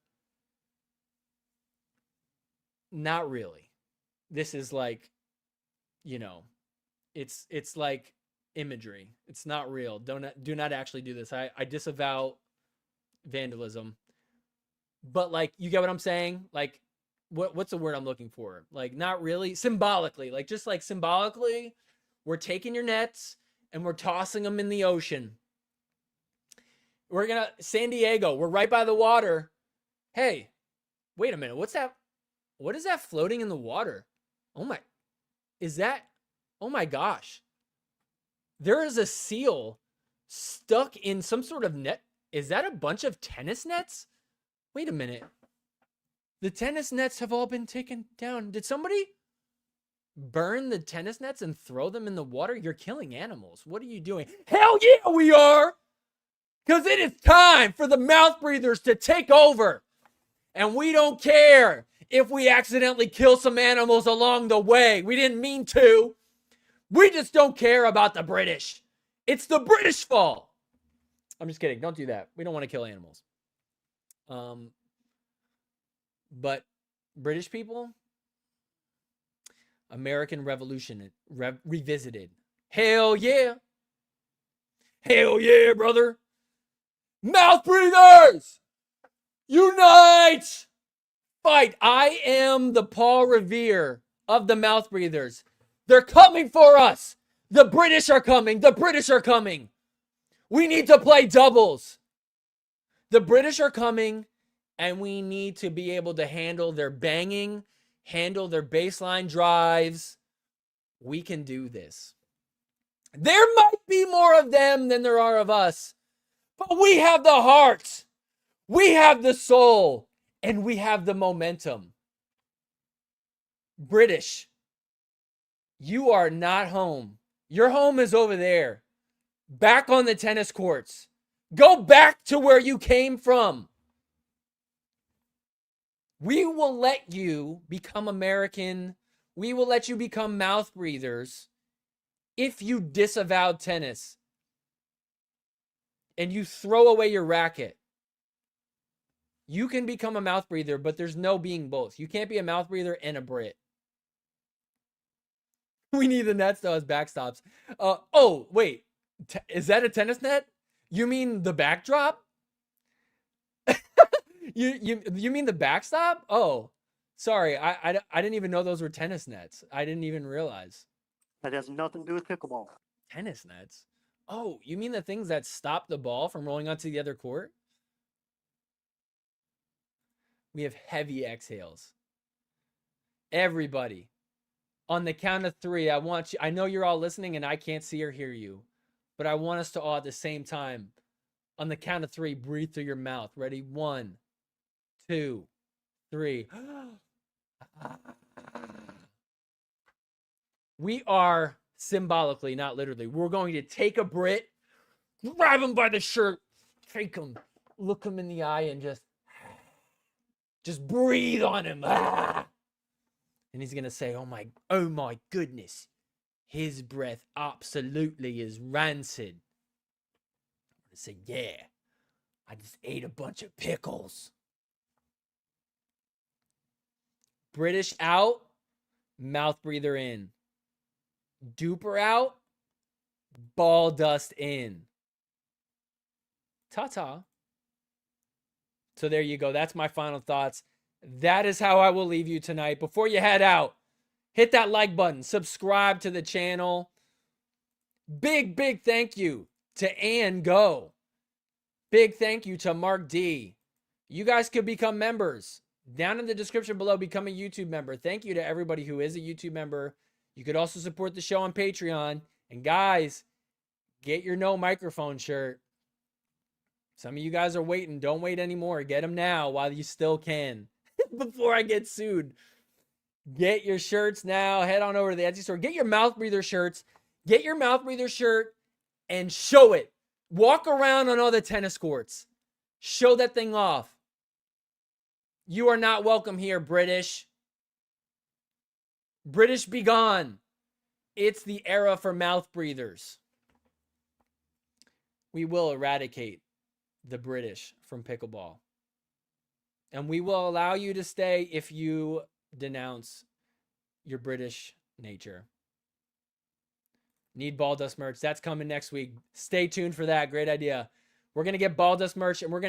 Not really. This is like, you know, it's like imagery. It's not real. Do not actually do this. I disavow vandalism. But like, you get what I'm saying? Like, what's the word I'm looking for? Like, not really. Symbolically, like just like symbolically, we're taking your nets and we're tossing them in the ocean. We're gonna San Diego. We're right by the water. Hey, wait a minute. What's that? What is that floating in the water? Oh my, is that? Oh my gosh. There is a seal stuck in some sort of net. Is that a bunch of tennis nets? Wait a minute. The tennis nets have all been taken down. Did somebody burn the tennis nets and throw them in the water? You're killing animals. What are you doing? Hell yeah, we are. Because it is time for the mouth breathers to take over. And we don't care if we accidentally kill some animals along the way. We didn't mean to. We just don't care about the British. It's the British fault. I'm just kidding. Don't do that. We don't want to kill animals. But British people, American Revolution revisited. Hell yeah. Hell yeah, brother. Mouth breathers, unite. Fight. I am the Paul Revere of the mouth breathers. They're coming for us. The British are coming. The British are coming. We need to play doubles. The British are coming, and we need to be able to handle their banging, handle their baseline drives. We can do this. There might be more of them than there are of us, but we have the heart. We have the soul, And we have the momentum. British, you are not home. Your home is over there. Back on the tennis courts. Go back to where you came from. We will let you become American. We will let you become mouth breathers if you disavow tennis and you throw away your racket. You can become a mouth breather, but there's no being both. You can't be a mouth breather and a Brit. We need the nets though as backstops. Oh, wait. Is that a tennis net? You mean the backdrop? You mean the backstop? Oh, sorry. I didn't even know those were tennis nets. I didn't even realize. That has nothing to do with pickleball. Tennis nets? Oh, you mean the things that stop the ball from rolling onto the other court? We have heavy exhales. Everybody, on the count of 3, I know you're all listening and I can't see or hear you, but I want us to all at the same time, on the count of 3, breathe through your mouth. Ready? 1, 2, 3. We are symbolically, not literally, we're going to take a Brit, grab him by the shirt, take him, look him in the eye, and just breathe on him. And he's going to say, oh my goodness, his breath absolutely is rancid. I'm going to say, yeah, I just ate a bunch of pickles. British out, mouth breather in. Duper out, ball dust in. Ta-ta. So there you go. That's my final thoughts. That is how I will leave you tonight. Before you head out, hit that like button. Subscribe to the channel. Big thank you to Ann Go. Big thank you to Mark D. You guys could become members. Down in the description below, become a YouTube member. Thank you to everybody who is a YouTube member. You could also support the show on Patreon. And guys, get your no microphone shirt. Some of you guys are waiting. Don't wait anymore. Get them now while you still can. Before I get sued. Get your shirts now. Head on over to the Etsy store. Get your mouth breather shirts. Get your mouth breather shirt and show it. Walk around on all the tennis courts. Show that thing off. You are not welcome here, British. British be gone. It's the era for mouth breathers. We will eradicate the British from pickleball. And we will allow you to stay if you denounce your British nature. Need ball dust merch. That's coming next week. Stay tuned for that. Great idea. We're going to get ball dust merch and we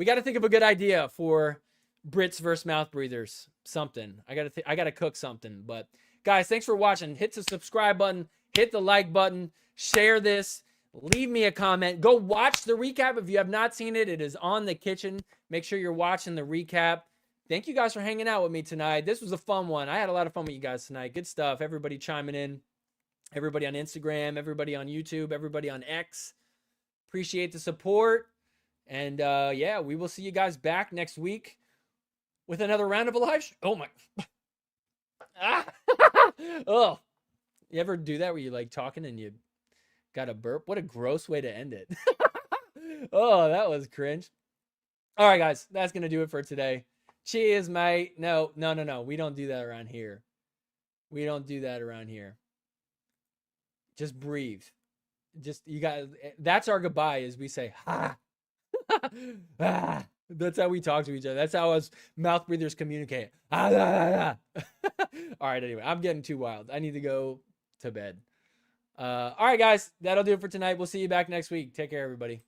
got to think of a good idea for Brits versus mouth breathers. Something. I got to cook something. But guys, thanks for watching. Hit the subscribe button, hit the like button, share this, leave me a comment. Go watch the recap if you have not seen it. It is on the kitchen. Make sure you're watching the recap. Thank you guys for hanging out with me tonight. This was a fun one. I had a lot of fun with you guys tonight. Good stuff. Everybody chiming in. Everybody on Instagram, everybody on YouTube, everybody on X. Appreciate the support. And yeah, we will see you guys back next week with another round of a live show. Oh my. Oh. You ever do that where you like talking and you got a burp? What a gross way to end it. Oh, that was cringe. All right, guys. That's going to do it for today. Cheers, mate. No. We don't do that around here. We don't do that around here. Just breathe. You guys, that's our goodbye is we say, ha. That's how we talk to each other. That's how us mouth breathers communicate. All right, anyway, I'm getting too wild. I need to go to bed. All right, guys, that'll do it for tonight. We'll see you back next week. Take care, everybody.